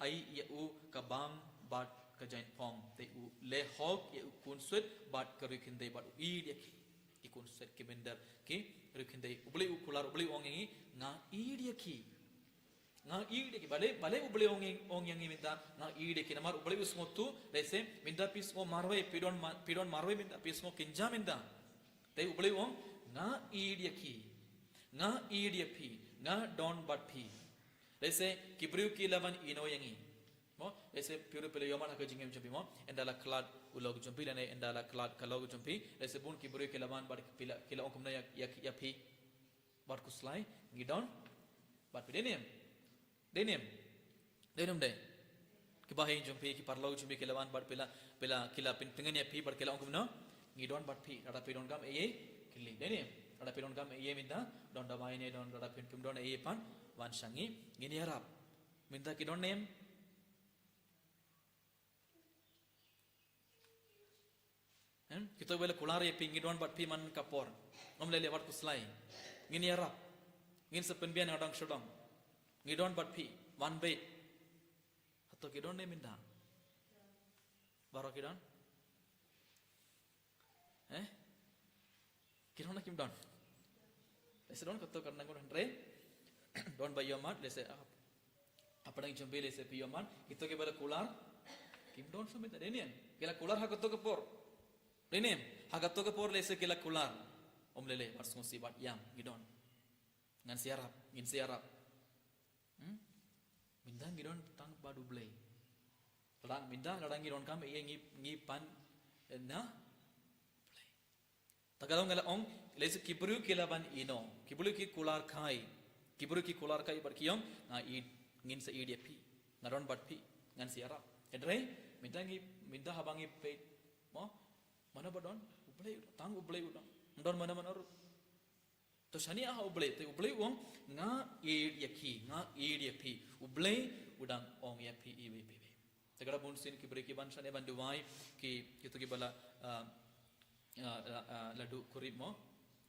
ai ya kabang bat kajain pong te le hok ya ukun sweat bat karekendai badu id ya ikun sweat ke mender ke rekendai ubli ukular ubli ongi nga id ya ki bale ubli ong yang minta nga id ya ki namar ubli usmotu lese minta pismo marwe pidon marwe minta pismo kinja minta te ubli ong nga id ya pi nga don bat pi lese kibriu ki laban ino yangi mo lese pure pele yoman ka jingem jumpi mo endala klad ulog jumpi lane endala klad kalog jumpi lese bun kibriu ki laban bat kila ong kumna ya pi bat kuslai ngidon bat pi denim de kibahin jumpi ki parlog jumpi ki laban bat pela kila pintengen ya pi bat kila ong kumna ngidon bat pi ada pi don gam eye kili denim ada pi don gam eye minta don damai ne don ada pin don eye pan wan sangi ngini harap minta ki don name kita bela kular ye pingi don bat pi man kapor om le lewat kuslai ngini harap ngin sepenbian adang shodong ngidon bat pi wan be atau ki don name minta baro ki don ki don kim don lese don kato karna ko andre don bayomat lese apa dang jumbe lese piyoman itu ke bala kular kim don sumit denian kela kular hakato ke por denian hakato ke por lese kela kular om lele parsung sibat yang gidon ngan siarap mindang gidon tang badu blay ladang mindang ladang gidon kam ye ngi pan na tagalong ngala ong lese kibru kilaban ino kibru ki kular kai barkiyong na id ngin sa id pi ngaron bat pi ngan siara edre minta habangi pe mo mana badon ublei udang ndon mana ru to shani ah ublei wong nga id ya pi ublei udang ong ya pi ibe segala bun sin ki beri ki ban shane ban duai ki itu ki bala ladu kurip mo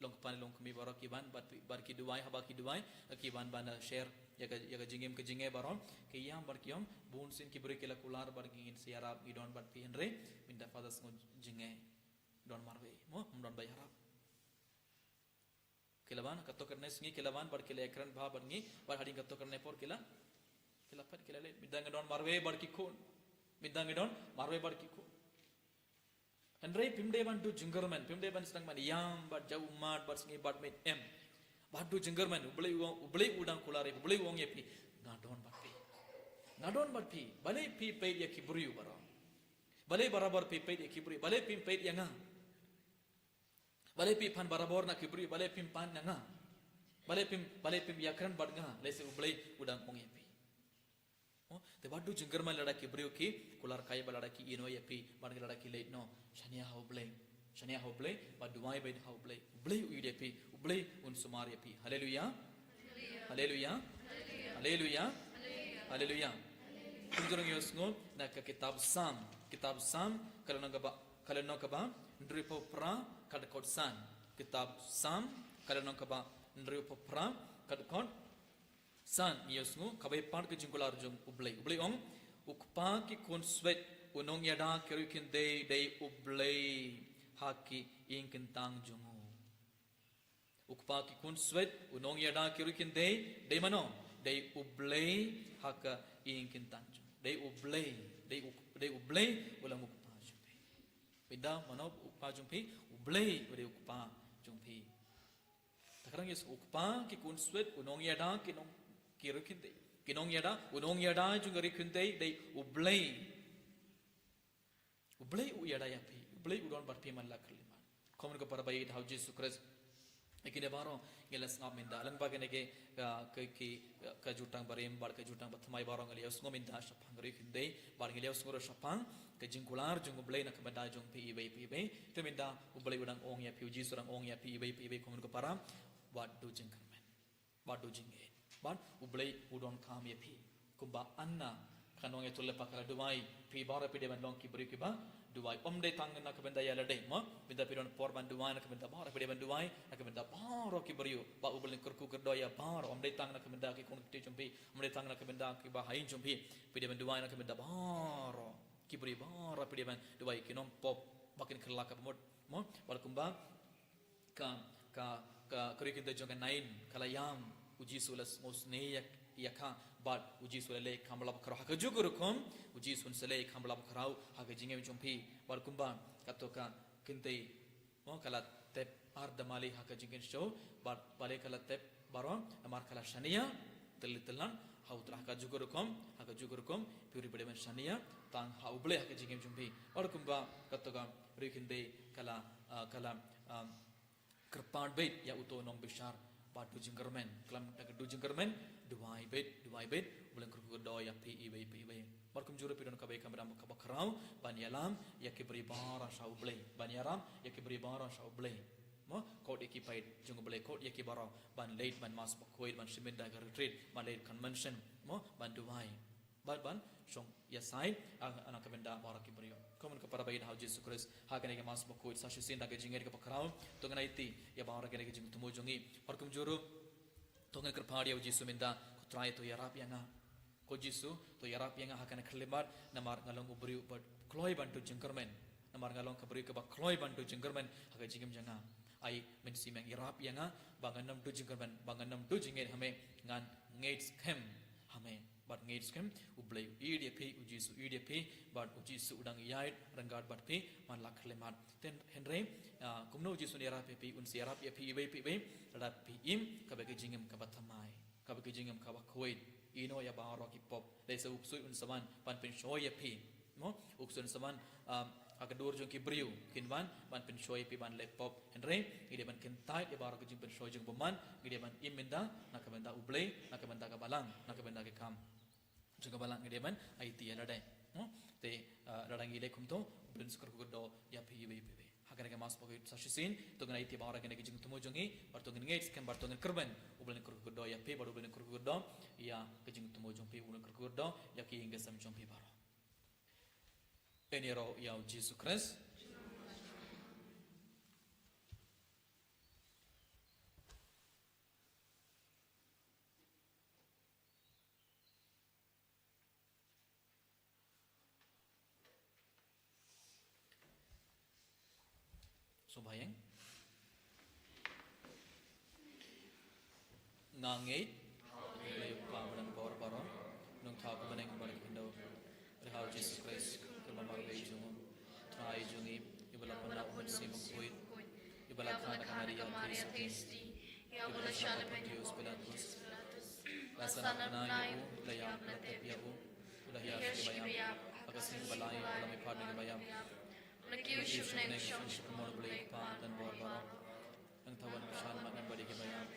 long pan long kami barok ki ban bar ki duai haba ki duai ki ban share ya ka jingem ke jinge barom ke yam bar kiom bun sin ki beri kila kular bar gin siarap gi don bar pi henre minta fadas ngo jinge don marwe mo don bay harap kilaban kato karne singi kilaban bar kila ekran bha bar ngi bar hading kato karne por kila pat kila le midang don marwe bar ki khon midang don marwe bar ki khon henre pimde ban tu jingerman pimde ban sedang man yam bar jau mat bar singi bar met em bar tu jingerman ublei udang kulare ublei wong yepi ngadon bar pi balai pi pe ya kiburiu baro balai barabar pi pe ya kiburi balai pim pe ya nga balai pi pan barabar na kiburi balai pim pan nga balai pim yakran bar nga lese ublei udang wong yepi te badu jingerman lada kiburiu ki kular kai balada ki ino yepi bar lada ki leit no shania how blay badu wai bain how blay u yepi ublei un sumar yepi haleluya haleluya haleluya haleluya tunjurung yosngo na ka kitab sam kalano kaba ndripo pra kadkot san kitab sam kalano kaba ndripo pra kadkot san yosngo kabai part ke jingkular jong ublei ong ukpa ki kon swet unong yada kerukin dei ublei haki ing kentang jongo ukpa ki kun swet unong yada kerukin dei mano dei ublei haka ing kentang jongo dei ublei ulang ukpa jumpi beda mano ukpa jumpi ublei dei ukpa jumpi takarang yes ukpa ki kun swet unong yada kinong kerukin dei kinong yada unong yada jungari kundei dei ublei u yada yapi ublei udon barpi man la kalima komen ko para bayit how Jesus Christ ekine baro ngelas ngam minda lang bagane ke ka jutang barem bar ka jutang bathmai baro ngali us ngom minda shapang ri khindei bar ngali us ngoro shapang ka jingkular jung ublei na kabada jung pi ibai te minda ublei udang ong ya pi Jesus rang ong ya pi ibai komen ko para wadu jingkermen wadu jinge ban ublei udon kam ya pi kumba anna kanong ya tulle pakala duai pi bara pi de ban long ki beri ki ba duai omde tang na ka benda ya lade mo benda pi don por ban duai na ka benda bara pi de ban duai na ka benda baro ki beri ba ublei kurku kerdo ya bar omde tang na ka benda ki kon ti chumpi omde tang na ka benda ki ba hain chumpi pi de ban duai na ka benda baro ki beri bara pi de ban duai ki nom pop makin kelak ka mod mo wal kumba ka kurikin de jonga nain kala yam uji sulas mosne yakha bad uji sulale khamla khara ha jugurukum uji sun sale khamla kharau ha ge jinge chumpi bar kumba katoka kintei mo kala tep ar damali ha ge jinge show bad bale kala tep baron amar kala shania telitelan ha utra ha jugurukum puri bade man shania tang ha uble ha ge jinge chumpi bar kumba katoka rikindei kala kerpan bait ya uto nong bishar bad du jinggermen klam du jinggermen duai bet bulan kurku do ya pi ibai barkum juru pidon kabai kamera kabakrau ban yalam ya kibri bara shau blai ban yaram ya kibri bara shau blai mo kod ekipai jung blai kod ya kibara ban late ban mas koid ban shimin da retreat ban late convention mo ban duai ban song ya sai anak kabenda bara kibri komen ka para bayin Jesus Christ ha kene ke mas koid sa shusin da ke jinger ka bakrau to ngana iti ya bara kene ke jing tumo jungi barkum juru tonga kerpadi uji suminda kutrai to yarap yanga ko jisu to yarap yanga hakana khlimat namar ngalong ubri but kloi bantu jingkermen namar ngalong kabri ka ba kloi bantu jingkermen haga jingem janga ai men simeng yarap yanga banganam tu jingkermen banganam tu jingen hame ngan ngates kem hame but ngates kem ublei idp ujisu idp but ujisu udang yait rangat but pe man lak khlimat ten henre kumno ujisu yarap pe un yarap pe ibai rat pi im kabage jingem kabathamai kabage jingem kabakhoi ino ya baro ki pop desa upsui un saman pan pen shoy pi mo uksun saman akadur jong ki briu kinwan ban pen shoy pi ban le pop henre ide ban kentai ya baro ki jing pen shoy jong boman ide ban imenda nakabenda ublei nakabenda ka balang nakabenda ke kam juga balang ide ban it ya ladai mo te radang ile kumto ben skor ko do ya pi ibai agar ke mas pokoit sashisin to gna iti bara gna kijing tumo jongi bar to ngets kan bar to kerben ubulen kurkudo ya pe bar ubulen kurkudo ya kijing tumo jong pe ubulen kurkudo ya ki ingesam jong pe baro Eniro Yao Jesus Christ. Subayang Nangit Layu Pamadan Bor Baron Nung Tau Kumaneng Balik Indo Rihau Jesus Christ Kumamar Bejungu Trai Jungi Ibala Panda Umansi Mukhuit Ibala Khana Kamaria Tasty Ibala Shana Pentius Pilatus Lasana Nayu Layam Latep Yahu Ulahya Shibayam Agasin Balay Alami Padang Bayam Nakiuship Neng Shong Shipamor Blake Pan dan Bor Baron Ang Tawan Pashan Manan Badi Kibayam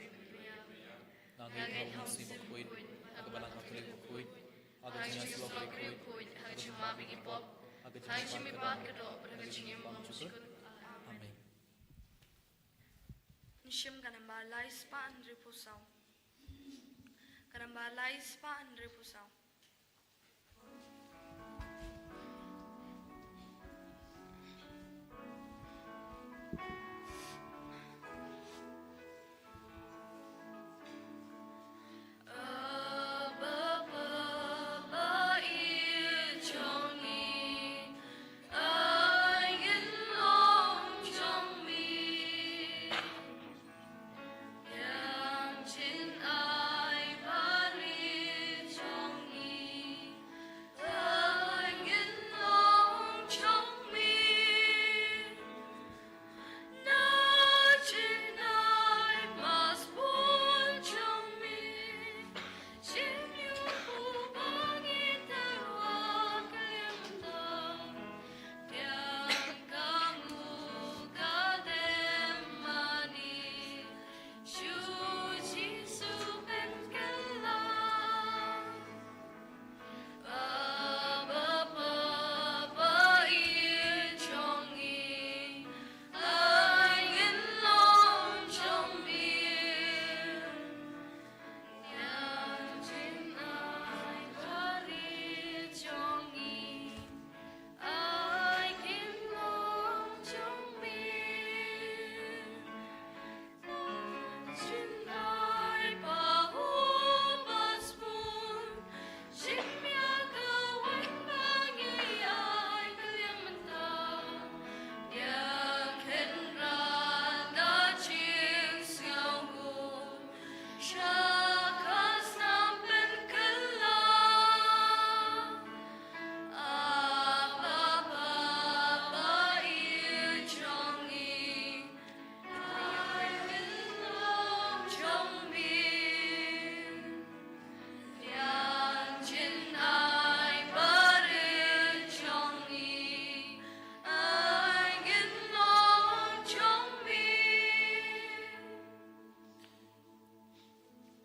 Nangit Hau Nasi Mukhuit Agabalang Matulik Mukhuit Agajnya Suwa Mukhuit Agajnya Bigi Pop Agajnya Bakado Agajnya Bamchukut Amen. Nishim kanamba lais pa andre pusau. Kanamba lais pa andre pusau.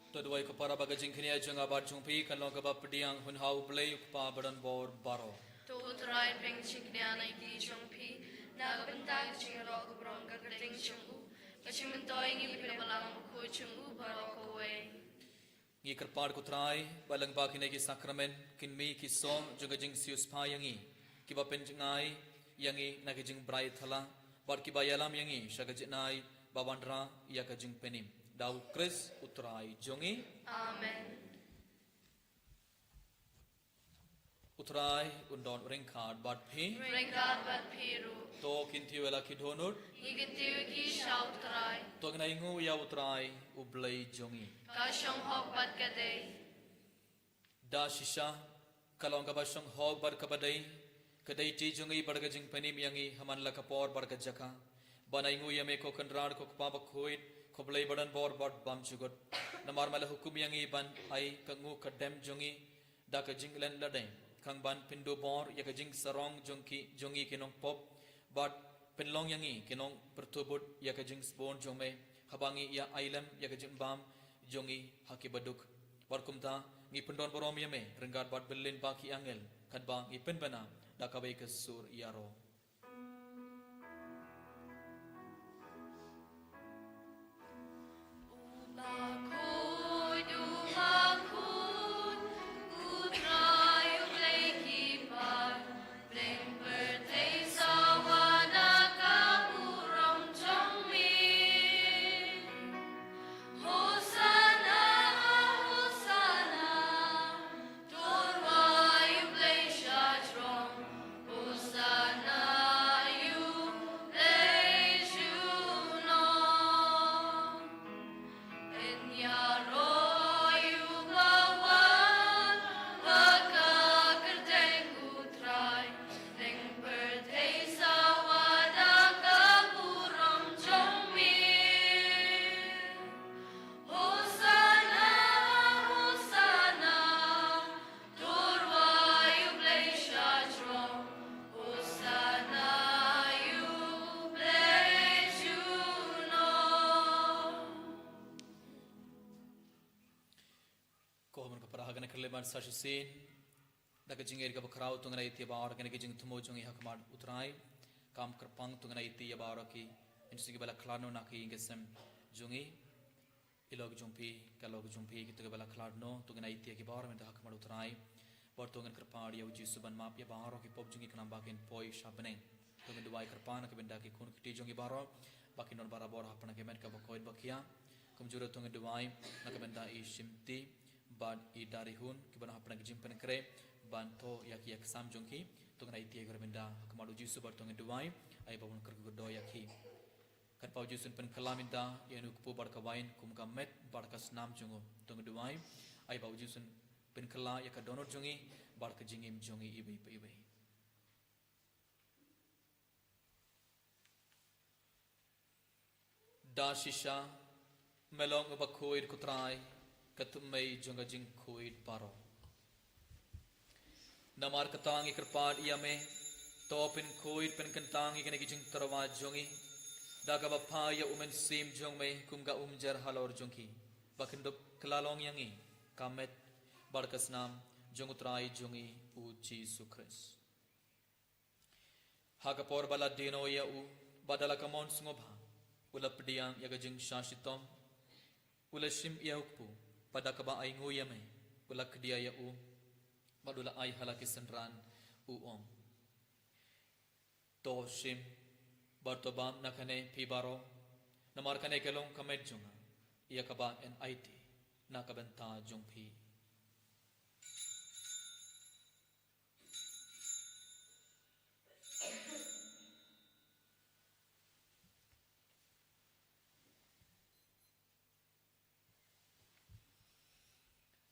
Tadwai kapara bagajing kini ajang abar jumpi kalong kabab pediang hunhau play ukpa badan bor baro. To utrai peng chikniana iki jongpi nagabentag chingro kubrong kagating chungu kachimentoy ngi pinabalang ko chungu baro kowe. Ngi kerpar kutrai balang bakine ki sakramen kinmi ki som jungajing sius payangi ki bapen jingai yangi nagajing brai thala bar ki bayalam yangi shagajinai babandra yakajing penim. Dau Chris utrai jongi. Amen. Utrai undon ringkard bad phi. Ringkard bad phiru. To kinti wela ki donur. Ikintiw ki shaw utrai. To gnaingu ya utrai ublay jongi. Kashong hok bad kadei. Da shisha kalong kabashong hog bar kabadai kadai ti jongi bargajing penim yangi haman la kapor bargajaka. Banaingu yame ko kanrad ko pabak hoit Koblay badan bor bord bam chugot. Namar mala hukum yang iban ai kangu kadem jongi da ka jinglen ladeng. Kang ban pindo bor ya ka jing sarong jongi kinong pop but penlong yangi kinong pertubut ya ka jing spon jome habangi ya ailam ya ka jing bam jongi hakibaduk. Barkumta ngi pendon borom yame renggat bat belin baki angel kadbang ipen bana da ka bai ka sur yaro. Utrai ublay kipar, bleng hakane khleban sashisin da ka jingir ka bakrau tunga iti bar kene ke jing thumo jungi hakmad utrai kam kerpang tunga iti bar ki insi ke bala khlano na ki ngesem jungi ilog jumpi kalog jumpi ki tuga bala khlano tunga iti ki bar men da hakmad utrai bar tunga kerpad ya uji suban map ya bar ki pop jungi kanam bakin poi shabne tunga duai kerpana ke benda ki kun ki jungi bar bakin non bara bor hapna ke men ka bakoid bakia kumjura tunga duai na ke benda i shimti bad i darihun ki bana hapna ki jimpen kre banto yaki yak sam jongki tunga iti gar benda hakmad uji subar tunga duai ai babun kerku do yaki kan pau jusun pen kalaminda yanu kupu bar kawain kum kamet bar kasnam jungo tunga duai ai pau jusun pen kala yak donor jongi bar ka jingim jongi ibai ibai da shisha melong bakhoid kutrai katumai jonga jing khoid paro namar katangi kerpad iame topin khoid pen kantangi kene jing tarwa jongi daga bapha ya umen sim jongme kumga umjar halor jongki bakindop klalong yangi kamet barkasnam jongutrai jongi uji sukres hagapor bala dino ya u badala kamon sngobha ulapdiang yaga jing shashitom ulashim yaukpu padakaba ai nguyame ulakdia ya u badula ai halaki senran uom to shim bartobam nakane pibaro namar kane kelong kamet junga yakaba en it nakabenta jungpi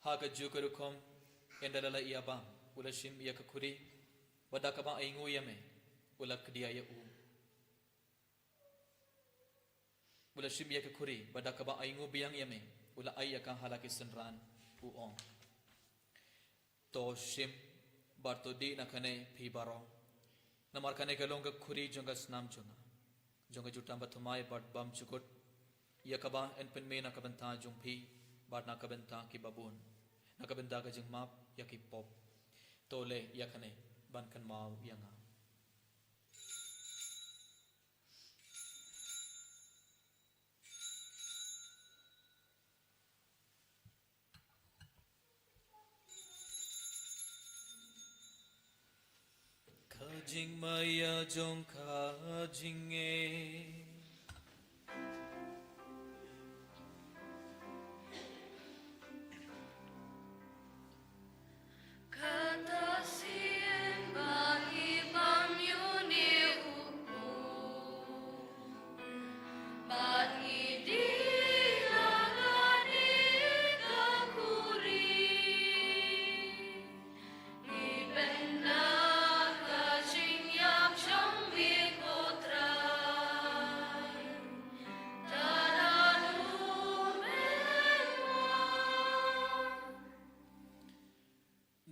haga jukarukom endalala iabam ulashim yakakuri badakaba ai nguyame ulakdia ya u ula shim ya kuri badakaba aingu biang yame ula ayaka halaki senran uong to shim bartodi nakane phibaro namar kane kalonga kuri jonga snam chunga jonga jutamba thumai bat bam chukut yakaba en pen me nakabanta jungphi bat nakabanta ki babun nakabanta ka jingmap yaki pop tole yakane ban kan mau yanga Jing maya jong ka jinge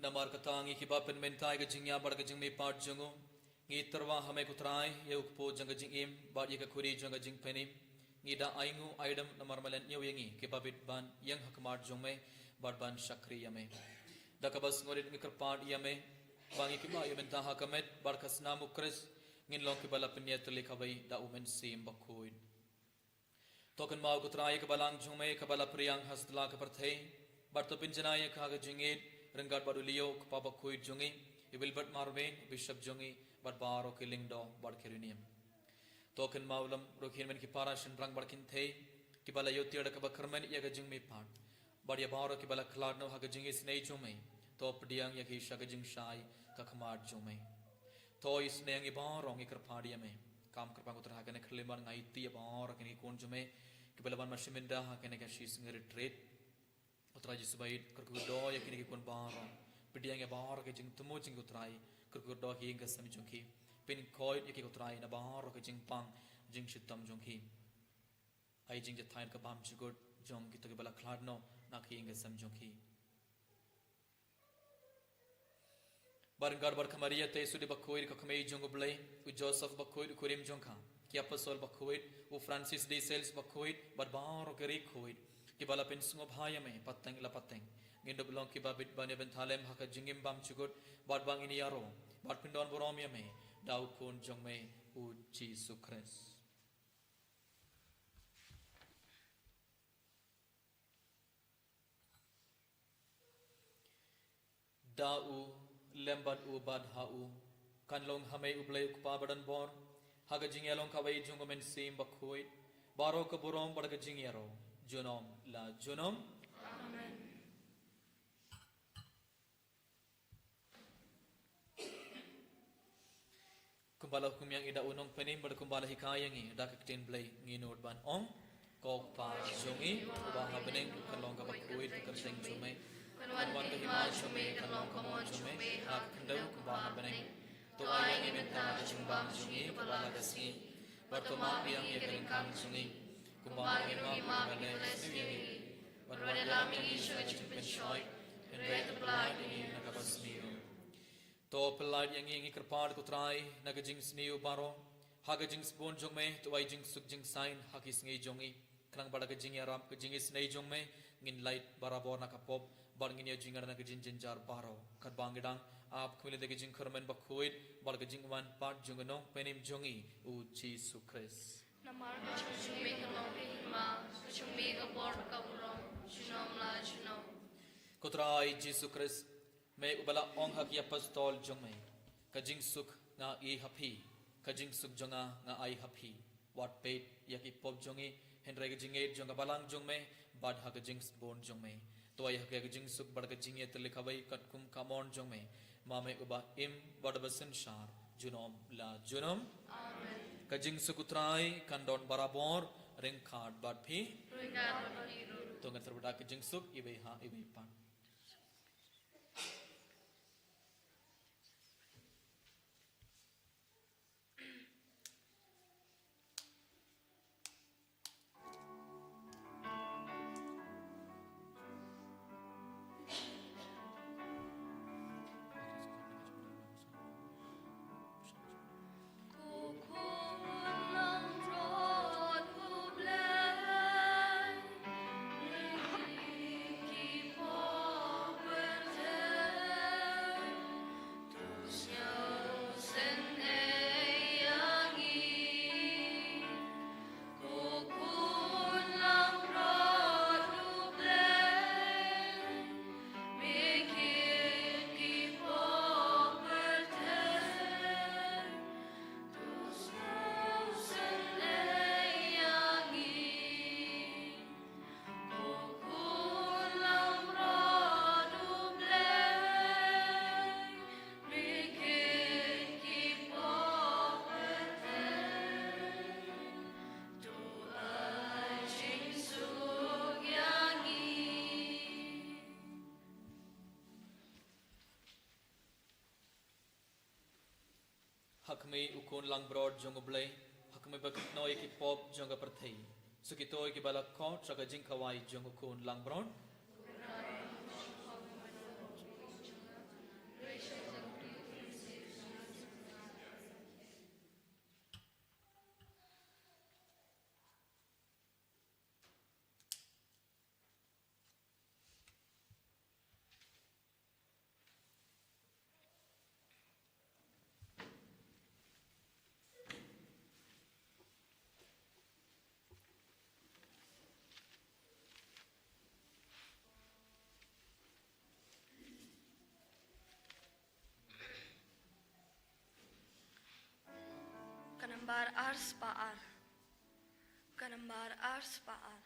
namar katangi ki bapen mentai ga jingya bar ga jing me part jungo ngi tarwa hame kutrai ye ukpo jang ga jing im bar ye ka khuri jang ga jing penim ngi da aingu aidam namar malen nyew yengi ki babit ban yang hakmar jongme bar ban shakri yame da ka bas ngorit ngi karpad yame bangi ki ba yemen ta hakamet bar kasna mukres ngin long ki bala penyet lekhabai da umen sim bakhoid token mau kutrai ka balang jongme ka bala priang hastla ka parthei bar to pinjana ye kha ga jingit Renggat badu liyo kepapa kuit jungi, ibil bat marwen bishop jungi bat baro killing do bat kirunium. Token maulam rokin men kipara shenrang barkin the, kibala yotir da kabakarmen yaga jing me part. Bat ya baro kibala klad no haga jingi snei jume, top diang yaki shaga jing shai kakamad jume. To is neang ibaro ngi karpadia me, kam karpang utra haga ne khliman ngai ti baro kini kon jume, kibala ban mashiminda haga ne kashis ngi retreat. Utrai jisubai kerkudo yakini kikun baro pediang ya baro ke jing tumu jing utrai kerkudo hingga sami jungki pin koid yaki utrai na baro ke jing pang jing shitam jungki ai jing jatain ka bam chugut jong ki to bala khladno na hingga sam jungki barngar bar khamariya te sudi bakhoid ka khamei jong blai u joseph bakhoid kurim jongka ki apostol bakhoid u francis de sales bakhoid bar baro ke ri khoid kibala pen sungop hayame pateng la pateng ngindop long kibabit bane bentalem haka jingim bam chugut bad bang ini yaro bad pindon borom yame dau kun jongme u Jesus Christ dau lembat u bad hau kan long hame ublay ukpa badan bor haga jingyalong kawai jongomen sim bakhoi baro ka borom badaga jingyaro junom la junom Amen. kumbala hukum yang ida unong penim pada kumbala hikayang i dak tin blay nginod ban ong kok pa jongi ubaha beneng kan long ka bakhoi ka seng chumai Kanwan ke hima chume kalong kamon chume hak kendau kubaha beneng to ayang imenta chumbam chungi kabala kasni berkema yang ye keringkang sungi kumbala hima bane sini Berdalam ini shoy chumpin shoy Henry the blind ini nakapasniyo to pelad yang ingi kerpad kutrai nagajing sniyo baro hagajing spon jongme to ay jing suk jing sign hakis ngi jongi krang bada gajing yaram gajing snei jongme ngin light barabor nakapop bar ngin ya jingar nagajing jinjar baro kat bangidang ap khule de gajing kharmen bakhoid bar gajing wan part jongonong penim jongi u Jesus Christ Namar chume kalong ke hima chume ka bor ka burong chunom la chunom kutrai Jesus Christ me ubala ong hak ya pastol jongme kajing suk nga I happy kajing suk jonga nga ai happy what pet yaki pop jongi henry gajing e jonga balang jongme bad hak gajing bon jongme to ay hak gajing suk bad gajing e telikawai katkum kamon jongme mame uba im bad basen shar junom la junom Amen kajing sukutrai kandon barabor ring card bad phi Ruigat baniru to ngan terbeda kajing suk ibe ha ibe pan hakme ukon lang broad jong oblay hakme bakit noy ki pop jong aparthei sukitoy ki balak ko traga jing kawai jong ukon lang broad Kanambar ars paar Kanambar ars paar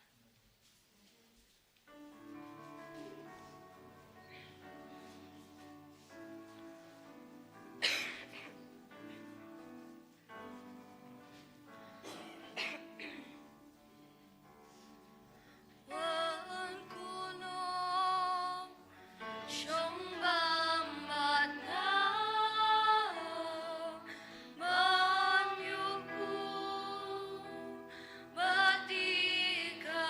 Batika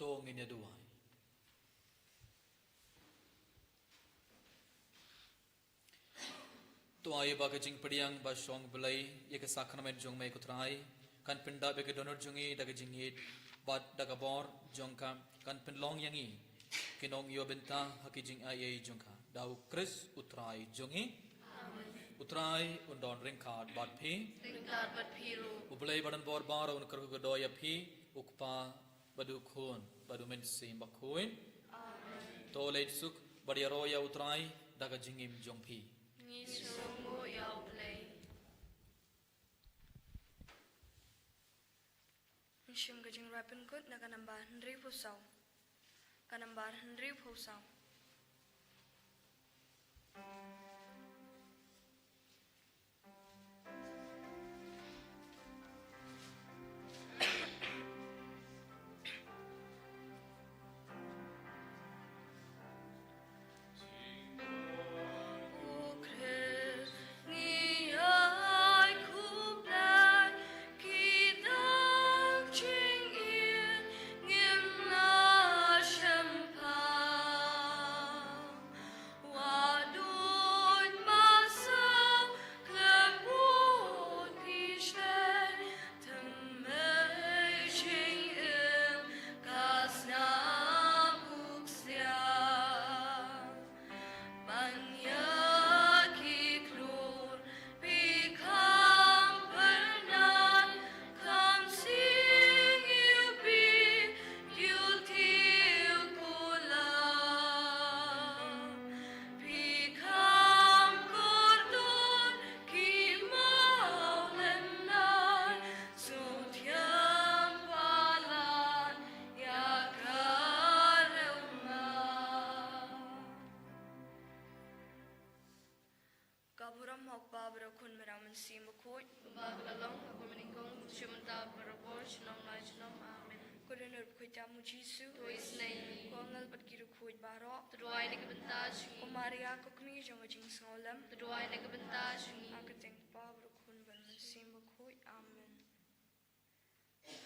tong inya duai tuai ba kajing pediang ba shong belai ye ke sakrament jong mai kutrai kan pinda be ke donor jongi daga jingit bad daga bor jongka kan penlong yangi kinong yo benta hakijing ai jongka dau kris utrai jongi utrai undon ringkad bad phi tingkat bat piru ubelai badan bor bar un kerku godoya phi ukpa badu khun badu men sim bakhuin to leit suk badi roya utrai daga jingim jong phi ngi sungu yau play shim gajing rapin kut na kanamba hendri pusau kanamba hendri pusau Kaburam hok babra kun meraman sim bakut Kumbaga kalong ako manikong sumanta barabor sinong lai sinong amin. kudenur kuita mujisu Tuis nay kongal bat kiru kuit baro tuduay na kabanta singi. Maria kokmi jong jing ngolam Tuduay na kabanta singi. akating babra kun meraman sim bakut amen.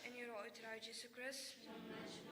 En your Lord Jesus Christ